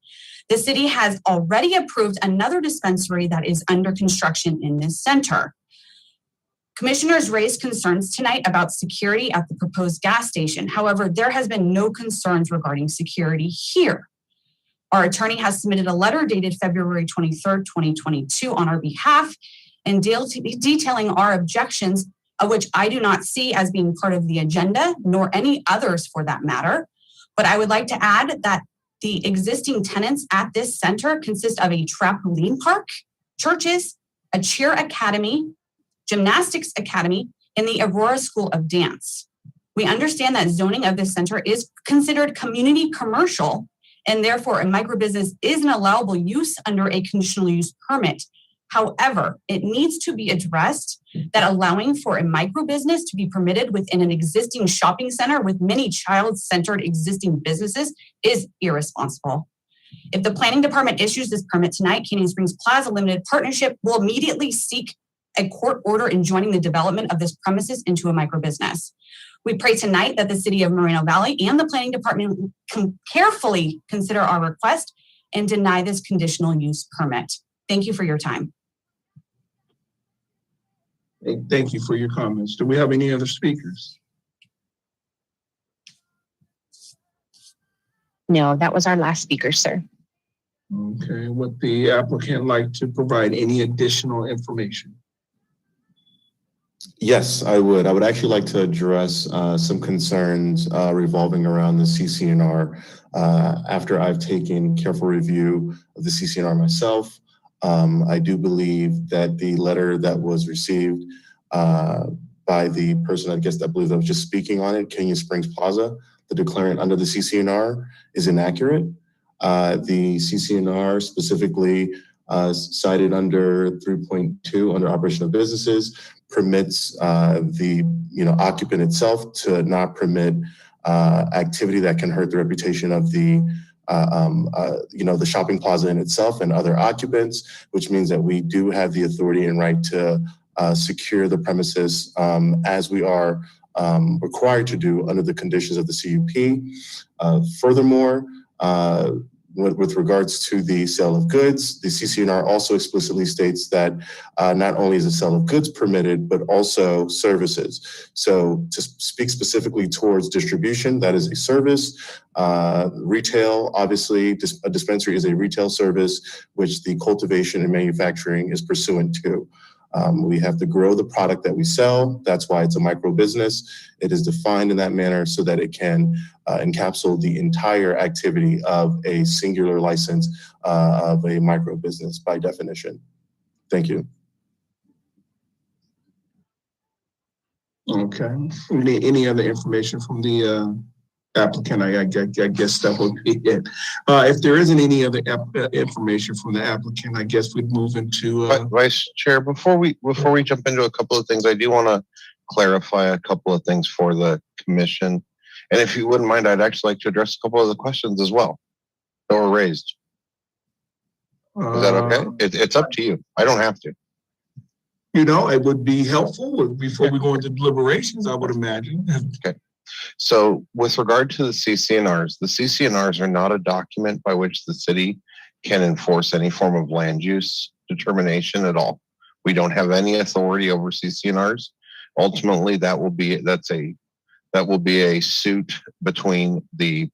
The city has already approved another dispensary that is under construction in this center. Commissioners raised concerns tonight about security at the proposed gas station. However, there has been no concerns regarding security here. Our attorney has submitted a letter dated February 23rd, 2022 on our behalf and detailing our objections, of which I do not see as being part of the agenda, nor any others for that matter. But I would like to add that the existing tenants at this center consist of a trampoline park, churches, a cheer academy, gymnastics academy, and the Aurora School of Dance. We understand that zoning of this center is considered community commercial, and therefore a microbusiness is an allowable use under a conditional use permit. However, it needs to be addressed that allowing for a microbusiness to be permitted within an existing shopping center with many child-centered existing businesses is irresponsible. If the planning department issues this permit tonight, Canyon Springs Plaza Limited Partnership will immediately seek a court order enjoining the development of this premises into a microbusiness. We pray tonight that the city of Moreno Valley and the planning department can carefully consider our request and deny this conditional use permit. Thank you for your time. Thank you for your comments. Do we have any other speakers? No, that was our last speaker, sir. Okay, would the applicant like to provide any additional information? Yes, I would. I would actually like to address some concerns revolving around the CCNR. After I've taken careful review of the CCNR myself, I do believe that the letter that was received by the person, I believe that was just speaking on it, Canyon Springs Plaza, the declarant under the CCNR, is inaccurate. The CCNR specifically cited under 3.2 under operation of businesses permits the occupant itself to not permit activity that can hurt the reputation of the the shopping plaza in itself and other occupants, which means that we do have the authority and right to secure the premises as we are required to do under the conditions of the CUP. Furthermore, with regards to the sale of goods, the CCNR also explicitly states that not only is the sale of goods permitted, but also services. So to speak specifically towards distribution, that is a service. Retail, obviously, a dispensary is a retail service, which the cultivation and manufacturing is pursuant to. We have to grow the product that we sell. That's why it's a micro business. It is defined in that manner so that it can encapsulate the entire activity of a singular license of a micro business by definition. Thank you. Okay. Any other information from the applicant? I guess that would be it. If there isn't any other information from the applicant, I guess we'd move into Vice Chair, before we jump into a couple of things, I do want to clarify a couple of things for the commission. And if you wouldn't mind, I'd actually like to address a couple of the questions as well that were raised. Is that okay? It's up to you. I don't have to. It would be helpful before we go into deliberations, I would imagine. Okay. So with regard to the CCNRs are not a document by which the city can enforce any form of land use determination at all. We don't have any authority over CCNRs. Ultimately, that will be a suit between the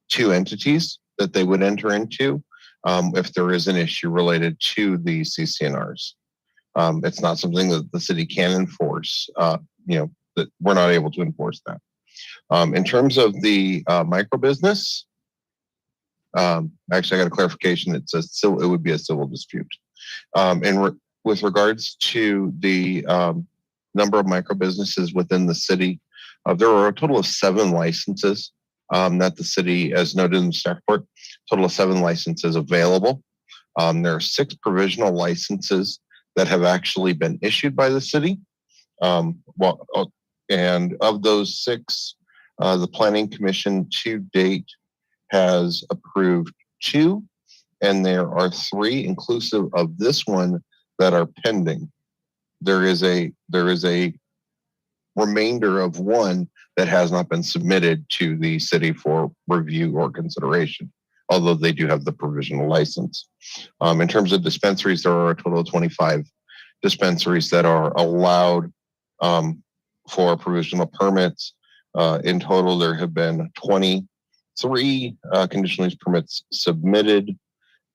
two entities that they would enter into if there is an issue related to the CCNRs. It's not something that the city can enforce. That we're not able to enforce that. In terms of the micro business, actually, I got a clarification. It would be a civil dispute. With regards to the number of micro businesses within the city, there are a total of 7 licenses that the city, as noted in the staff report, total of 7 licenses available. There are 6 provisional licenses that have actually been issued by the city. And of those 6, the Planning Commission to date has approved 2, and there are 3 inclusive of this one that are pending. There is a remainder of 1 that has not been submitted to the city for review or consideration, although they do have the provisional license. In terms of dispensaries, there are a total of 25 dispensaries that are allowed for provisional permits. In total, there have been 23 conditional use permits submitted.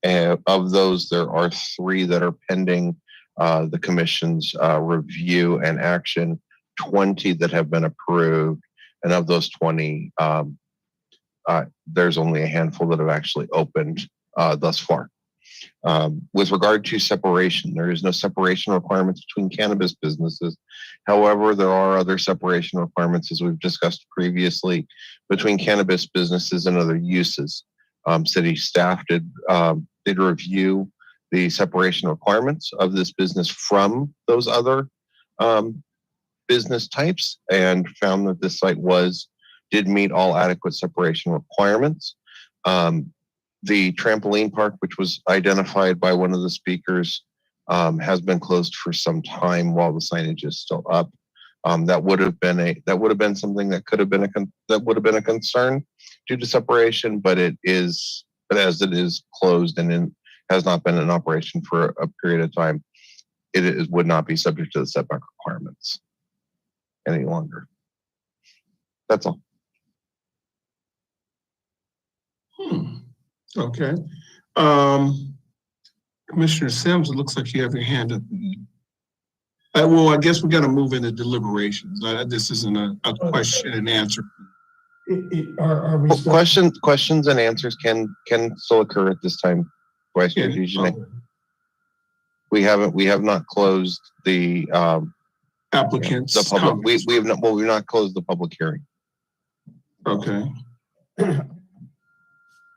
And of those, there are 3 that are pending the commission's review and action, 20 that have been approved. And of those 20, there's only a handful that have actually opened thus far. With regard to separation, there is no separation requirements between cannabis businesses. However, there are other separation requirements, as we've discussed previously, between cannabis businesses and other uses. City staff did review the separation requirements of this business from those other business types and found that this site did meet all adequate separation requirements. The trampoline park, which was identified by one of the speakers, has been closed for some time while the signage is still up. That would have been something that could have been a concern due to separation, but as it is closed and has not been in operation for a period of time, it would not be subject to the setback requirements any longer. That's all. Okay. Commissioner Sims, it looks like you have your hand up. Well, I guess we got to move into deliberations. This isn't a question and answer. Are we still? Questions and answers can still occur at this time, Vice Chair Dejanay. We have not closed the applicants. The public. We have not. Well, we've not closed the public hearing. Okay.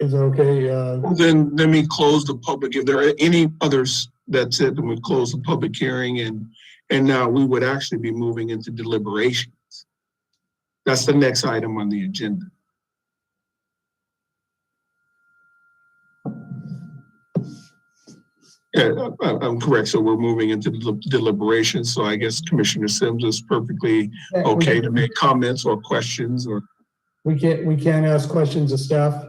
Is it okay? Then let me close the public. If there are any others, that's it. Then we close the public hearing, and now we would actually be moving into deliberations. That's the next item on the agenda. Yeah, I'm correct. So we're moving into deliberations. So I guess Commissioner Sims is perfectly okay to make comments or questions, or we can't ask questions of staff.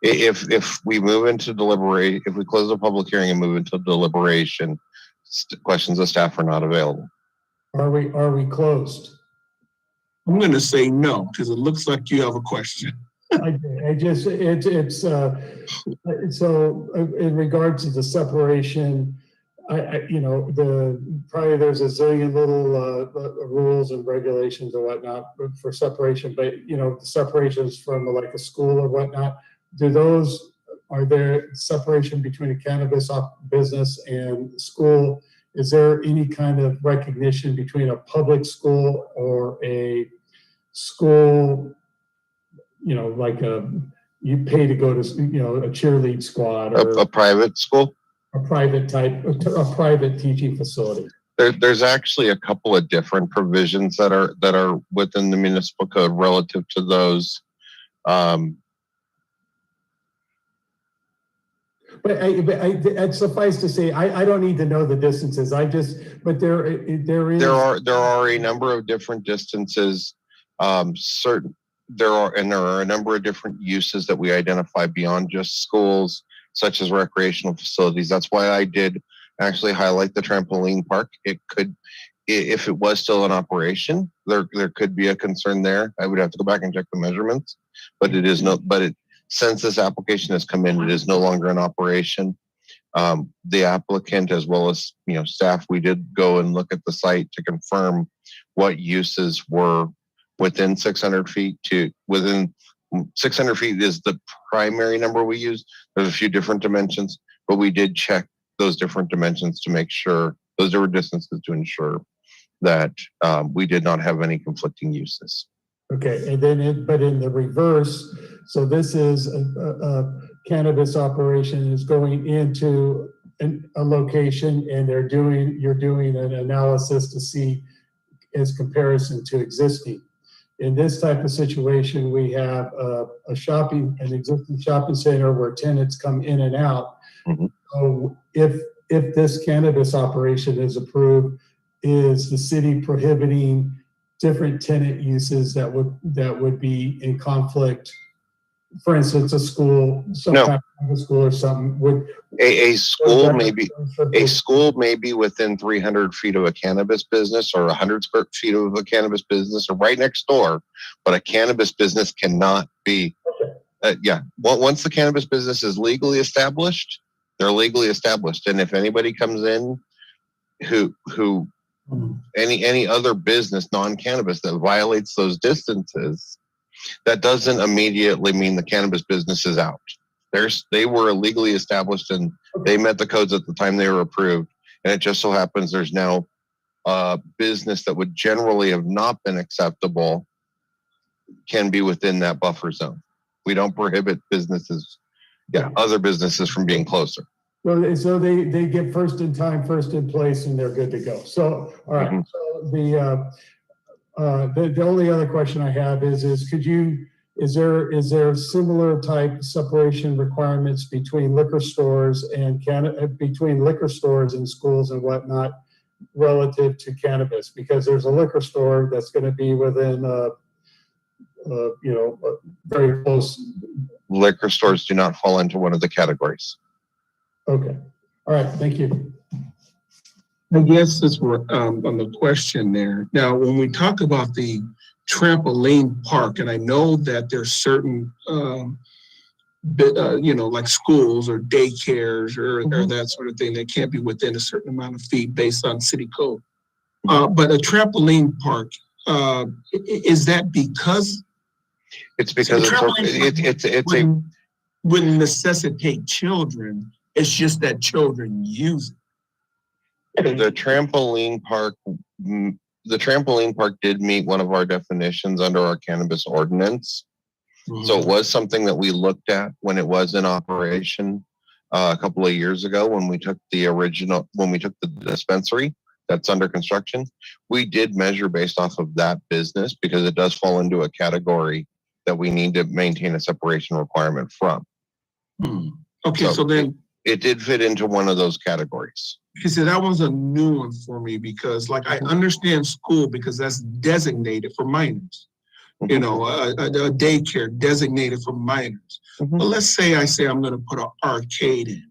If we move into deliberate, if we close the public hearing and move into deliberation, questions of staff are not available. Are we closed? I'm going to say no, because it looks like you have a question. So in regards to the separation, probably there's a zillion little rules and regulations and whatnot for separation, but the separations from like a school or whatnot, are there separation between a cannabis business and school? Is there any kind of recognition between a public school or a school, like you pay to go to, a cheerlead squad or a private school? A private teaching facility. There's actually a couple of different provisions that are within the municipal code relative to those. But I'd suffice to say, I don't need to know the distances. There are a number of different distances. There are a number of different uses that we identify beyond just schools, such as recreational facilities. That's why I did actually highlight the trampoline park. It could, if it was still in operation, there could be a concern there. I would have to go back and check the measurements, but since this application has come in, it is no longer in operation. The applicant, as well as staff, we did go and look at the site to confirm what uses were within 600 feet. Within 600 feet is the primary number we use. There's a few different dimensions, but we did check those different dimensions to make sure, those different distances to ensure that we did not have any conflicting uses. Okay, and then but in the reverse, so this is a cannabis operation is going into a location, and you're doing an analysis to see as comparison to existing. In this type of situation, we have an existing shopping center where tenants come in and out. Mm-hmm. So if this cannabis operation is approved, is the city prohibiting different tenant uses that would be in conflict for instance, a school, some No. kind of a school or something would. A school may be within 300 feet of a cannabis business or 100 square feet of a cannabis business or right next door, but a cannabis business cannot be. Once the cannabis business is legally established, they're legally established, and if anybody comes in who any other business non-cannabis that violates those distances, that doesn't immediately mean the cannabis business is out. They were illegally established and they met the codes at the time they were approved. And it just so happens there's now a business that would generally have not been acceptable can be within that buffer zone. We don't prohibit businesses, other businesses from being closer. Well, so they get first in time, first in place, and they're good to go. So, all right. So the only other question I have is is there similar type separation requirements between liquor stores and between liquor stores and schools and whatnot relative to cannabis? Because there's a liquor store that's going to be within very close. Liquor stores do not fall into one of the categories. Okay. All right. Thank you. I guess since we're on the question there. Now, when we talk about the trampoline park, and I know that there's certain, like schools or daycares or that sort of thing that can't be within a certain amount of feet based on city code. But a trampoline park, is that because? It's because wouldn't necessitate children. It's just that children use it. The trampoline park did meet one of our definitions under our cannabis ordinance. So it was something that we looked at when it was in operation a couple of years ago when we took the dispensary that's under construction. We did measure based off of that business because it does fall into a category that we need to maintain a separation requirement from. Okay, so then it did fit into one of those categories. He said that was a new one for me because, like, I understand school because that's designated for minors. You know, a daycare designated for minors. But let's say I'm going to put an arcade in.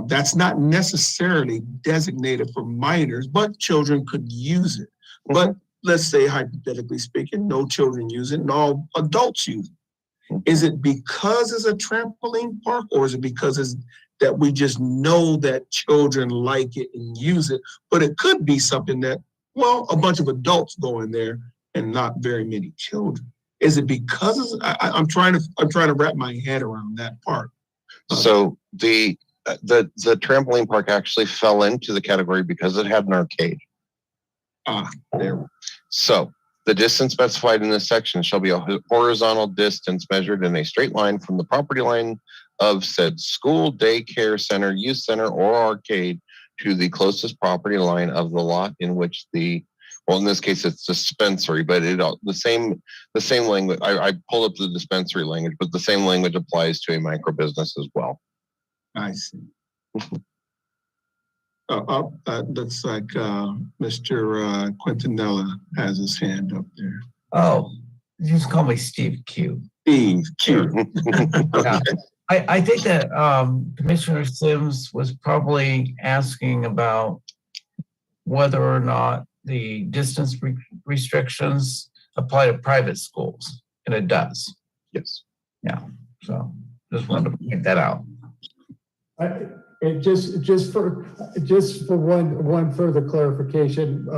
That's not necessarily designated for minors, but children could use it. But let's say, hypothetically speaking, no children use it and all adults use it. Is it because it's a trampoline park, or is it because that we just know that children like it and use it? But it could be something that, well, a bunch of adults go in there and not very many children. Is it because I'm trying to wrap my head around that part? So the trampoline park actually fell into the category because it had an arcade. So the distance specified in this section shall be a horizontal distance measured in a straight line from the property line of said school, daycare center, youth center, or arcade to the closest property line of the lot in which well, in this case, it's dispensary, but the same language. I pulled up the dispensary language, but the same language applies to a micro business as well. I see. Looks like Mr. Quintanilla has his hand up there. Oh, just call me Steve Q. Steve Q. Okay. I think that Commissioner Sims was probably asking about whether or not the distance restrictions apply to private schools, and it does. Yes. Yeah. So just wanted to point that out. Just for one further clarification,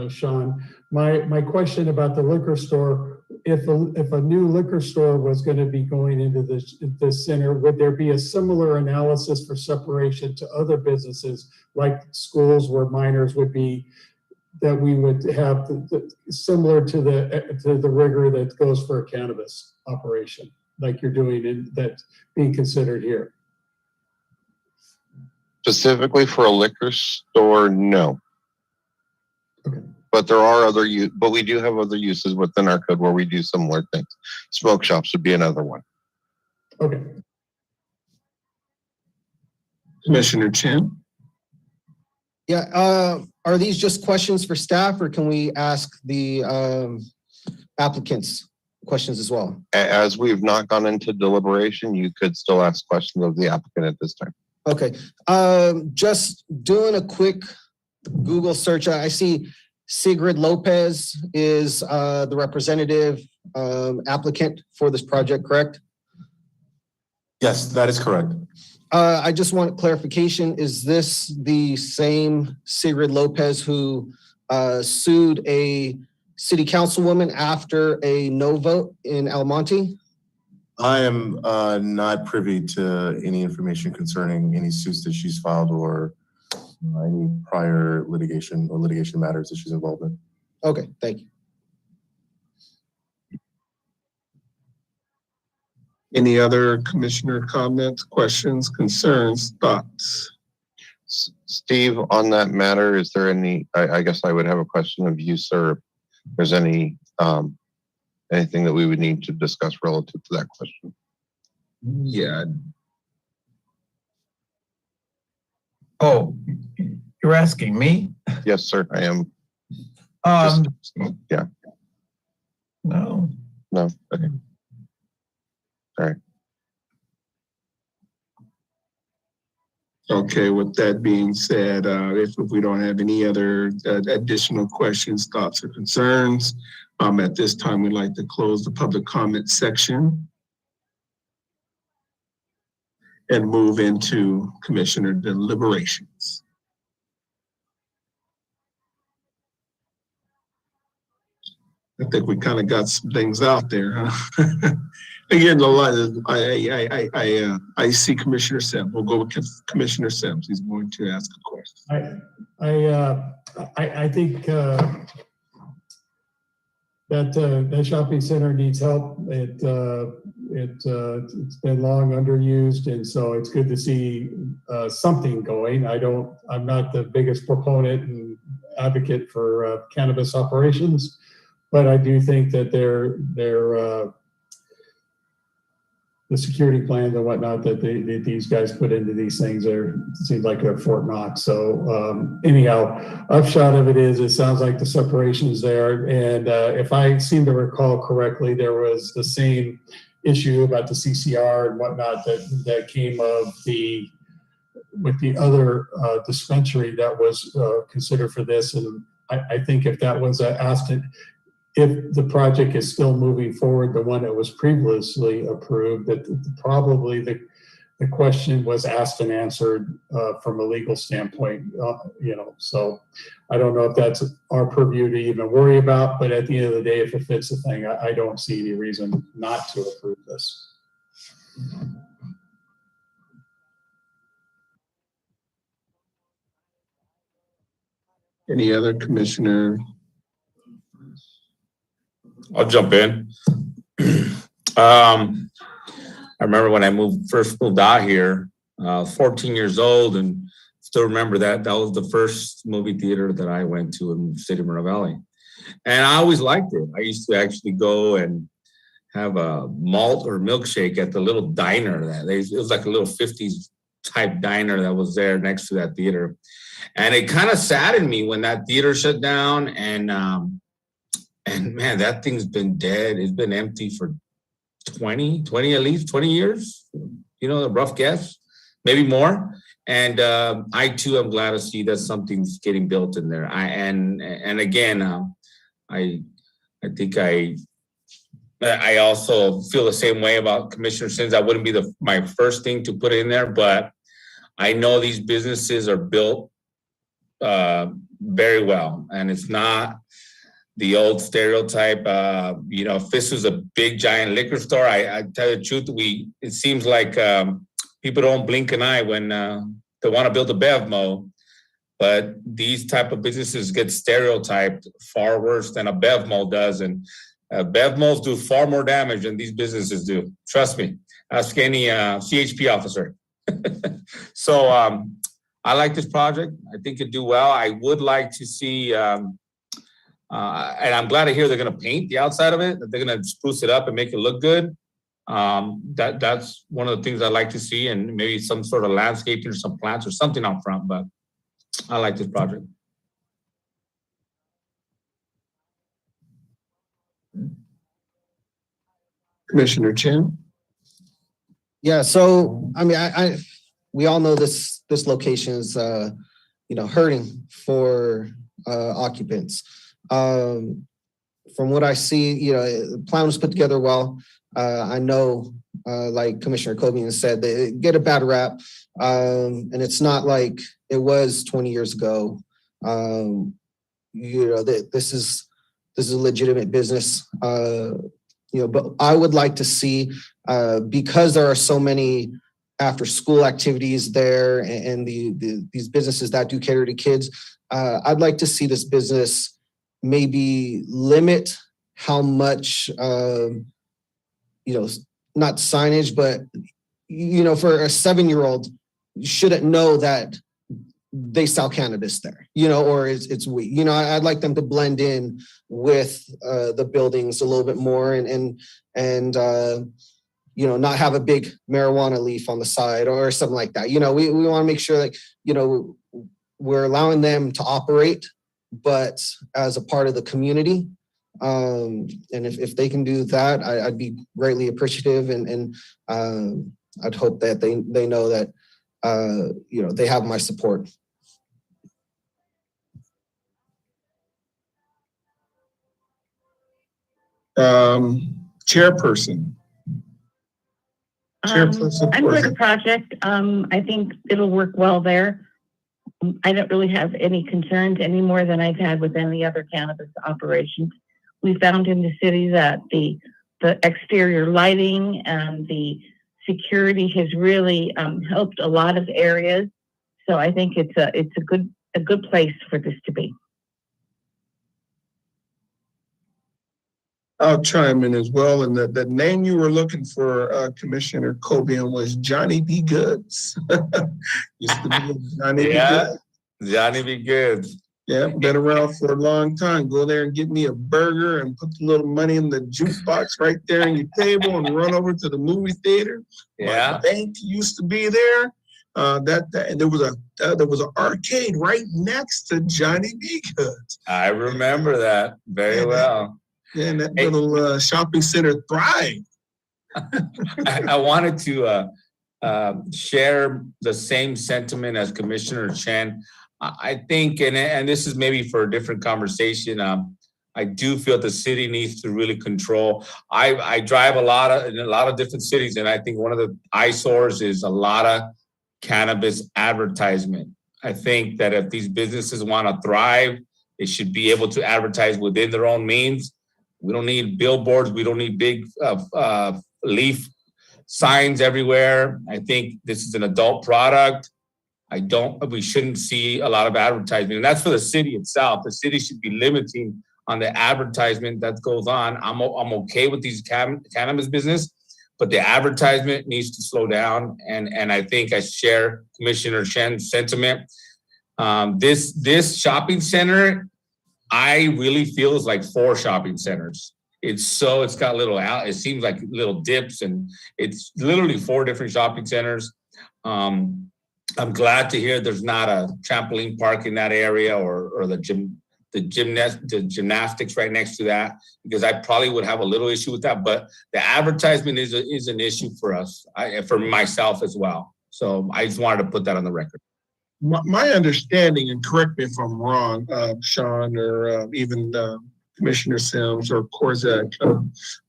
Sean, my question about the liquor store, if a new liquor store was going to be going into this center, would there be a similar analysis for separation to other businesses like schools where minors would be, that we would have similar to the rigor that goes for a cannabis operation, like you're doing that's being considered here? Specifically for a liquor store, no. Okay. But there are but we do have other uses within our code where we do similar things. Smoke shops would be another one. Okay. Commissioner Chen? Yeah, are these just questions for staff, or can we ask the applicants questions as well. As we've not gone into deliberation, you could still ask questions of the applicant at this time. Okay, just doing a quick Google search. I see Sigrid Lopez is the representative applicant for this project, correct? Yes, that is correct. I just want clarification. Is this the same Sigrid Lopez who sued a city councilwoman after a no vote in El Monte? I am not privy to any information concerning any suits that she's filed or any prior litigation or litigation matters that she's involved in. Okay, thank you. Any other commissioner comments, questions, concerns, thoughts? Steve, on that matter, is there any, I guess I would have a question of you, sir. If there's any, anything that we would need to discuss relative to that question? Yeah. Oh, you're asking me? Yes, sir, I am. Yeah. No. No, okay. All right. Okay, with that being said, if we don't have any other additional questions, thoughts, or concerns, at this time, we'd like to close the public comment section and move into commissioner deliberations. I think we kind of got some things out there, huh? Again, I see Commissioner Sims. We'll go with Commissioner Sims. He's going to ask a question. I think that shopping center needs help. It's been long underused, and so it's good to see something going. I'm not the biggest proponent and advocate for cannabis operations, but I do think that the security plans and whatnot that these guys put into these things seems like a Fort Knox. So anyhow, upshot of it is, it sounds like the separation is there. And if I seem to recall correctly, there was the same issue about the CCR and whatnot that came with the other dispensary that was considered for this. And I think if that was asked, if the project is still moving forward, the one that was previously approved, that probably the question was asked and answered from a legal standpoint, so I don't know if that's our purview to even worry about, but at the end of the day, if it fits the thing, I don't see any reason not to approve this. Any other commissioner? I'll jump in. I remember when I first moved out here, 14 years old, and still remember that was the first movie theater that I went to in the city of Moreno Valley. And I always liked it. I used to actually go and have a malt or milkshake at the little diner. It was like a little 50s type diner that was there next to that theater. And it kind of saddened me when that theater shut down, and man, that thing's been dead. It's been empty for 20 at least 20 years, a rough guess, maybe more. And I too am glad to see that something's getting built in there. I think I also feel the same way about Commissioner Sims. That wouldn't be my first thing to put in there, but I know these businesses are built very well, and it's not the old stereotype. If this was a big giant liquor store, I tell you the truth, it seems like people don't blink an eye when they want to build a BevMo, but these type of businesses get stereotyped far worse than a BevMo does, and BevMos do far more damage than these businesses do. Trust me, ask any CHP officer. So I like this project. I think it'd do well. I would like to see, and I'm glad to hear they're going to paint the outside of it, that they're going to spruce it up and make it look good. That's one of the things I like to see, and maybe some sort of landscaping or some plants or something out front, but I like this project. Commissioner Chin? Yeah, so I mean, we all know this location is hurting for occupants. From what I see, the plan was put together well. I know, like Commissioner Cobian said, they get a bad rap, and it's not like it was 20 years ago. This is a legitimate business. But I would like to see, because there are so many after school activities there and these businesses that do cater to kids, I'd like to see this business maybe limit how much, not signage, but, for a 7-year-old, you shouldn't know that they sell cannabis there, or it's weed. I'd like them to blend in with the buildings a little bit more and not have a big marijuana leaf on the side or something like that. We want to make sure that, we're allowing them to operate, but as a part of the community. And if they can do that, I'd be greatly appreciative. And I'd hope that they know that, they have my support. Chairperson. I'm for the project. I think it'll work well there. I don't really have any concerns any more than I've had with any other cannabis operations. We found in the city that the exterior lighting and the security has really helped a lot of areas. So I think it's a good place for this to be. I'll chime in as well. And the name you were looking for, Commissioner Cobian, was Johnny B. Goods. Used to be Johnny B. Goods. Johnny B. Goods. Yeah, been around for a long time. Go there and get me a burger and put the little money in the jukebox right there on your table and run over to the movie theater. Yeah. My bank used to be there. And there was an arcade right next to Johnny B. Goods. I remember that very well. Yeah, and that little shopping center thrived. I wanted to share the same sentiment as Commissioner Chen. I think, and this is maybe for a different conversation, I do feel the city needs to really control. I drive in a lot of different cities, and I think one of the eyesores is a lot of cannabis advertisement. I think that if these businesses want to thrive, they should be able to advertise within their own means. We don't need billboards. We don't need big leaf signs everywhere. I think this is an adult product. We shouldn't see a lot of advertisement. And that's for the city itself. The city should be limiting on the advertisement that goes on. I'm okay with these cannabis business, but the advertisement needs to slow down. And I think I share Commissioner Chen's sentiment. This shopping center, I really feel is like 4 shopping centers. It's got it seems like little dips, and it's literally 4 different shopping centers. I'm glad to hear there's not a trampoline park in that area or the gymnastics right next to that, because I probably would have a little issue with that. But the advertisement is an issue for us, for myself as well. So I just wanted to put that on the record. My understanding, and correct me if I'm wrong, Sean, or even Commissioner Sims or Corzak,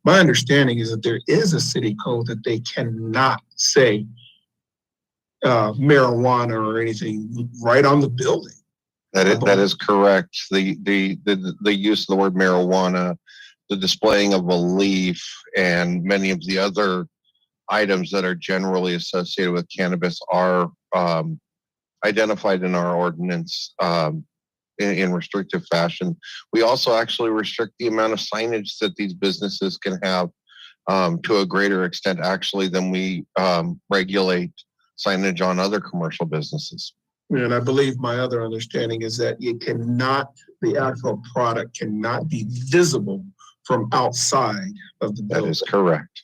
my understanding is that there is a city code that they cannot say marijuana or anything right on the building. That is correct. The use of the word marijuana, the displaying of a leaf, and many of the other items that are generally associated with cannabis are identified in our ordinance in restrictive fashion. We also actually restrict the amount of signage that these businesses can have to a greater extent actually than we regulate signage on other commercial businesses. And I believe my other understanding is that the actual product cannot be visible from outside of the building. That is correct.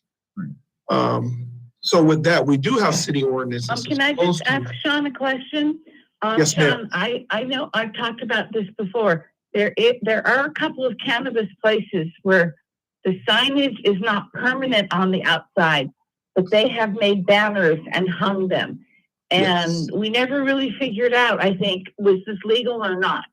So with that, we do have city ordinances. Can I just ask Sean a question? Yes, ma'am. Sean, I know I've talked about this before. There are a couple of cannabis places where The signage is not permanent on the outside, but they have made banners and hung them. And we never really figured out, I think, was this legal or not?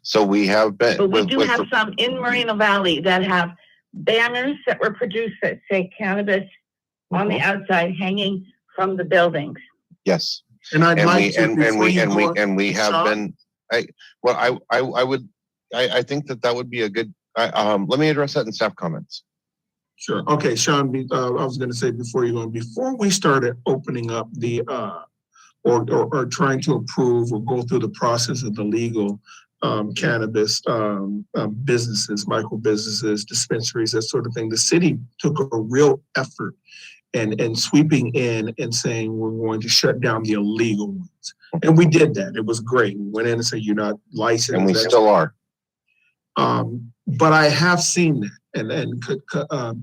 So we have been. But we do have some in Moreno Valley that have banners that were produced that say cannabis on the outside hanging from the buildings. Yes. And I'd like to, we have been, I think that would be a good, let me address that in staff comments. Sure. Okay, Sean, I was going to say before we started opening up the, or trying to approve or go through the process of the legal cannabis businesses, micro businesses, dispensaries, that sort of thing, the city took a real effort and sweeping in and saying we're going to shut down the illegal ones. And we did that. It was great. We went in and said you're not licensed. And we still are. But I have seen that. And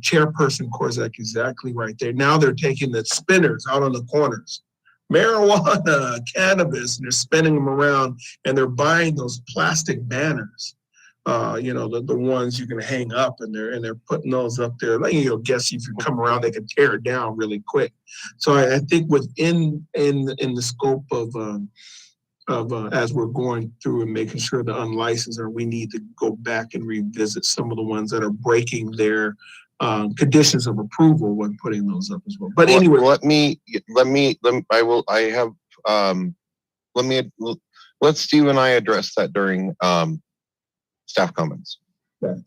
Chairperson Korzak exactly right there. Now they're taking the spinners out on the corners. Marijuana, cannabis, and they're spinning them around and they're buying those plastic banners. The ones you can hang up and they're putting those up there. Like, guess if you come around, they can tear it down really quick. So I think within in the scope of as we're going through and making sure the unlicensed, or we need to go back and revisit some of the ones that are breaking their conditions of approval when putting those up as well. But anyway, let Steve and I address that during staff comments. Okay.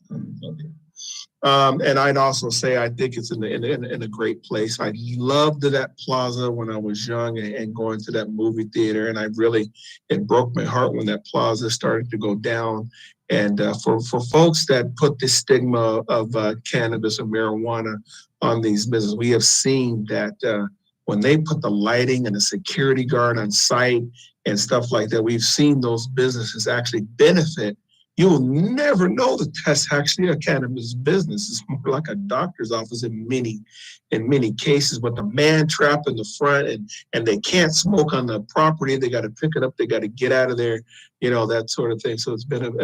And I'd also say I think it's in a great place. I loved that plaza when I was young and going to that movie theater, and it broke my heart when that plaza started to go down. And for folks that put the stigma of cannabis or marijuana on these businesses, we have seen that when they put the lighting and the security guard on site and stuff like that, we've seen those businesses actually benefit. You'll never know that that's actually a cannabis business. It's more like a doctor's office in many cases, with the man trap in the front and they can't smoke on the property. They got to pick it up. They got to get out of there, that sort of thing. So it's been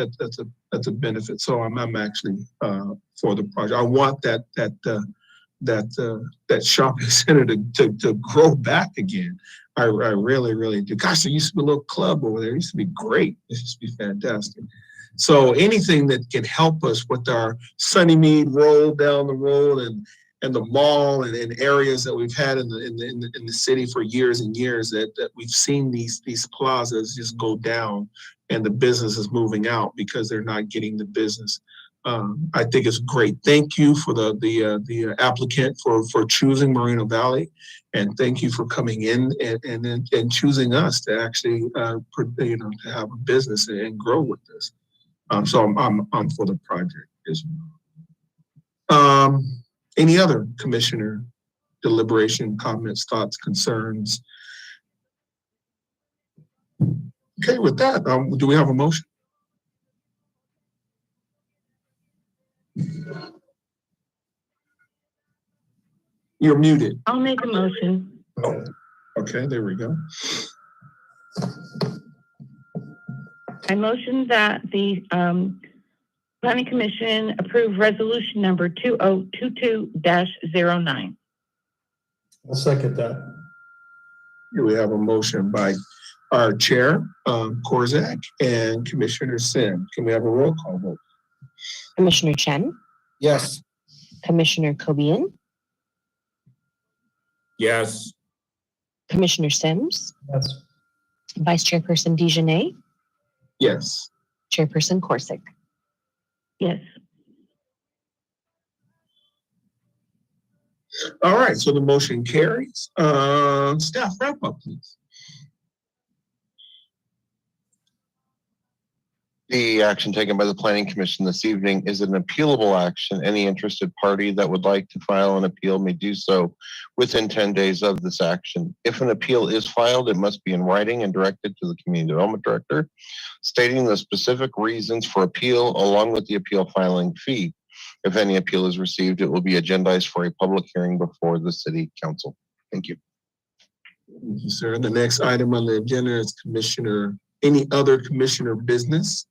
that's a benefit. So I'm actually for the project. I want that shopping center to grow back again. I really, really do. Gosh, there used to be a little club over there. It used to be great. It used to be fantastic. So anything that can help us with our Sunnymead Road down the road and the mall and areas that we've had in the city for years and years, that we've seen these plazas just go down and the business is moving out because they're not getting the business. I think it's great. Thank you for the applicant for choosing Moreno Valley, and thank you for coming in and choosing us to actually to have a business and grow with this. So I'm for the project as well. Any other commissioner deliberation, comments, thoughts, concerns? Okay, with that, do we have a motion? You're muted. I'll make a motion. Oh, okay, there we go. I motion that the Planning Commission approve resolution number 2022-09. I'll second that. Here we have a motion by our chair, Korzak, and Commissioner Sim. Can we have a roll call vote? Commissioner Chen, Yes. Commissioner Kobian, Yes. Commissioner Sims, Yes. Vice Chairperson Dijonay, Yes. Chairperson Korsick. Yes. All right, so the motion carries. Staff wrap up, please. The action taken by the Planning Commission this evening is an appealable action. Any interested party that would like to file an appeal may do so within 10 days of this action. If an appeal is filed, it must be in writing and directed to the Community Development Director, stating the specific reasons for appeal along with the appeal filing fee. If any appeal is received, it will be agendized for a public hearing before the City Council. Thank you. Thank you, sir. The next item on the agenda is any other commissioner business.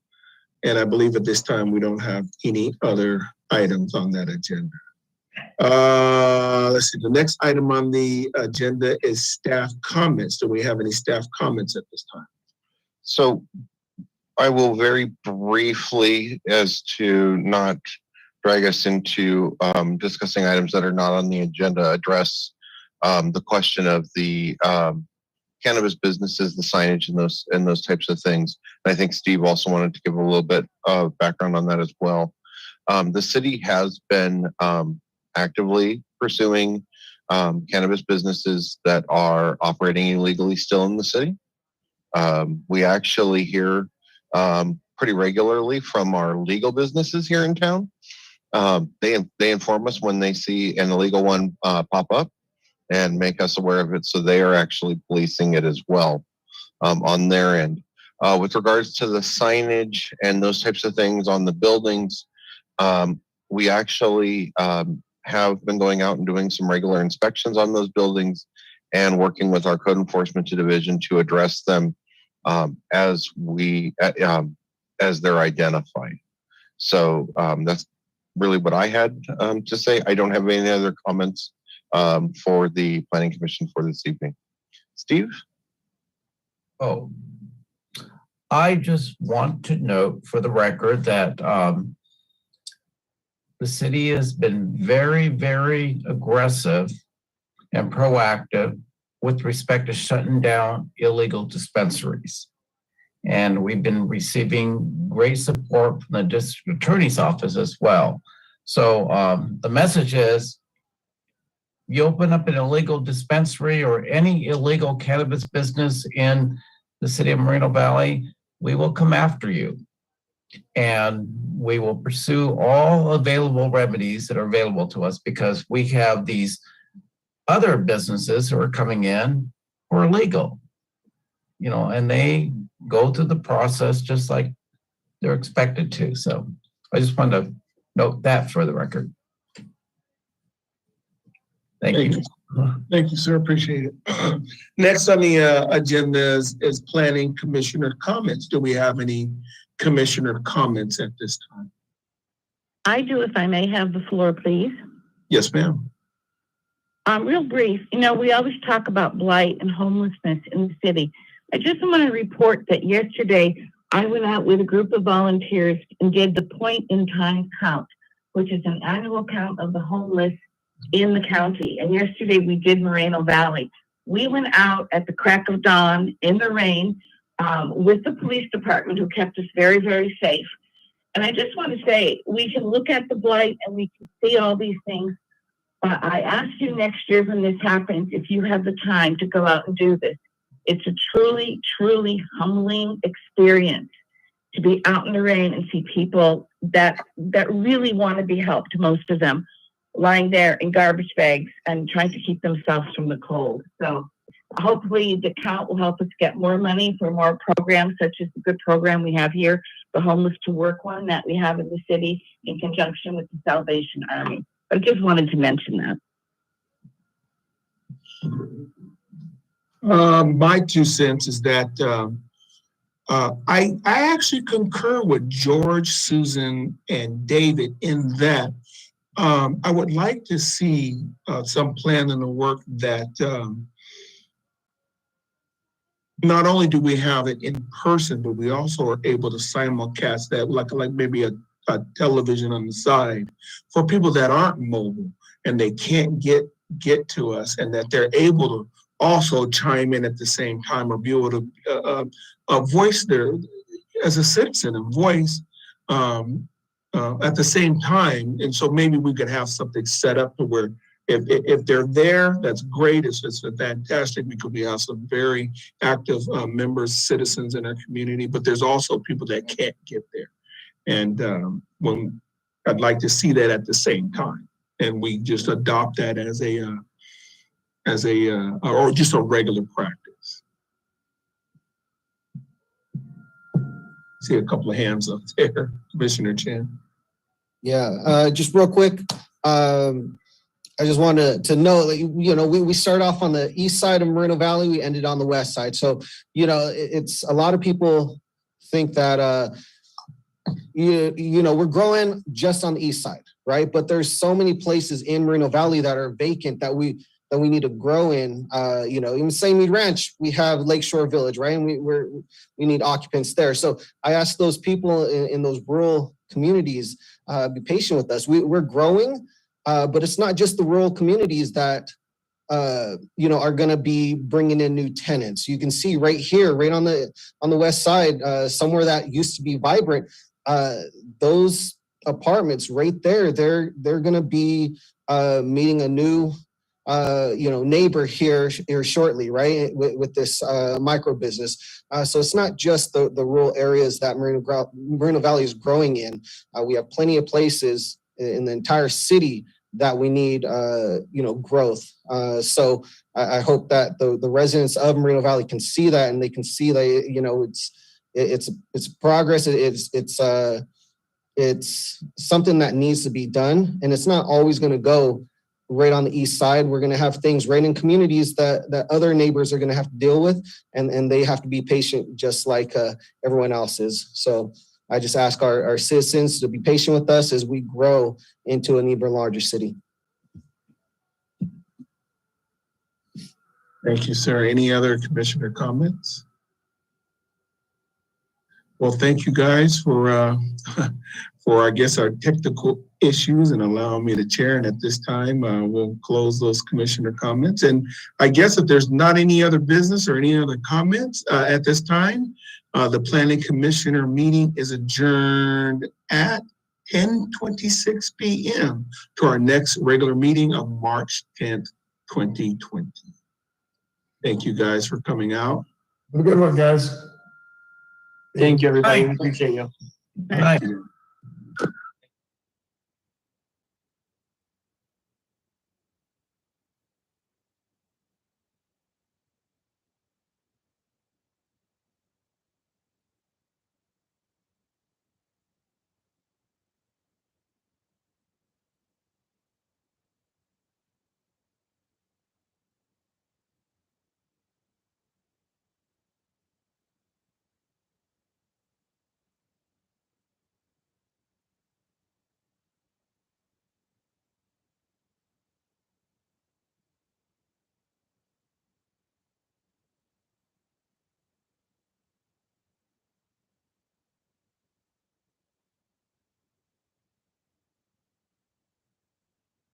And I believe at this time we don't have any other items on that agenda. Let's see, the next item on the agenda is staff comments. Do we have any staff comments at this time? So I will very briefly, as to not drag us into discussing items that are not on the agenda, address the question of the cannabis businesses, the signage, and those types of things. And I think Steve also wanted to give a little bit of background on that as well. The city has been actively pursuing cannabis businesses that are operating illegally still in the city. We actually hear pretty regularly from our legal businesses here in town. They inform us when they see an illegal one pop up and make us aware of it. So they are actually policing it as well on their end. With regards to the signage and those types of things on the buildings, we actually have been going out and doing some regular inspections on those buildings and working with our code enforcement division to address them as they're identified. So that's really what I had to say. I don't have any other comments for the Planning Commission for this evening. Steve? Oh, I just want to note for the record that the city has been very, very aggressive and proactive with respect to shutting down illegal dispensaries. And we've been receiving great support from the district attorney's office as well. So the message is, you open up an illegal dispensary or any illegal cannabis business in the city of Moreno Valley, we will come after you. And we will pursue all available remedies that are available to us, because we have these other businesses who are coming in who are legal, and they go through the process just like they're expected to. So I just wanted to note that for the record. Thank you. Thank you, sir. Appreciate it. Next on the agenda is Planning Commissioner comments. Do we have any Commissioner comments at this time? I do, if I may have the floor, please. Yes, ma'am. Real brief, we always talk about blight and homelessness in the city. I just want to report that yesterday I went out with a group of volunteers and did the point in time count, which is an annual count of the homeless in the county. And yesterday we did Moreno Valley. We went out at the crack of dawn in the rain with the police department, who kept us very, very safe. And I just want to say, we can look at the blight and we can see all these things. But I ask you next year when this happens, if you have the time to go out and do this. It's a truly, truly humbling experience to be out in the rain and see people that really want to be helped, most of them, lying there in garbage bags and trying to keep themselves from the cold. So hopefully the count will help us get more money for more programs, such as the good program we have here, the Homeless to Work one that we have in the city in conjunction with the Salvation Army. I just wanted to mention that. My 2 cents is that I actually concur with George, Susan, and David in that I would like to see some plan in the work that not only do we have it in person, but we also are able to simulcast that, like maybe a television on the side for people that aren't mobile and they can't get to us, and that they're able to also chime in at the same time, or be able to voice their, as a citizen, and voice at the same time. And so maybe we could have something set up to where if they're there, that's great. It's fantastic because we have some very active members, citizens in our community, but there's also people that can't get there. And when I'd like to see that at the same time, and we just adopt that as or just a regular practice. See a couple of hands up there, Commissioner Chan. Yeah, just real quick. I just wanted to know that, we start off on the east side of Moreno Valley, we ended on the west side. So, it's a lot of people think that, we're growing just on the east side, right? But there's so many places in Moreno Valley that are vacant that we need to grow in. You know, in St. Mead Ranch, we have Lakeshore Village, right? And we need occupants there. So I ask those people in those rural communities, be patient with us. We're growing, but it's not just the rural communities that you know, are going to be bringing in new tenants. You can see right here, right on the west side, somewhere that used to be vibrant, those apartments right there, they're going to be meeting a new you know, neighbor here shortly, right? With this micro business. So it's not just the rural areas that Moreno Valley is growing in. We have plenty of places in the entire city that we need, you know, growth. So I hope that the residents of Moreno Valley can see that, and they can see that, you know, it's progress. It's something that needs to be done, and it's not always going to go right on the east side. We're going to have things right in communities that other neighbors are going to have to deal with, and they have to be patient just like everyone else is. So I just ask our citizens to be patient with us as we grow into an even larger city. Thank you, sir. Any other commissioner comments? Well, thank you guys for I guess our technical issues and allowing me to chair. And at this time, we'll close those commissioner comments. And I guess if there's not any other business or any other comments at this time, the planning commissioner meeting is adjourned at 10:26 p.m. to our next regular meeting of March 10th, 2020. Thank you guys for coming out. Have a good one, guys. Thank you, everybody. We appreciate you. Bye.